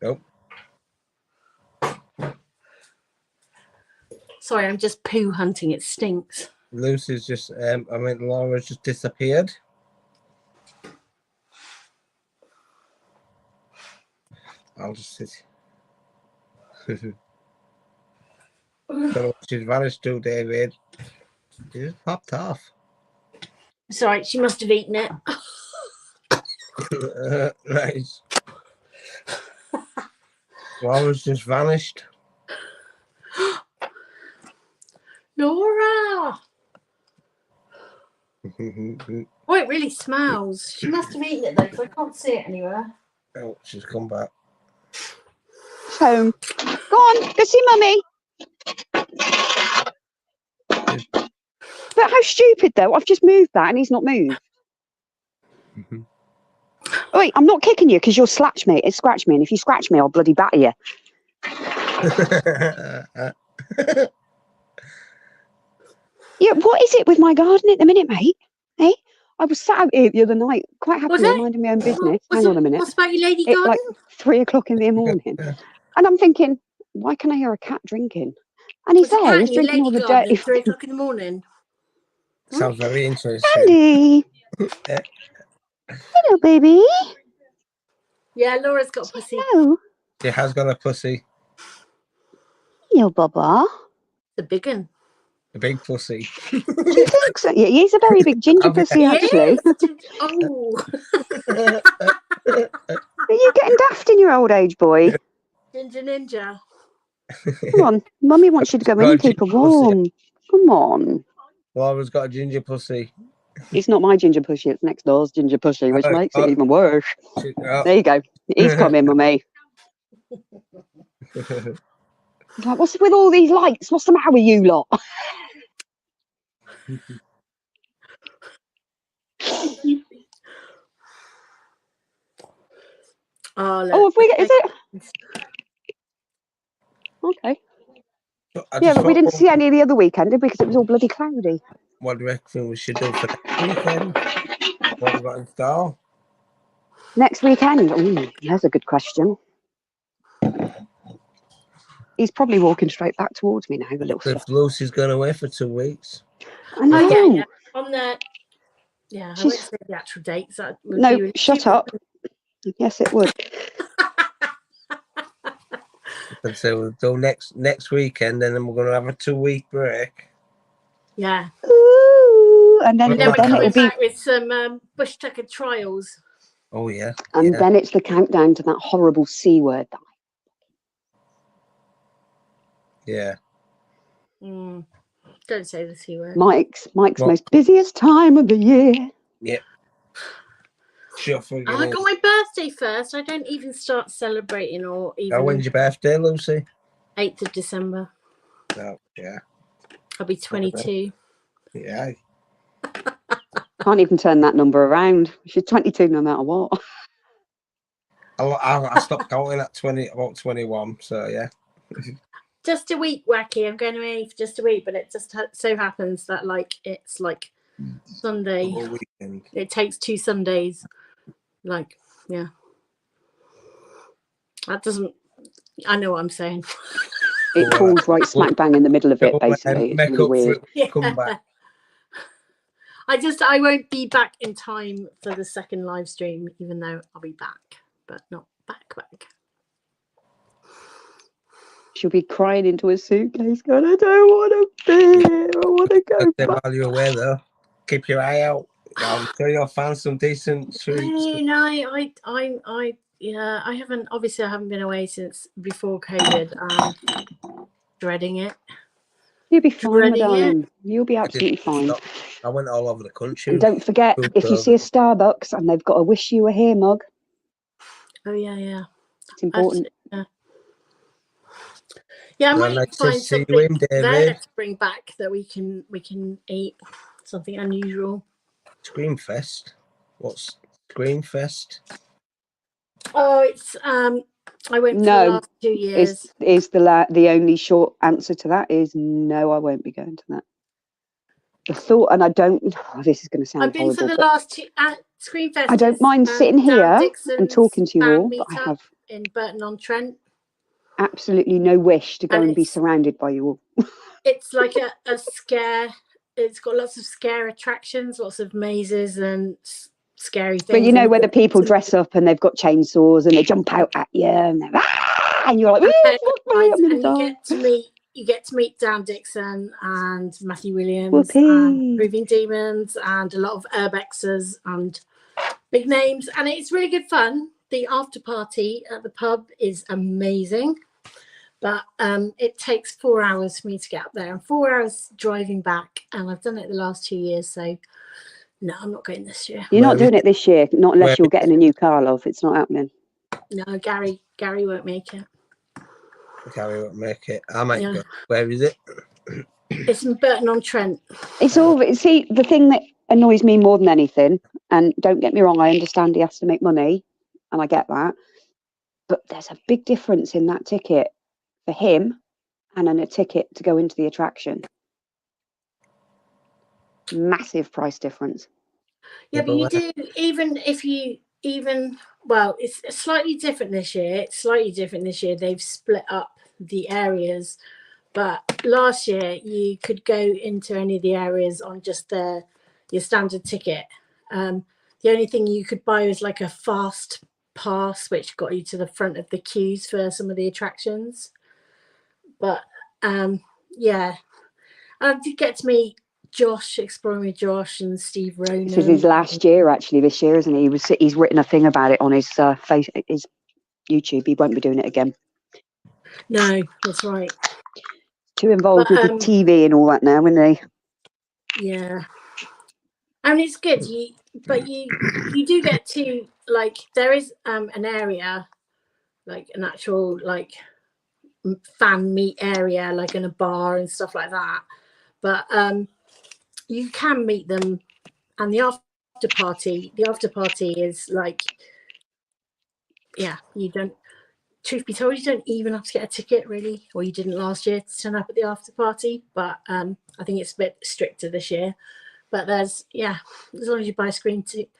Nope. Sorry, I'm just poo hunting. It stinks. Lucy's just, Laura's just disappeared. I'll just sit. Don't know what she's vanished to, David. She just popped off. It's all right. She must have eaten it. Nice. Laura's just vanished. Laura! Oh, it really smells. She must have eaten it though, because I can't see it anywhere. Oh, she's come back. Home. Go on, go see mummy. But how stupid though. I've just moved that and he's not moved. Oh, wait, I'm not kicking you because you'll scratch me. And if you scratch me, I'll bloody batter you. Yeah, what is it with my garden at the minute, mate? Hey, I was sat out here the other night, quite happily minding my own business. Hang on a minute. What's about your lady It's garden? like 3 o'clock in the morning. And I'm thinking, why can I hear a cat drinking? And he's there, he's drinking all the dirty. At 3 o'clock in the morning. Sounds very interesting. Andy! Hello, baby. Yeah, Laura's got a pussy. Hello. She has got a pussy. Hello, Baba. The big one. A big pussy. Do you think so? Yeah, he's a very big ginger pussy, actually. Oh. Are you getting daft in your old age, boy? Ginger ninja. Come on, mummy wants you to go in and keep her warm. Come on. Laura's got a ginger pussy. It's not my ginger pussy, it's next door's ginger pussy, which makes it even worse. There you go. He's coming, mummy. He's like, what's with all these lights? What's the matter with you lot? Oh, if we get, is it? Okay. Yeah, but we didn't see any of the other weekend, did we? Because it was all bloody cloudy. What do you reckon we should do for next weekend? What have we got in store? Next weekend? Ooh, that's a good question. He's probably walking straight back towards me now, the little If Lucy's going away for 2 weeks. I know. Oh, yeah. On the... Yeah, I won't say the actual dates. No, shut up. Yes, it would. And so we'll do next weekend, and then we're going to have a 2-week break. Yeah. Ooh, and then we're coming it'll be back with some bush tucker trials. Oh yeah. And then it's the countdown to that horrible C word. Yeah. Don't say the C word. Mike's most busiest time of the year. Yep. Sure. I got my birthday first. I don't even start celebrating or even. Oh, when's your birthday, Lucy? 8th of December. Oh, yeah. I'll be 22. Yeah. Can't even turn that number around. She's 22 no matter what. I stopped counting at about 21. So yeah. Just a week, wacky. I'm going away for just a week, but it just so happens that it's Sunday. Whole weekend. It takes 2 Sundays. Yeah. That doesn't. I know what I'm saying. It falls right smack bang in the middle of it, basically. It's really weird. Come back. I won't be back in time for the second live stream, even though I'll be back, but not back. She'll be crying into a suitcase going, I don't want to be here. I want to go back. While you're away, though, keep your eye out. I'm sure you'll find some decent treats. I haven't. Obviously, I haven't been away since before COVID. Dreading it. You'll be fine, my darling. You'll be absolutely fine. I went all over the country. And don't forget, if you see a Starbucks and they've got a wish you were here mug. Oh yeah. It's important. Yeah, I might find something there to bring back that we can eat something unusual. Screamfest. What's Screamfest? Oh, it's I went for the No, last 2 years. is the only short answer to that is no, I won't be going to that. The thought, and I don't. Oh, this is going to sound I've been horrible, for the but last 2 Screenfest. I don't mind sitting Dan here and Dixon's talking to you fan all, but I meetup have in Burton-on-Trent. absolutely no wish to go and be it's- surrounded by you all. It's like a scare. It's got lots of scare attractions, lots of mazes and scary things. But you know, where the people And- dress up and they've got chainsaws and they jump out at you and they're, "Ah!" and you're like, and "Woo, then- fuck me, I'm gonna and die." you get to meet Dan Dixon and Matthew Williams Whoopee. and Proving Demons and a lot of urbexers and big names, and it's really good fun. The after party at the pub is amazing, but it takes 4 hours for me to get up there and 4 hours driving back, and I've done it the last 2 years, so no, I'm not going this year. You're not Where is doing it this year, not unless Where you're getting a new car, love. It's not happening. No, Gary won't make it. Gary won't make it. I might Yeah. go. Where is it? It's in Burton-on-Trent. It's all. See, the thing that annoys me more than anything, and don't get me wrong, I understand he has to make money, and I get that, but there's a big difference in that ticket for him and in a ticket to go into the attraction. Massive price difference. Yeah, but you do, well, it's slightly different this year. They've split up the areas, but last year you could go into any of the areas on just your standard ticket. The only thing you could buy was like a fast pass, which got you to the front of the queues for some of the attractions. But yeah, I did get to meet Josh, exploring with Josh and Steve Ronan. This is his last year, actually, this year, isn't he? He's written a thing about it on his his YouTube. He won't be doing it again. No, that's right. Too involved with the TV and all that now, isn't he? Yeah, I mean it's good. You do get to, like, there is an area, like an actual like fan meet area, like in a bar and stuff like that. But you can meet them, and the after party is like, yeah, you don't. Truth be told, you don't even have to get a ticket, really, or you didn't last year to turn up at the after party. But I think it's a bit stricter this year. But there's, yeah, as long as you buy a screen ticket.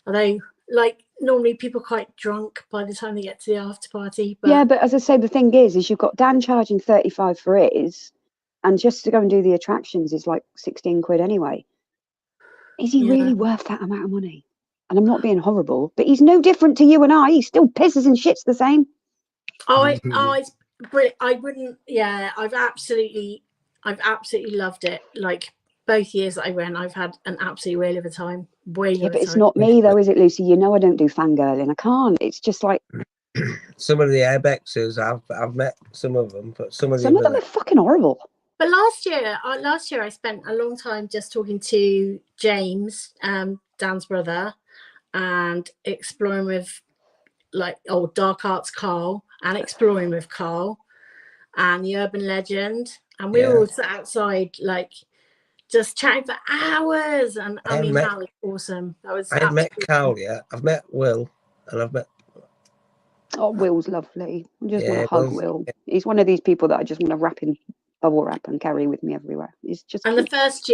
Although, like, normally people are quite drunk by the time they get to the after party. But yeah, but as I say, the thing is you've got Dan charging 35 for his, and just to go and do the attractions is like 16 quid anyway. Is he really worth that amount of money? And I'm not being horrible, but he's no different to you and I. He still pisses and shits the same. it's brilliant. I wouldn't. Yeah, I've absolutely loved it. Like, both years that I went, I've had an absolute whale of a time. Yeah, but it's not me though, is it, Lucy? You know I don't do fangirling. I can't. It's just like Some of the airbexers, I've met some of them, but some of them are fucking horrible. But last year I spent a long time just talking to James, Dan's brother, and exploring with, like, Dark Arts Carl, and exploring with Carl and the Urban Legend, and we were all sat outside, like, just chatting for hours. And I mean, that was awesome. I met Carl, yeah. I've met Will, and I've met. Oh, Will's lovely. I just want to hug Will. He's one of these people that I just want to wrap in bubble wrap and carry with me everywhere. He's just. And the first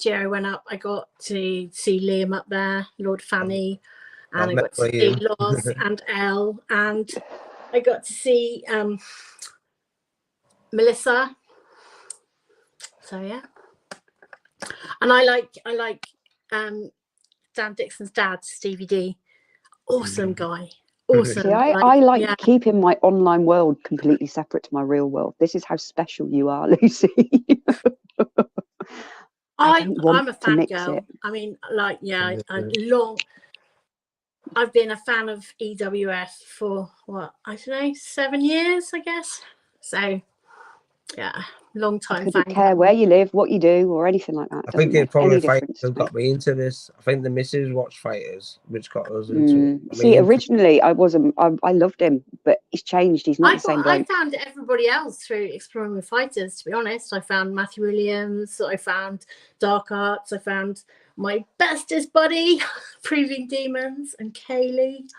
year I went up, I got to see Liam up there, Lord Fanny, and I got to see Loz and Elle, and I got to see Melissa. So yeah, and I like Dan Dixon's dad, Stevie D. Awesome guy. Awesome. See, I like keeping my online world completely separate to my real world. This is how special you are, Lucy. I'm a fan girl. I mean, like, yeah, I've been a fan of EWF for what, I don't know, 7 years, I guess. So yeah, long time. I couldn't care where you live, what you do, or anything like that. I think it's probably fighters that got me into this. I think the missus watched fighters, which got us into it. See, originally I wasn't. I loved him, but he's changed. He's not the same bloke. I found everybody else through exploring with fighters. To be honest, I found Matthew Williams. I found Dark Arts. I found my bestest buddy, Proving Demons, and Kaylee.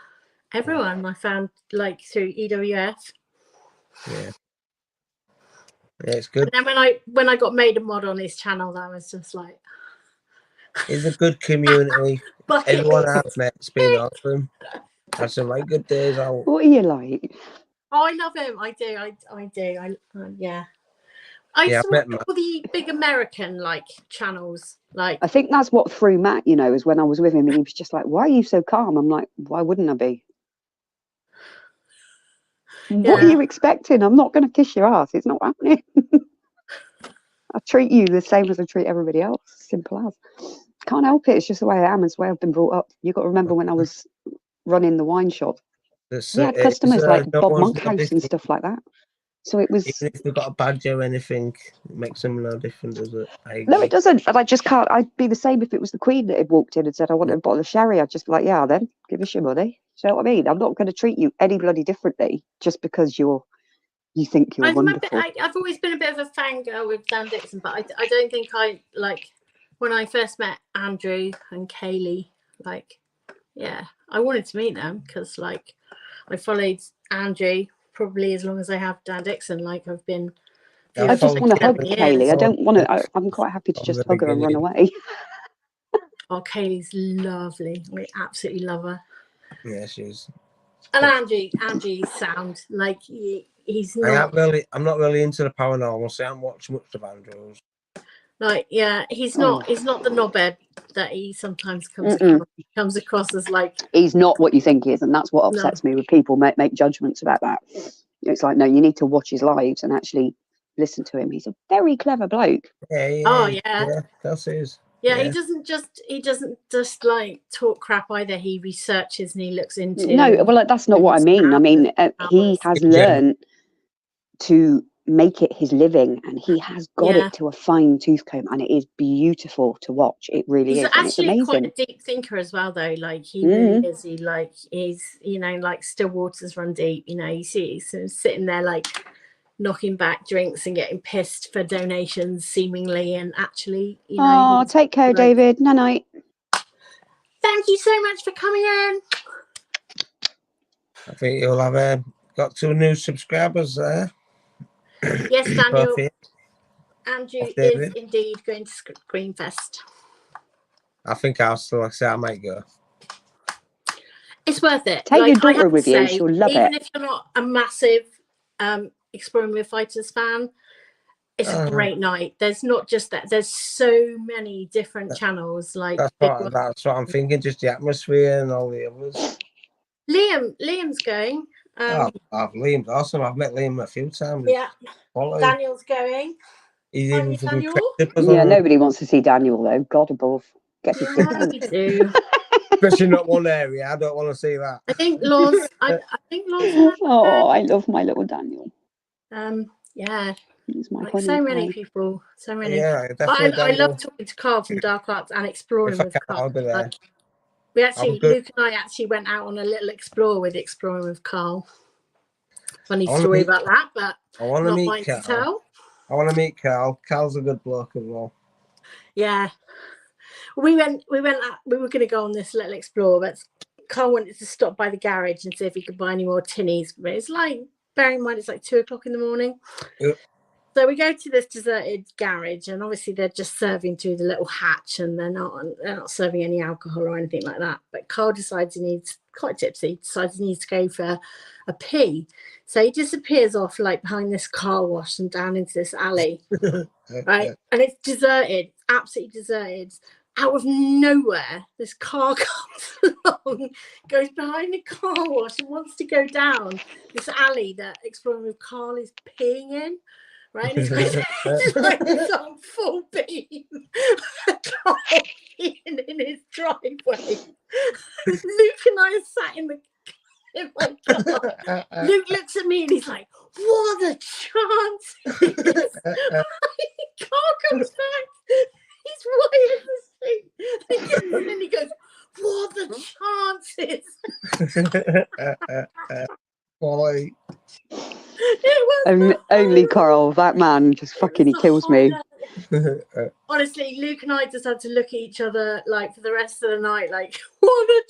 everyone I found like through EWF. Yeah. Yeah, it's good. And then when I got made a mod on his channel, that was just like, It's a good community. bucket Everyone list. I've met's been awesome. Had some right good days out. What are you like? Oh, I love him. I do. I do. Yeah. I Yeah, used I've to met watch all the big American like channels. Like, I think that's what threw Matt, you know, is when I was with him and he was just like, "Why are you so calm?" I'm like, "Why wouldn't I be? What are Yeah. you expecting? I'm not going to kiss your ass. It's not happening. I treat you the same as I treat everybody else. Simple as. Can't help it. It's just the way I am. It's the way I've been brought up. You've got to remember when I was running the wine shop, we had customers like no Bob one's no Monkhouse and different. stuff like that. So it was. Even if they've got a badge or anything, it makes them no different, does it? No, it doesn't. But I just can't. I'd be the same if it was the Queen that had walked in and said, "I want a bottle of sherry." I'd just be like, "Yeah, then give us your money." Do you know what I mean? I'm not going to treat you any bloody differently just because you think you're wonderful. I've always been a bit of a fangirl with Dan Dixon, but I don't think I like when I first met Andrew and Kaylee. Like, yeah, I wanted to meet them because like I followed Andrew probably as long as I have Dan Dixon. Like I've been. I just want to hug Kaylee. I don't want to. I'm quite happy to just hug her and run away. Oh, Kaylee's lovely. We absolutely love her. Yeah, she is. And Andrew's sound like he's not. I'm not really into the paranormal, so I haven't watched much of Andrew's. Like, yeah, he's not the knobhead that he sometimes comes across as. Like, he's not what you think he is, and that's what upsets me with people make judgments about that. It's like, no, you need to watch his lives and actually listen to him. He's a very clever bloke. Yeah, that's his. Yeah, he doesn't just like talk crap either. He researches and he looks into. No, well, that's not what I mean. I mean, he has learned to make it his living, and he has got it to a fine tooth comb, and it is beautiful to watch. It really is. He's actually and it's quite amazing. a deep thinker as well, though. Like he really is. He's like still waters run deep. You know, you see he's sitting there like knocking back drinks and getting pissed for donations seemingly, and actually, you know. Oh, take care, David. Night. Thank you so much for coming in. I think you'll have got 2 new subscribers there. Yes, Daniel. Andrew is indeed going to Screenfest. I think I'll still say I might go. It's worth it. Take your daughter with you. She'll love it. Even if you're not a massive Exploring with Fighters fan, it's a great night. There's not just that. There's so many different channels. Like that's what I'm thinking. Just the atmosphere and all the others. Liam's going. Liam's awesome. I've met Liam a few times. Yeah. Daniel's going. He's even Daniel? Yeah, nobody wants to see Daniel though. God above. Get his dick out. We do. Especially not one area. I don't want to see that. I think Laws. Oh, I love my little Daniel. Yeah. He's my like so many people. So many. Yeah, definitely. I love talking to Carl from Dark Arts and exploring with Carl. I'll be there. We actually, Luke and I actually went out on a little explore with Exploring with Carl. Funny story about that, but I want to not meet mine Carl. to tell. I want to meet Carl. Carl's a good bloke as well. Yeah. We were going to go on this little explore, but Carl wanted to stop by the garage and see if he could buy any more tinnies. But it's like, bearing in mind, it's like 2:00 in the morning. Yep. So we go to this deserted garage, and obviously they're just serving through the little hatch, and they're not serving any alcohol or anything like that. But Carl decides he needs, quite tipsy, decides he needs to go for a pee. So he disappears off like behind this car wash and down into this alley, right? And it's deserted, absolutely deserted. Out of nowhere, this car comes along, goes behind the car wash and wants to go down this alley that Exploring with Carl is peeing in. Right, and he's like this on full beam, in his driveway. Luke and I are sat in my car. Luke looks at me and he's like, "What are the chances?" Car comes back. He's right in the street. And he goes, "What are the chances?" Boy. Only Carl, that man just fucking, he kills me. Honestly, Luke and I just had to look at each other like for the rest of the night, like, what are the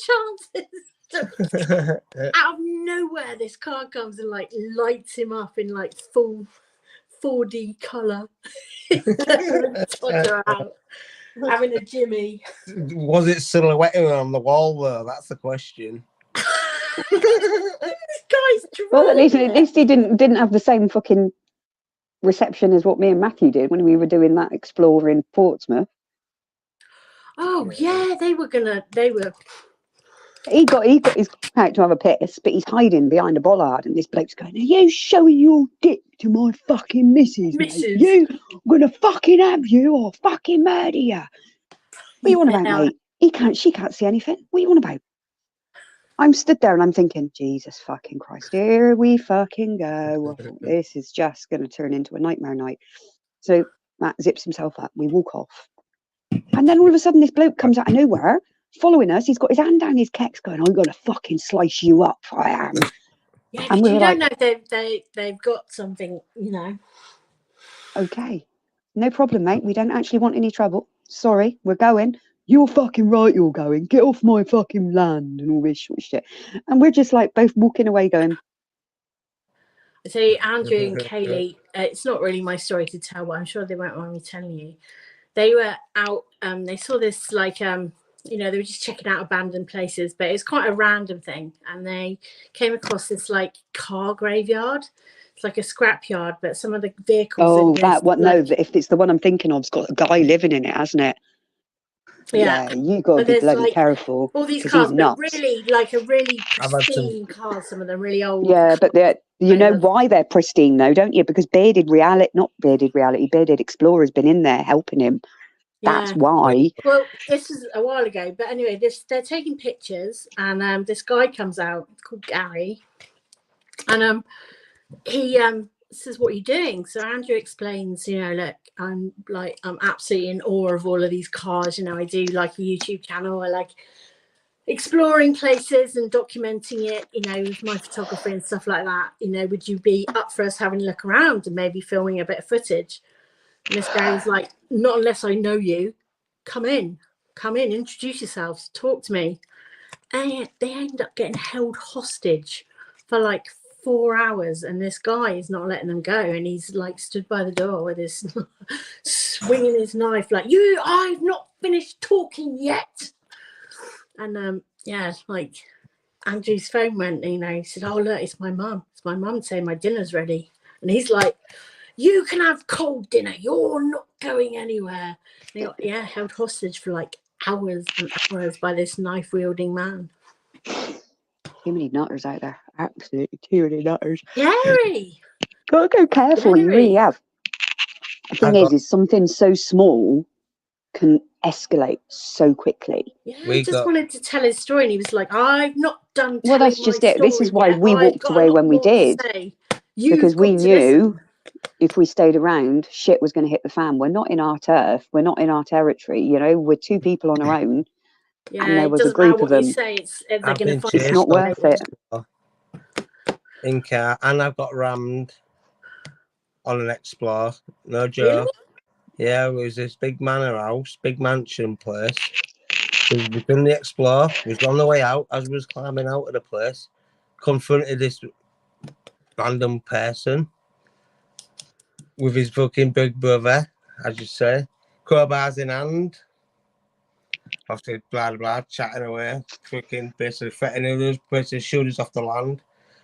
chances? Out of nowhere, this car comes and like lights him up in like full 4D colour. Toddler out, having a Jimmy. Was it silhouetting on the wall though? That's the question. This guy's Well, at least driving. he didn't have the same fucking reception as what me and Matthew did when we were doing that explore in Portsmouth. Oh yeah, they were. He got his out to have a piss, but he's hiding behind a bollard, and this bloke's going, "Are you showing your dick to my fucking missus, mate? Missus. I'm gonna fucking have you or fucking murder you." What you on about, mate? She can't see anything. What you on about? I'm stood there and I'm thinking, Jesus fucking Christ, here we fucking go. This is just going to turn into a nightmare night. So Matt zips himself up. We walk off. And then all of a sudden, this bloke comes out of nowhere, following us. He's got his hand down his kecks going, "I'm going to fucking slice you up. I am." Yeah, And but we you were don't like, know if they've got something, okay, no problem, mate. We don't actually want any trouble. Sorry, we're going. You're fucking right, you're going. Get off my fucking land and all this sort of shit. And we're just like both walking away going, See, Andrew and Kaylee, it's not really my story to tell, but I'm sure they won't mind me telling you. They were out, they saw this like, they were just checking out abandoned places, but it's quite a random thing. And they came across this like car graveyard. It's like a scrapyard, but some of the vehicles. "Oh, that one." No, if it's the one I'm thinking of, it's got a guy living in it, hasn't it? Yeah, you got to be bloody like careful. all these 'cause cars, he's but nuts. really like a really I've had some- pristine cars. Some of them really old. Yeah, but you know Cars. why they're pristine though, don't you? Because Bearded Explorer's been in there helping him. That's Yeah. why. Well, this is a while ago, but anyway, they're taking pictures, and this guy comes out called Gary, and he says, "What are you doing?" So Andrew explains, look, I'm absolutely in awe of all of these cars. I do like a YouTube channel. I like exploring places and documenting it, with my photography and stuff like that. Would you be up for us having a look around and maybe filming a bit of footage? And this guy was like, "Not unless I know you. Come in, introduce yourselves, talk to me." And they end up getting held hostage for like 4 hours, and this guy is not letting them go, and he's like stood by the door with his swinging his knife like, "I've not finished talking yet." And like Andrew's phone went, he said, "Oh look, it's my mum saying my dinner's ready." And he's like, "You can have cold dinner, you're not going anywhere." And they got held hostage for like hours and hours by this knife wielding man. Too many nutters out there. Absolutely too many nutters. Scary. Gotta go careful, you really have. The thing is something so small can escalate so quickly. Yeah, he just wanted to tell his story, and he was like, "I've not done Well, telling that's just my it. This story is why yet. we I've walked got a away lot when we more to did. say. You've Because we got to knew listen." if we stayed around, shit was going to hit the fan. We're not in our turf. We're not in our territory. We're two people on our own. Yeah, and there was it a doesn't matter group of what you them. say. They're I've going to been find It's chased not worth it. in car, and I've got rammed on an Explorer. No joke. Really? Yeah, it was this big manor house, big mansion place. We've done the Explorer. Was on the way out as we was climbing out of the place. Confronted this random person with his fucking big brother, as you say, crowbars in hand. After blah blah, chatting away, fucking basically threatening us, basically shoot us off the land.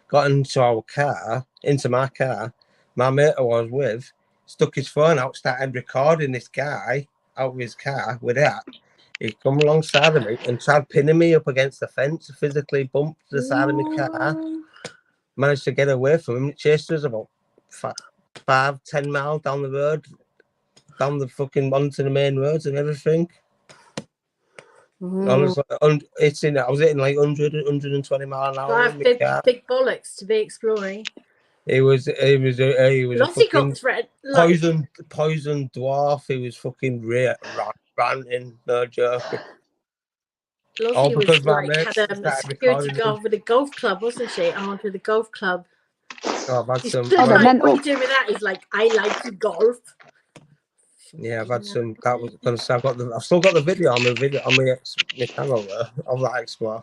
Got into my car. My mate I was with stuck his phone out, started recording this guy out of his car with that. He come alongside of me and tried pinning me up against the fence, physically bumped the side of my car. Managed to get away from him. It chased us about 5-10 miles down the road, down the fucking onto the main roads and everything. Honestly, I was hitting like 100, 120 mile an hour. I have big bollocks to be exploring. He was a Lucie fucking got threatened. poison dwarf. He was fucking ranting, no joke. Lucie was like had a security recording guard with a golf club, wasn't she? Armed with a golf club. Oh, I've had He's some. like, "What are you doing with that?" He's like, "I like to golf." Yeah, I've had some. That was gonna say I've still got the video on my channel there of that Explorer.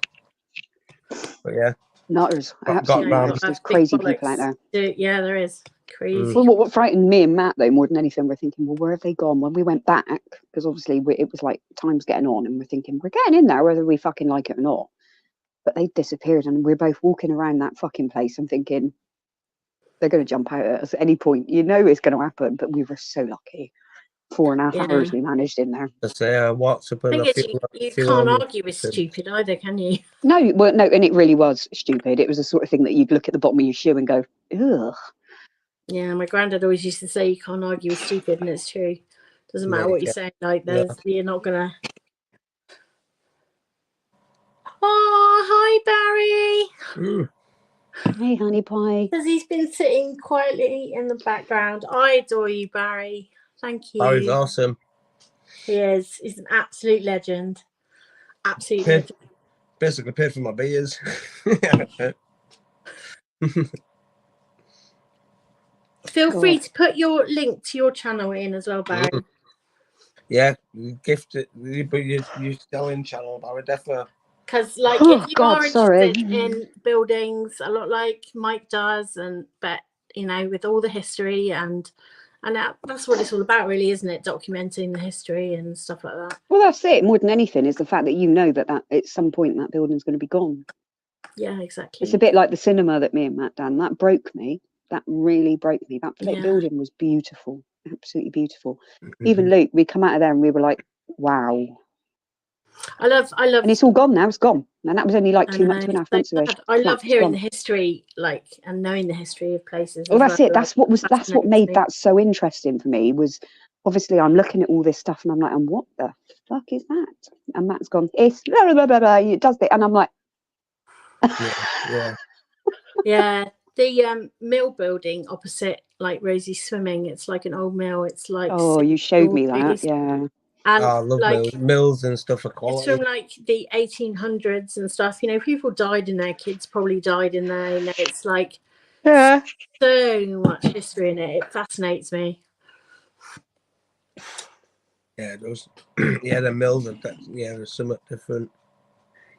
But yeah, Nutters. Got Absolutely round. nutters. There's Big crazy people out bollocks. there. Yeah, there is. Crazy. Well, what frightened me and Matt, though, more than anything, we're thinking, well, where have they gone? When we went back, because obviously it was like time's getting on, and we're thinking, we're getting in there whether we fucking like it or not. But they disappeared, and we're both walking around that fucking place and thinking, they're going to jump out at us at any point. You know it's going to happen, but we were so lucky. 4.5 hours we managed in there. I say, what's up? Thing is, you can't argue with stupid either, can you? No, well, no, and it really was stupid. It was the sort of thing that you'd look at the bottom of your shoe and go, ugh. Yeah, my granddad always used to say you can't argue with stupid, and it's true. Doesn't matter what you're saying. Like, you're not gonna. Oh, hi, Barry. Hey, honey pie. Because he's been sitting quietly in the background. I adore you, Barry. Thank you. Barry's awesome. He is. He's an absolute legend. Absolute legend. Basically paid for my beers. Feel free to put your link to your channel in as well, Barry. Yeah, gift it. But you selling channel, Barry, definitely. Because, like, if you are interested in buildings, a lot like Mike does, but you know, with all the history and that's what it's all about, really, isn't it? Documenting the history and stuff like that. Well, that's it. More than anything, is the fact that you know that at some point that building's going to be gone. Yeah, exactly. It's a bit like the cinema that me and Matt done. That broke me. That really broke me. That building was beautiful, absolutely beautiful. Even Luke, we come out of there and we were like, wow. I love, and it's all gone now. It's gone, and that was only like 2.5 months ago. I love hearing the history, like, and knowing the history of places. Well, that's it. That's what made that so interesting for me. Was obviously I'm looking at all this stuff and I'm like, and what the fuck is that? And Matt's gone, it's blah, blah, blah, blah, it does it, and I'm like, yeah. The mill building opposite, like Rosie's Swimming. It's like an old mill. It's like, oh, you showed me that, yeah. And I love like mills and stuff for quality. It's from like the 1800s and stuff. You know, people died in there. Kids probably died in there. You know, it's like so much history in it. It fascinates me. Yeah, it does. Yeah, the mills are there's something different.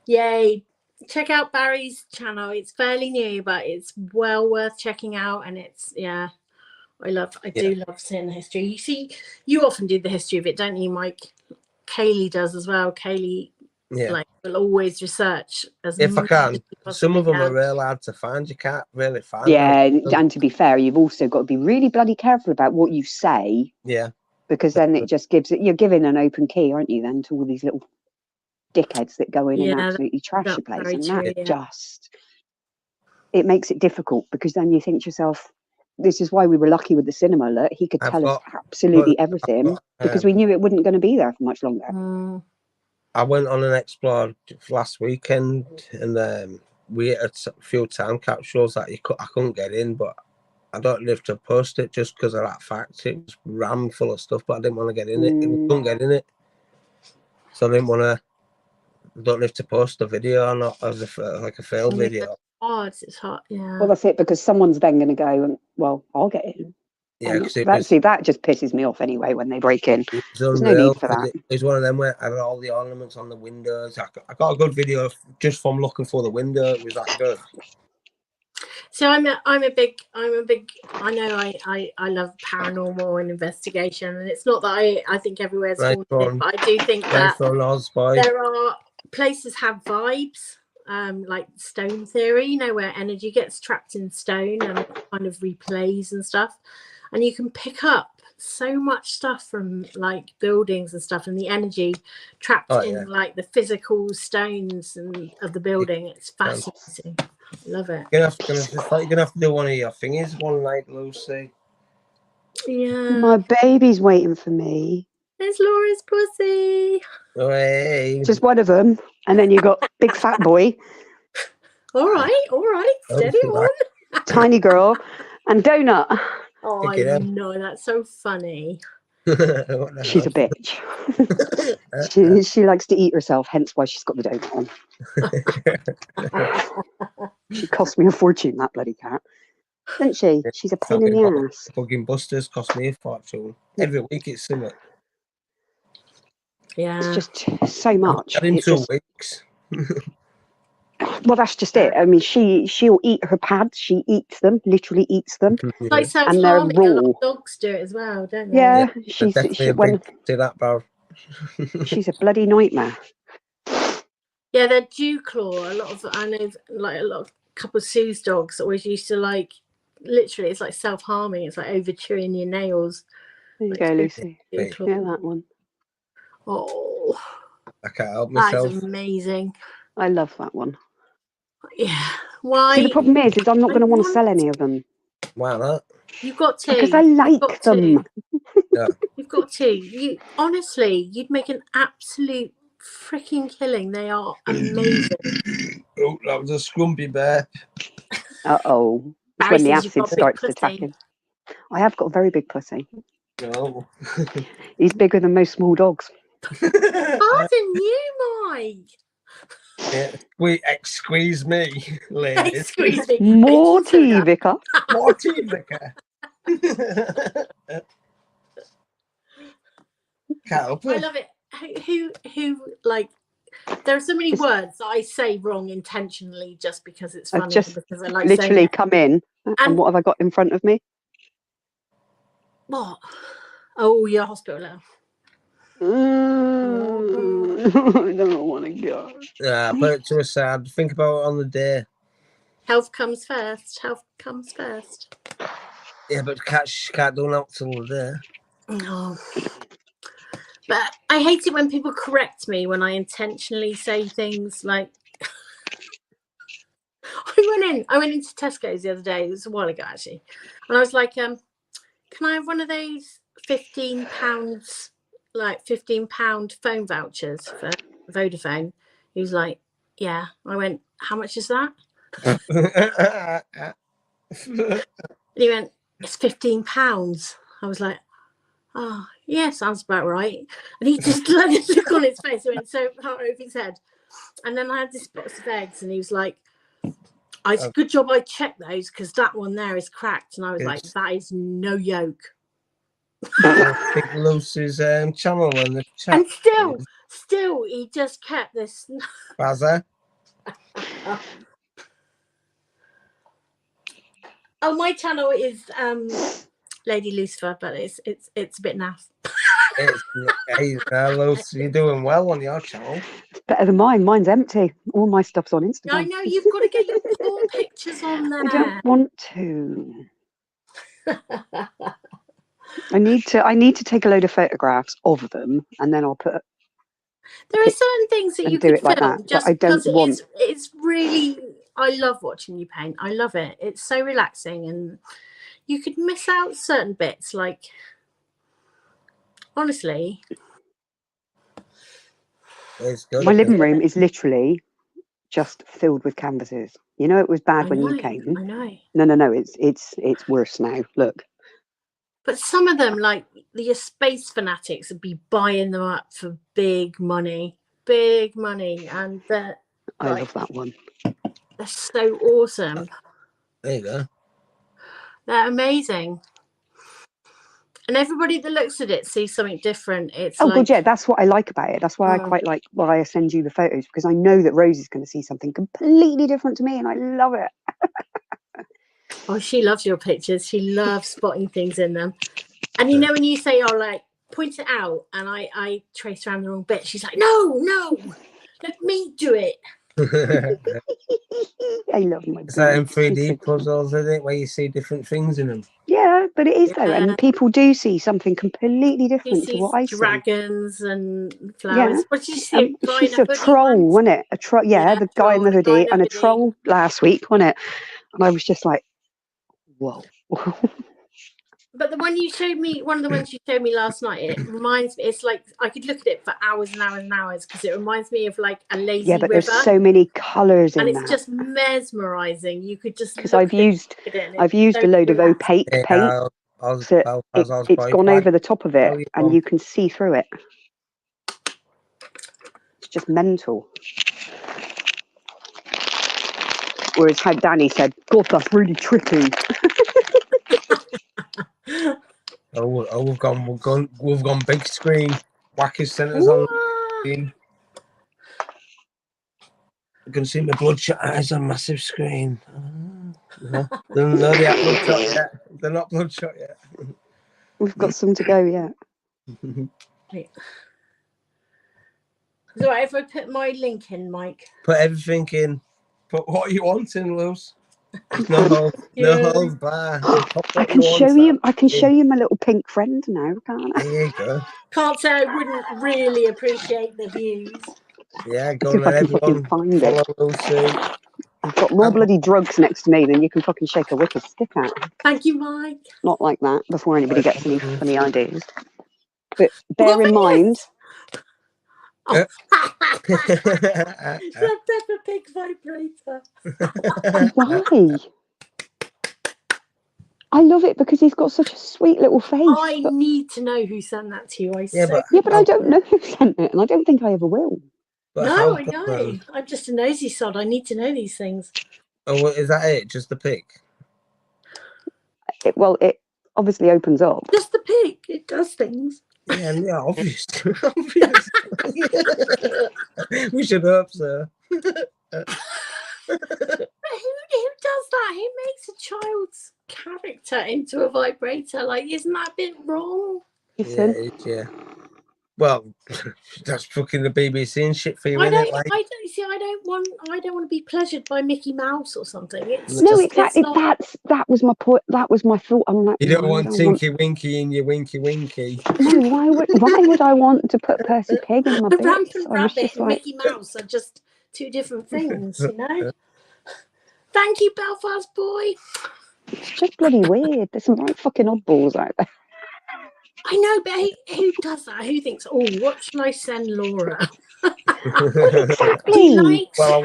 Yay. Check out Barry's channel. It's fairly new, but it's well worth checking out. And it's, I do love seeing the history. You see, you often do the history of it, don't you, Mike? Kaylee does as well. Kaylee will always research if I can. Some of them are real hard to find. You can't really find them. And to be fair, you've also got to be really bloody careful about what you say. Yeah. Because then it just gives it, you're giving an open key, aren't you, then, to all these little dickheads that go in and absolutely trash your place. And that it makes it difficult, because then you think to yourself, this is why we were lucky with the cinema alert. He could tell us absolutely everything, because we knew it wasn't going to be there for much longer. I went on an explore last weekend, and we had a few time capsules that I couldn't get in, but I don't live to post it just because of that fact. It was rammed full of stuff, but I didn't want to get in it. We couldn't get in it, so I didn't want to. I don't live to post a video or not as a failed video. It's hot, yeah. Well, that's it, because someone's then going to go, well, I'll get in. Yeah, that just pisses me off anyway when they break in. There's no need for that. It's one of them where I had all the ornaments on the windows. I got a good video just from looking for the window. It was that good. So I'm a big I know I love paranormal and investigation, and it's not that I think everywhere's haunted, but I do think that there are places have vibes, like stone theory, you know, where energy gets trapped in stone and it kind of replays and stuff, and you can pick up so much stuff from like buildings and stuff, and the energy trapped in like the physical stones and of the building. It's fascinating. Love it. You're gonna have to do one of your thingies one night, Lucy. Yeah. My baby's waiting for me. There's Laura's pussy. Oh, hey. Just one of them, and then you got big fat boy. All right. Steady on. Tiny girl and donut. Oh, I know, that's so funny. She's a bitch. she likes to eat herself, hence why she's got the donut on. She cost me a fortune, that bloody cat. Doesn't she? She's a pain in the ass. Fucking Busters cost me a fortune. Every week it's similar. Yeah. It's just so much. In 2 weeks. Well, that's just it. I mean, she'll eat her pads. She eats them, literally eats them, Like and they're self-harming. A lot raw. of dogs do it as well, don't they? Yeah, There's she's definitely a when big to that, Bob. she's a bloody nightmare. Yeah, they're dew claw. I know, like a lot of couple of Sue's dogs always used to like. Literally, it's like self-harming. It's like over chewing your nails. There you Like, go, Lucy. dew claw. Yeah, that one. Oh, I can't help that myself. is amazing. I love that one. Yeah. Why? See, the problem is I'm not I going to want to want- sell any of them Why not? You've got to. because I You've like got them. to. Yeah. You've got to. You honestly, you'd make an absolute freaking killing. They are amazing. Oh, that was a scrumpy bear. Uh-oh. It's Barry when the says you've acid got a big starts pussy. attacking. I have got a very big pussy. No. He's bigger than most small dogs. Pardon you, Mike. Yeah. Excuse me, ladies. Excuse me. More Baking tea, soda. Vicar. More tea, Vicar. Can't help I it. love it. Who like? There are so many words that I say wrong intentionally just because it's I've funny. just Because I like saying literally it. come in, and And- what have I got in front of me? What? Oh, your hospital now. I don't want to go. Yeah, put it to a side. Think about it on the day. Health comes first. Health comes first. Yeah, but can't do that till the day. Oh. But I hate it when people correct me when I intentionally say things like. I went into Tesco's the other day. It was a while ago actually, and I was like, "Can I have one of those £15, like £15 phone vouchers for Vodafone?" He was like, "Yeah." I went, "How much is that?" And he went, "It's £15." I was like, "Oh, yeah, sounds about right." And he just let this look on his face. He went so hard over his head. And then I had this box of eggs, and he was like, "It's a good job I checked those because that one there is cracked." And I was like, "That is no yolk." Big Lucie's channel in the chat. And still, he just kept this. Bazza. Oh, my channel is Lady Lucifer, but it's a bit naff. Hey, Lucy, you're doing well on your channel. It's better than mine. Mine's empty. All my stuff's on Instagram. I know you've got to get your poor pictures on there. I don't want to. I need to take a load of photographs of them, and then I'll put. There are certain things that and you do could it like film that, just but I don't because want. it's really. I love watching you paint. I love it. It's so relaxing, and you could miss out certain bits. Like honestly, It's good. My living room is literally just filled with canvases. You know, it was bad I when know, you came. I know. No. It's worse now. Look. But some of them, like the space fanatics, would be buying them up for big money, and they're I like, love that one. they're so awesome. There you go. They're amazing. And everybody that looks at it sees something different. It's Oh, like, good, yeah, that's what I like about it. That's why I Mm. quite like why I send you the photos, because I know that Rose is going to see something completely different to me, and I love it. oh, she loves your pictures. She loves spotting things in them. And you know, when you say, "Oh, like point it out," and I trace around the wrong bit, she's like, "No, let me do it." I love my. It's like in She's 3D so- puzzles, isn't it? Where you see different things in them. Yeah, but it is though, Yeah. and people do see something completely She different to sees what I see. dragons and flowers. Yeah. What did you see? A guy She's in a a hoodie troll, once? wasn't it? A troll, yeah, the guy in the troll, a guy hoodie, in a and a hoodie. troll last week, wasn't it? And I was just like, whoa. But the one you showed me, one of the ones you showed me last night, it reminds me. It's like I could look at it for hours and hours and hours because it reminds me of like a lazy Yeah, but river. there's so many colours in and it's that. just mesmerising. You could just Because look I've at it, used look at it, and I've it's used so a load of relaxing. opaque paint, so it's gone over the top of it, and you can see through it. It's just mental. Whereas how Danny said, "God, that's really tricky." Oh, we've gone big screen. Wacky centers on. Wah! You can see my bloodshot eyes on massive screen. No, they aren't bloodshot yet. They're not bloodshot yet. We've got some to go yet. Wait. Is it all right if I put my link in, Mike? Put everything in. Put what you want in, Luce. No holds bar. I can show you. I can show you my little pink friend now, can't I? There you go. Can't say I wouldn't really appreciate the views. Yeah, go See if on, I can fucking everyone. find Follow it. Lucy. I've got more bloody drugs next to me than you can fucking shake a wicked stick at. Thank you, Mike. Not like that. Before anybody gets any funny ideas. But What bear in mind. Oh. Why? That Peppa Pig vibrator. Why? I love it because he's got such a sweet little face. I need to know who sent that to you. But I don't know who sent it, and I don't think I ever will. No, I know. I'm just a nosy sod. I need to know these things. Oh, well, is that it? Just the pig? It obviously opens up. Just the pig. It does things. Yeah, obviously. We should hope so. But who does that? Who makes a child's character into a vibrator? Like, isn't that a bit wrong? Yeah. Well, that's fucking the BBC and shit for you, I isn't don't. it? Like, I don't see. I don't want to be pleasured by Mickey Mouse or something. It's no, just, exactly. it's not... That was my point. That was my thought. I'm like, you don't want Tinky Winky in your Winky Winky. No, why would I want to put Percy Pig in my The bits? Rampant Rabbit just and Mickey Mouse are just two different things, you know. Thank you, Belfast boy. It's just bloody weird. There's some right fucking oddballs out there. I know, but who does that? Who thinks, oh, what shall I send Laura? Exactly. Well,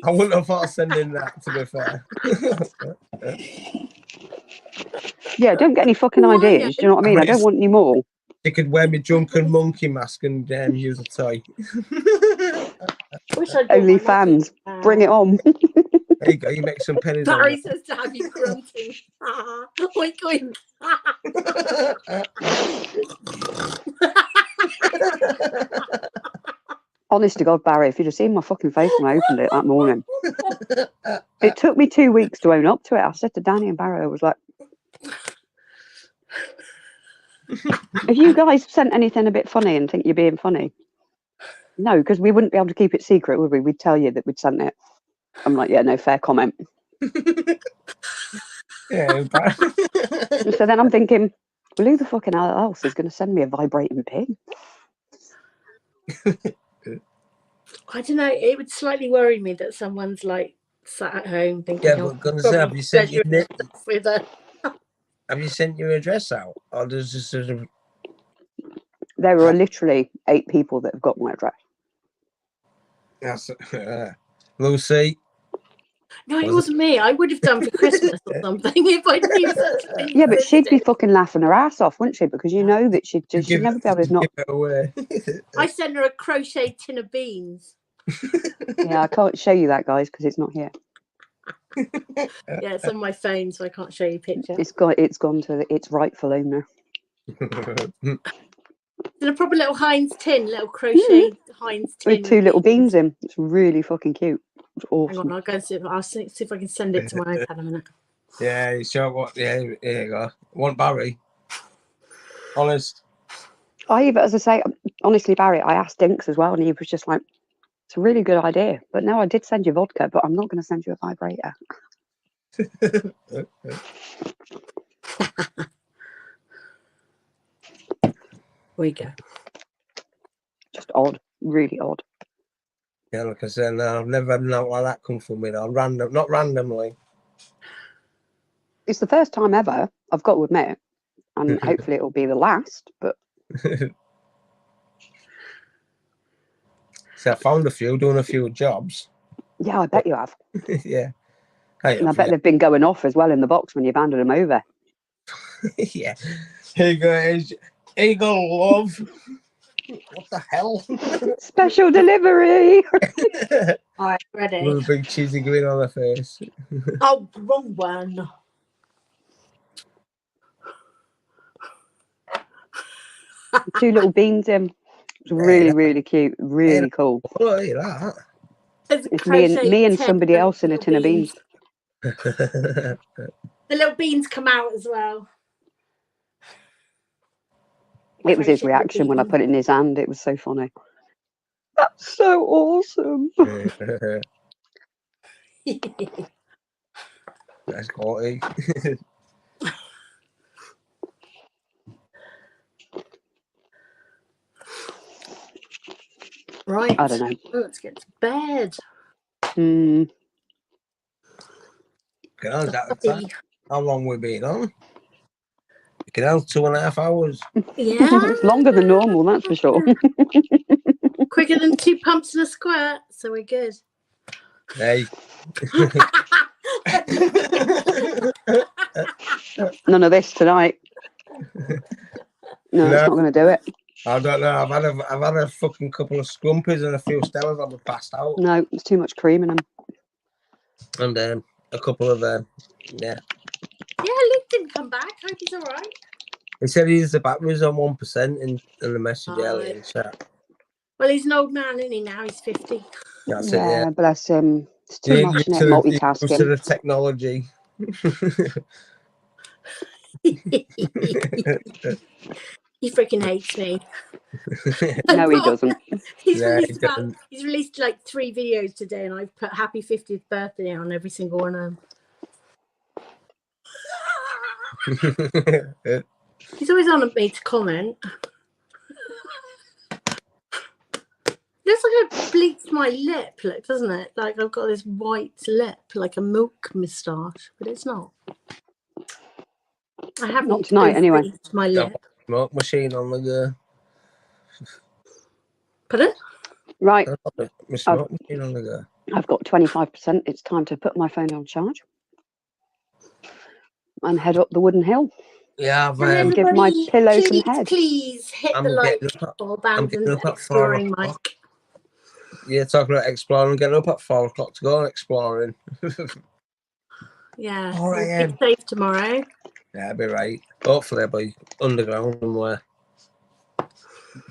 I wouldn't have thought of sending that, to be fair. Yeah, don't get any fucking ideas. Do you know what I mean? I don't want any more. You could wear me drunken monkey mask and use a toy. Only fans. Bring it on. There you go. You make some pennies. Barry says to have you grunting. Oink, oink. Honest to God, Barry, if you'd have seen my fucking face when I opened it that morning. It took me 2 weeks to own up to it. I said to Danny and Barry, I was like, have you guys sent anything a bit funny and think you're being funny? No, because we wouldn't be able to keep it secret, would we? We'd tell you that we'd sent it. I'm like, yeah, no, fair comment. Yeah. So then I'm thinking, well, who the fucking hell else is going to send me a vibrating pig? I don't know. It would slightly worry me that someone's like sat at home thinking, Yeah, but gonna say, have you sent your with a... Have you sent your address out, or does this sort of... There are literally 8 people that have got my address. Yes, Lucy. No, it wasn't me. I would have done for Christmas or something if I knew such a thing. Yeah, but she'd be fucking laughing her ass off, wouldn't she? Because you know that she'd never be able to not. Give it away. I sent her a crochet tin of beans. Yeah, I can't show you that, guys, because it's not here. Yeah, it's on my phone, so I can't show you a picture. It's gone to its rightful owner. In a proper little Heinz tin, little crochet Heinz tin. With 2 little beans in. It's really fucking cute. It's awesome. Hang on, I'll go and see if I can send it to my iPad in a minute. Yeah, you sure what? Yeah, here you go. Want Barry? Honest. As I say, honestly, Barry, I asked Dinks as well, and he was just like, it's a really good idea. But no, I did send you vodka, but I'm not going to send you a vibrator. There we go. Just odd. Really odd. Yeah, like I said, no, I've never had nothing like that come from me, though. Not randomly. It's the first time ever, I've got to admit, and hopefully it'll be the last, but... See, I found a few, doing a few jobs. Yeah, I bet you have. Yeah. And I bet they've been going off as well in the box when you've handed them over. Yeah. Here you go, Eagle Love. What the hell? Special delivery! All right, ready? With a big cheesy grin on her face. Oh, wrong one. Two little beans in. It's really, really cute. Really cool. Oh, look at that. There's a It's me crochet and tin somebody and else in a little tin of beans. The little beans come out as well. It was his Crochet reaction when I beans. put it in his hand. It was so funny. That's so awesome. That's quality. Right. I don't know. Let's get to bed. Mm. God, that time. How long we been on? You can have 2.5 hours. Yeah. It's longer than normal, that's for sure. Quicker than 2 pumps and a squirt, so we're good. Hey. None of this tonight. No, it's not going to do it. I don't know. I've had a fucking couple of scrumpies and a few Stellas. I've been passed out. No, there's too much cream in them. And a couple of yeah. Yeah, Luke didn't come back. Hope he's all right. He said the battery's on 1% in the message earlier in the chat. Well, he's an old man, isn't he? Now he's 50. That's Yeah, it. Yeah. bless him. It's too You ain't much, used isn't it? to Multitasking. the technology. He freaking hates me. No, he doesn't. He's Yeah, released he doesn't. he's released like 3 videos today, and I've put happy 50th birthday on every single one of them. He's always on at me to comment. Looks like I bleached my lip, look, doesn't it? Like I've got this white lip, like a milk moustache, but it's not. I haven't Not tonight, anyway. bleached my lip. Smoke machine on the go. Pardon? Right, My smoke machine on the go. I've got 25%. It's time to put my phone on charge and head up the wooden hill. Yeah, I've, And give my pillow some head. Please hit I'm the like I'm getting up at 4 exploring o'clock. Mike. Yeah, talking about exploring, getting up at 4 o'clock to go exploring. Yeah. 4 Be a.m. safe tomorrow. Yeah, I'll be right. Hopefully I'll be underground somewhere.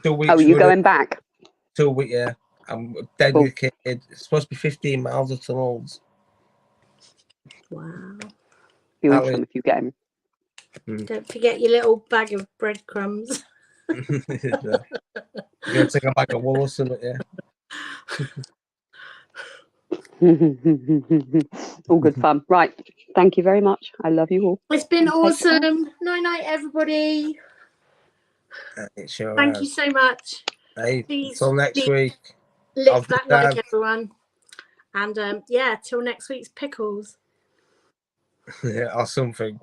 2 weeks. Oh, are you going back? 2 weeks, yeah. I'm dedicated. It's supposed to be 15 miles of tunnels. Wow. You into them if you get him. Don't forget your little bag of breadcrumbs. You're going to take a bag of wool or something, yeah. All good fun. Right. Thank you very much. I love you all. It's been And take care. awesome. Night, everybody. Sure Thank has. you so much. Hey, Please, until next week. Lick that like, everyone. And yeah, till next week's pickles. Yeah, or something.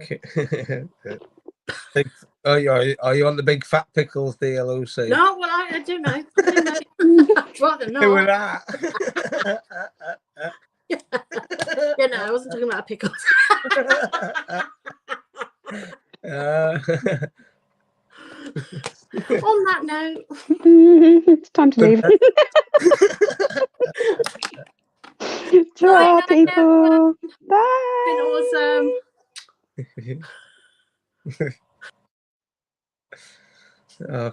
Are you on the big fat pickles there, Lucy? No, well, I don't know. I'd rather not. Who are that? Yeah, no, I wasn't talking about pickles. On that note, it's time to leave. Ciao, people. Bye. Been awesome.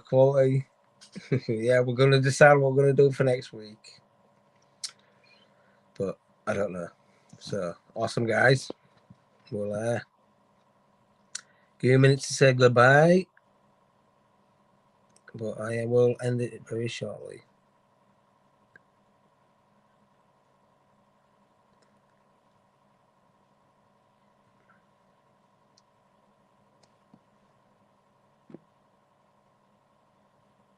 Quality. Yeah, we're gonna decide what we're gonna do for next week, but I don't know. So awesome, guys. We'll give you a minute to say goodbye, but I will end it very shortly.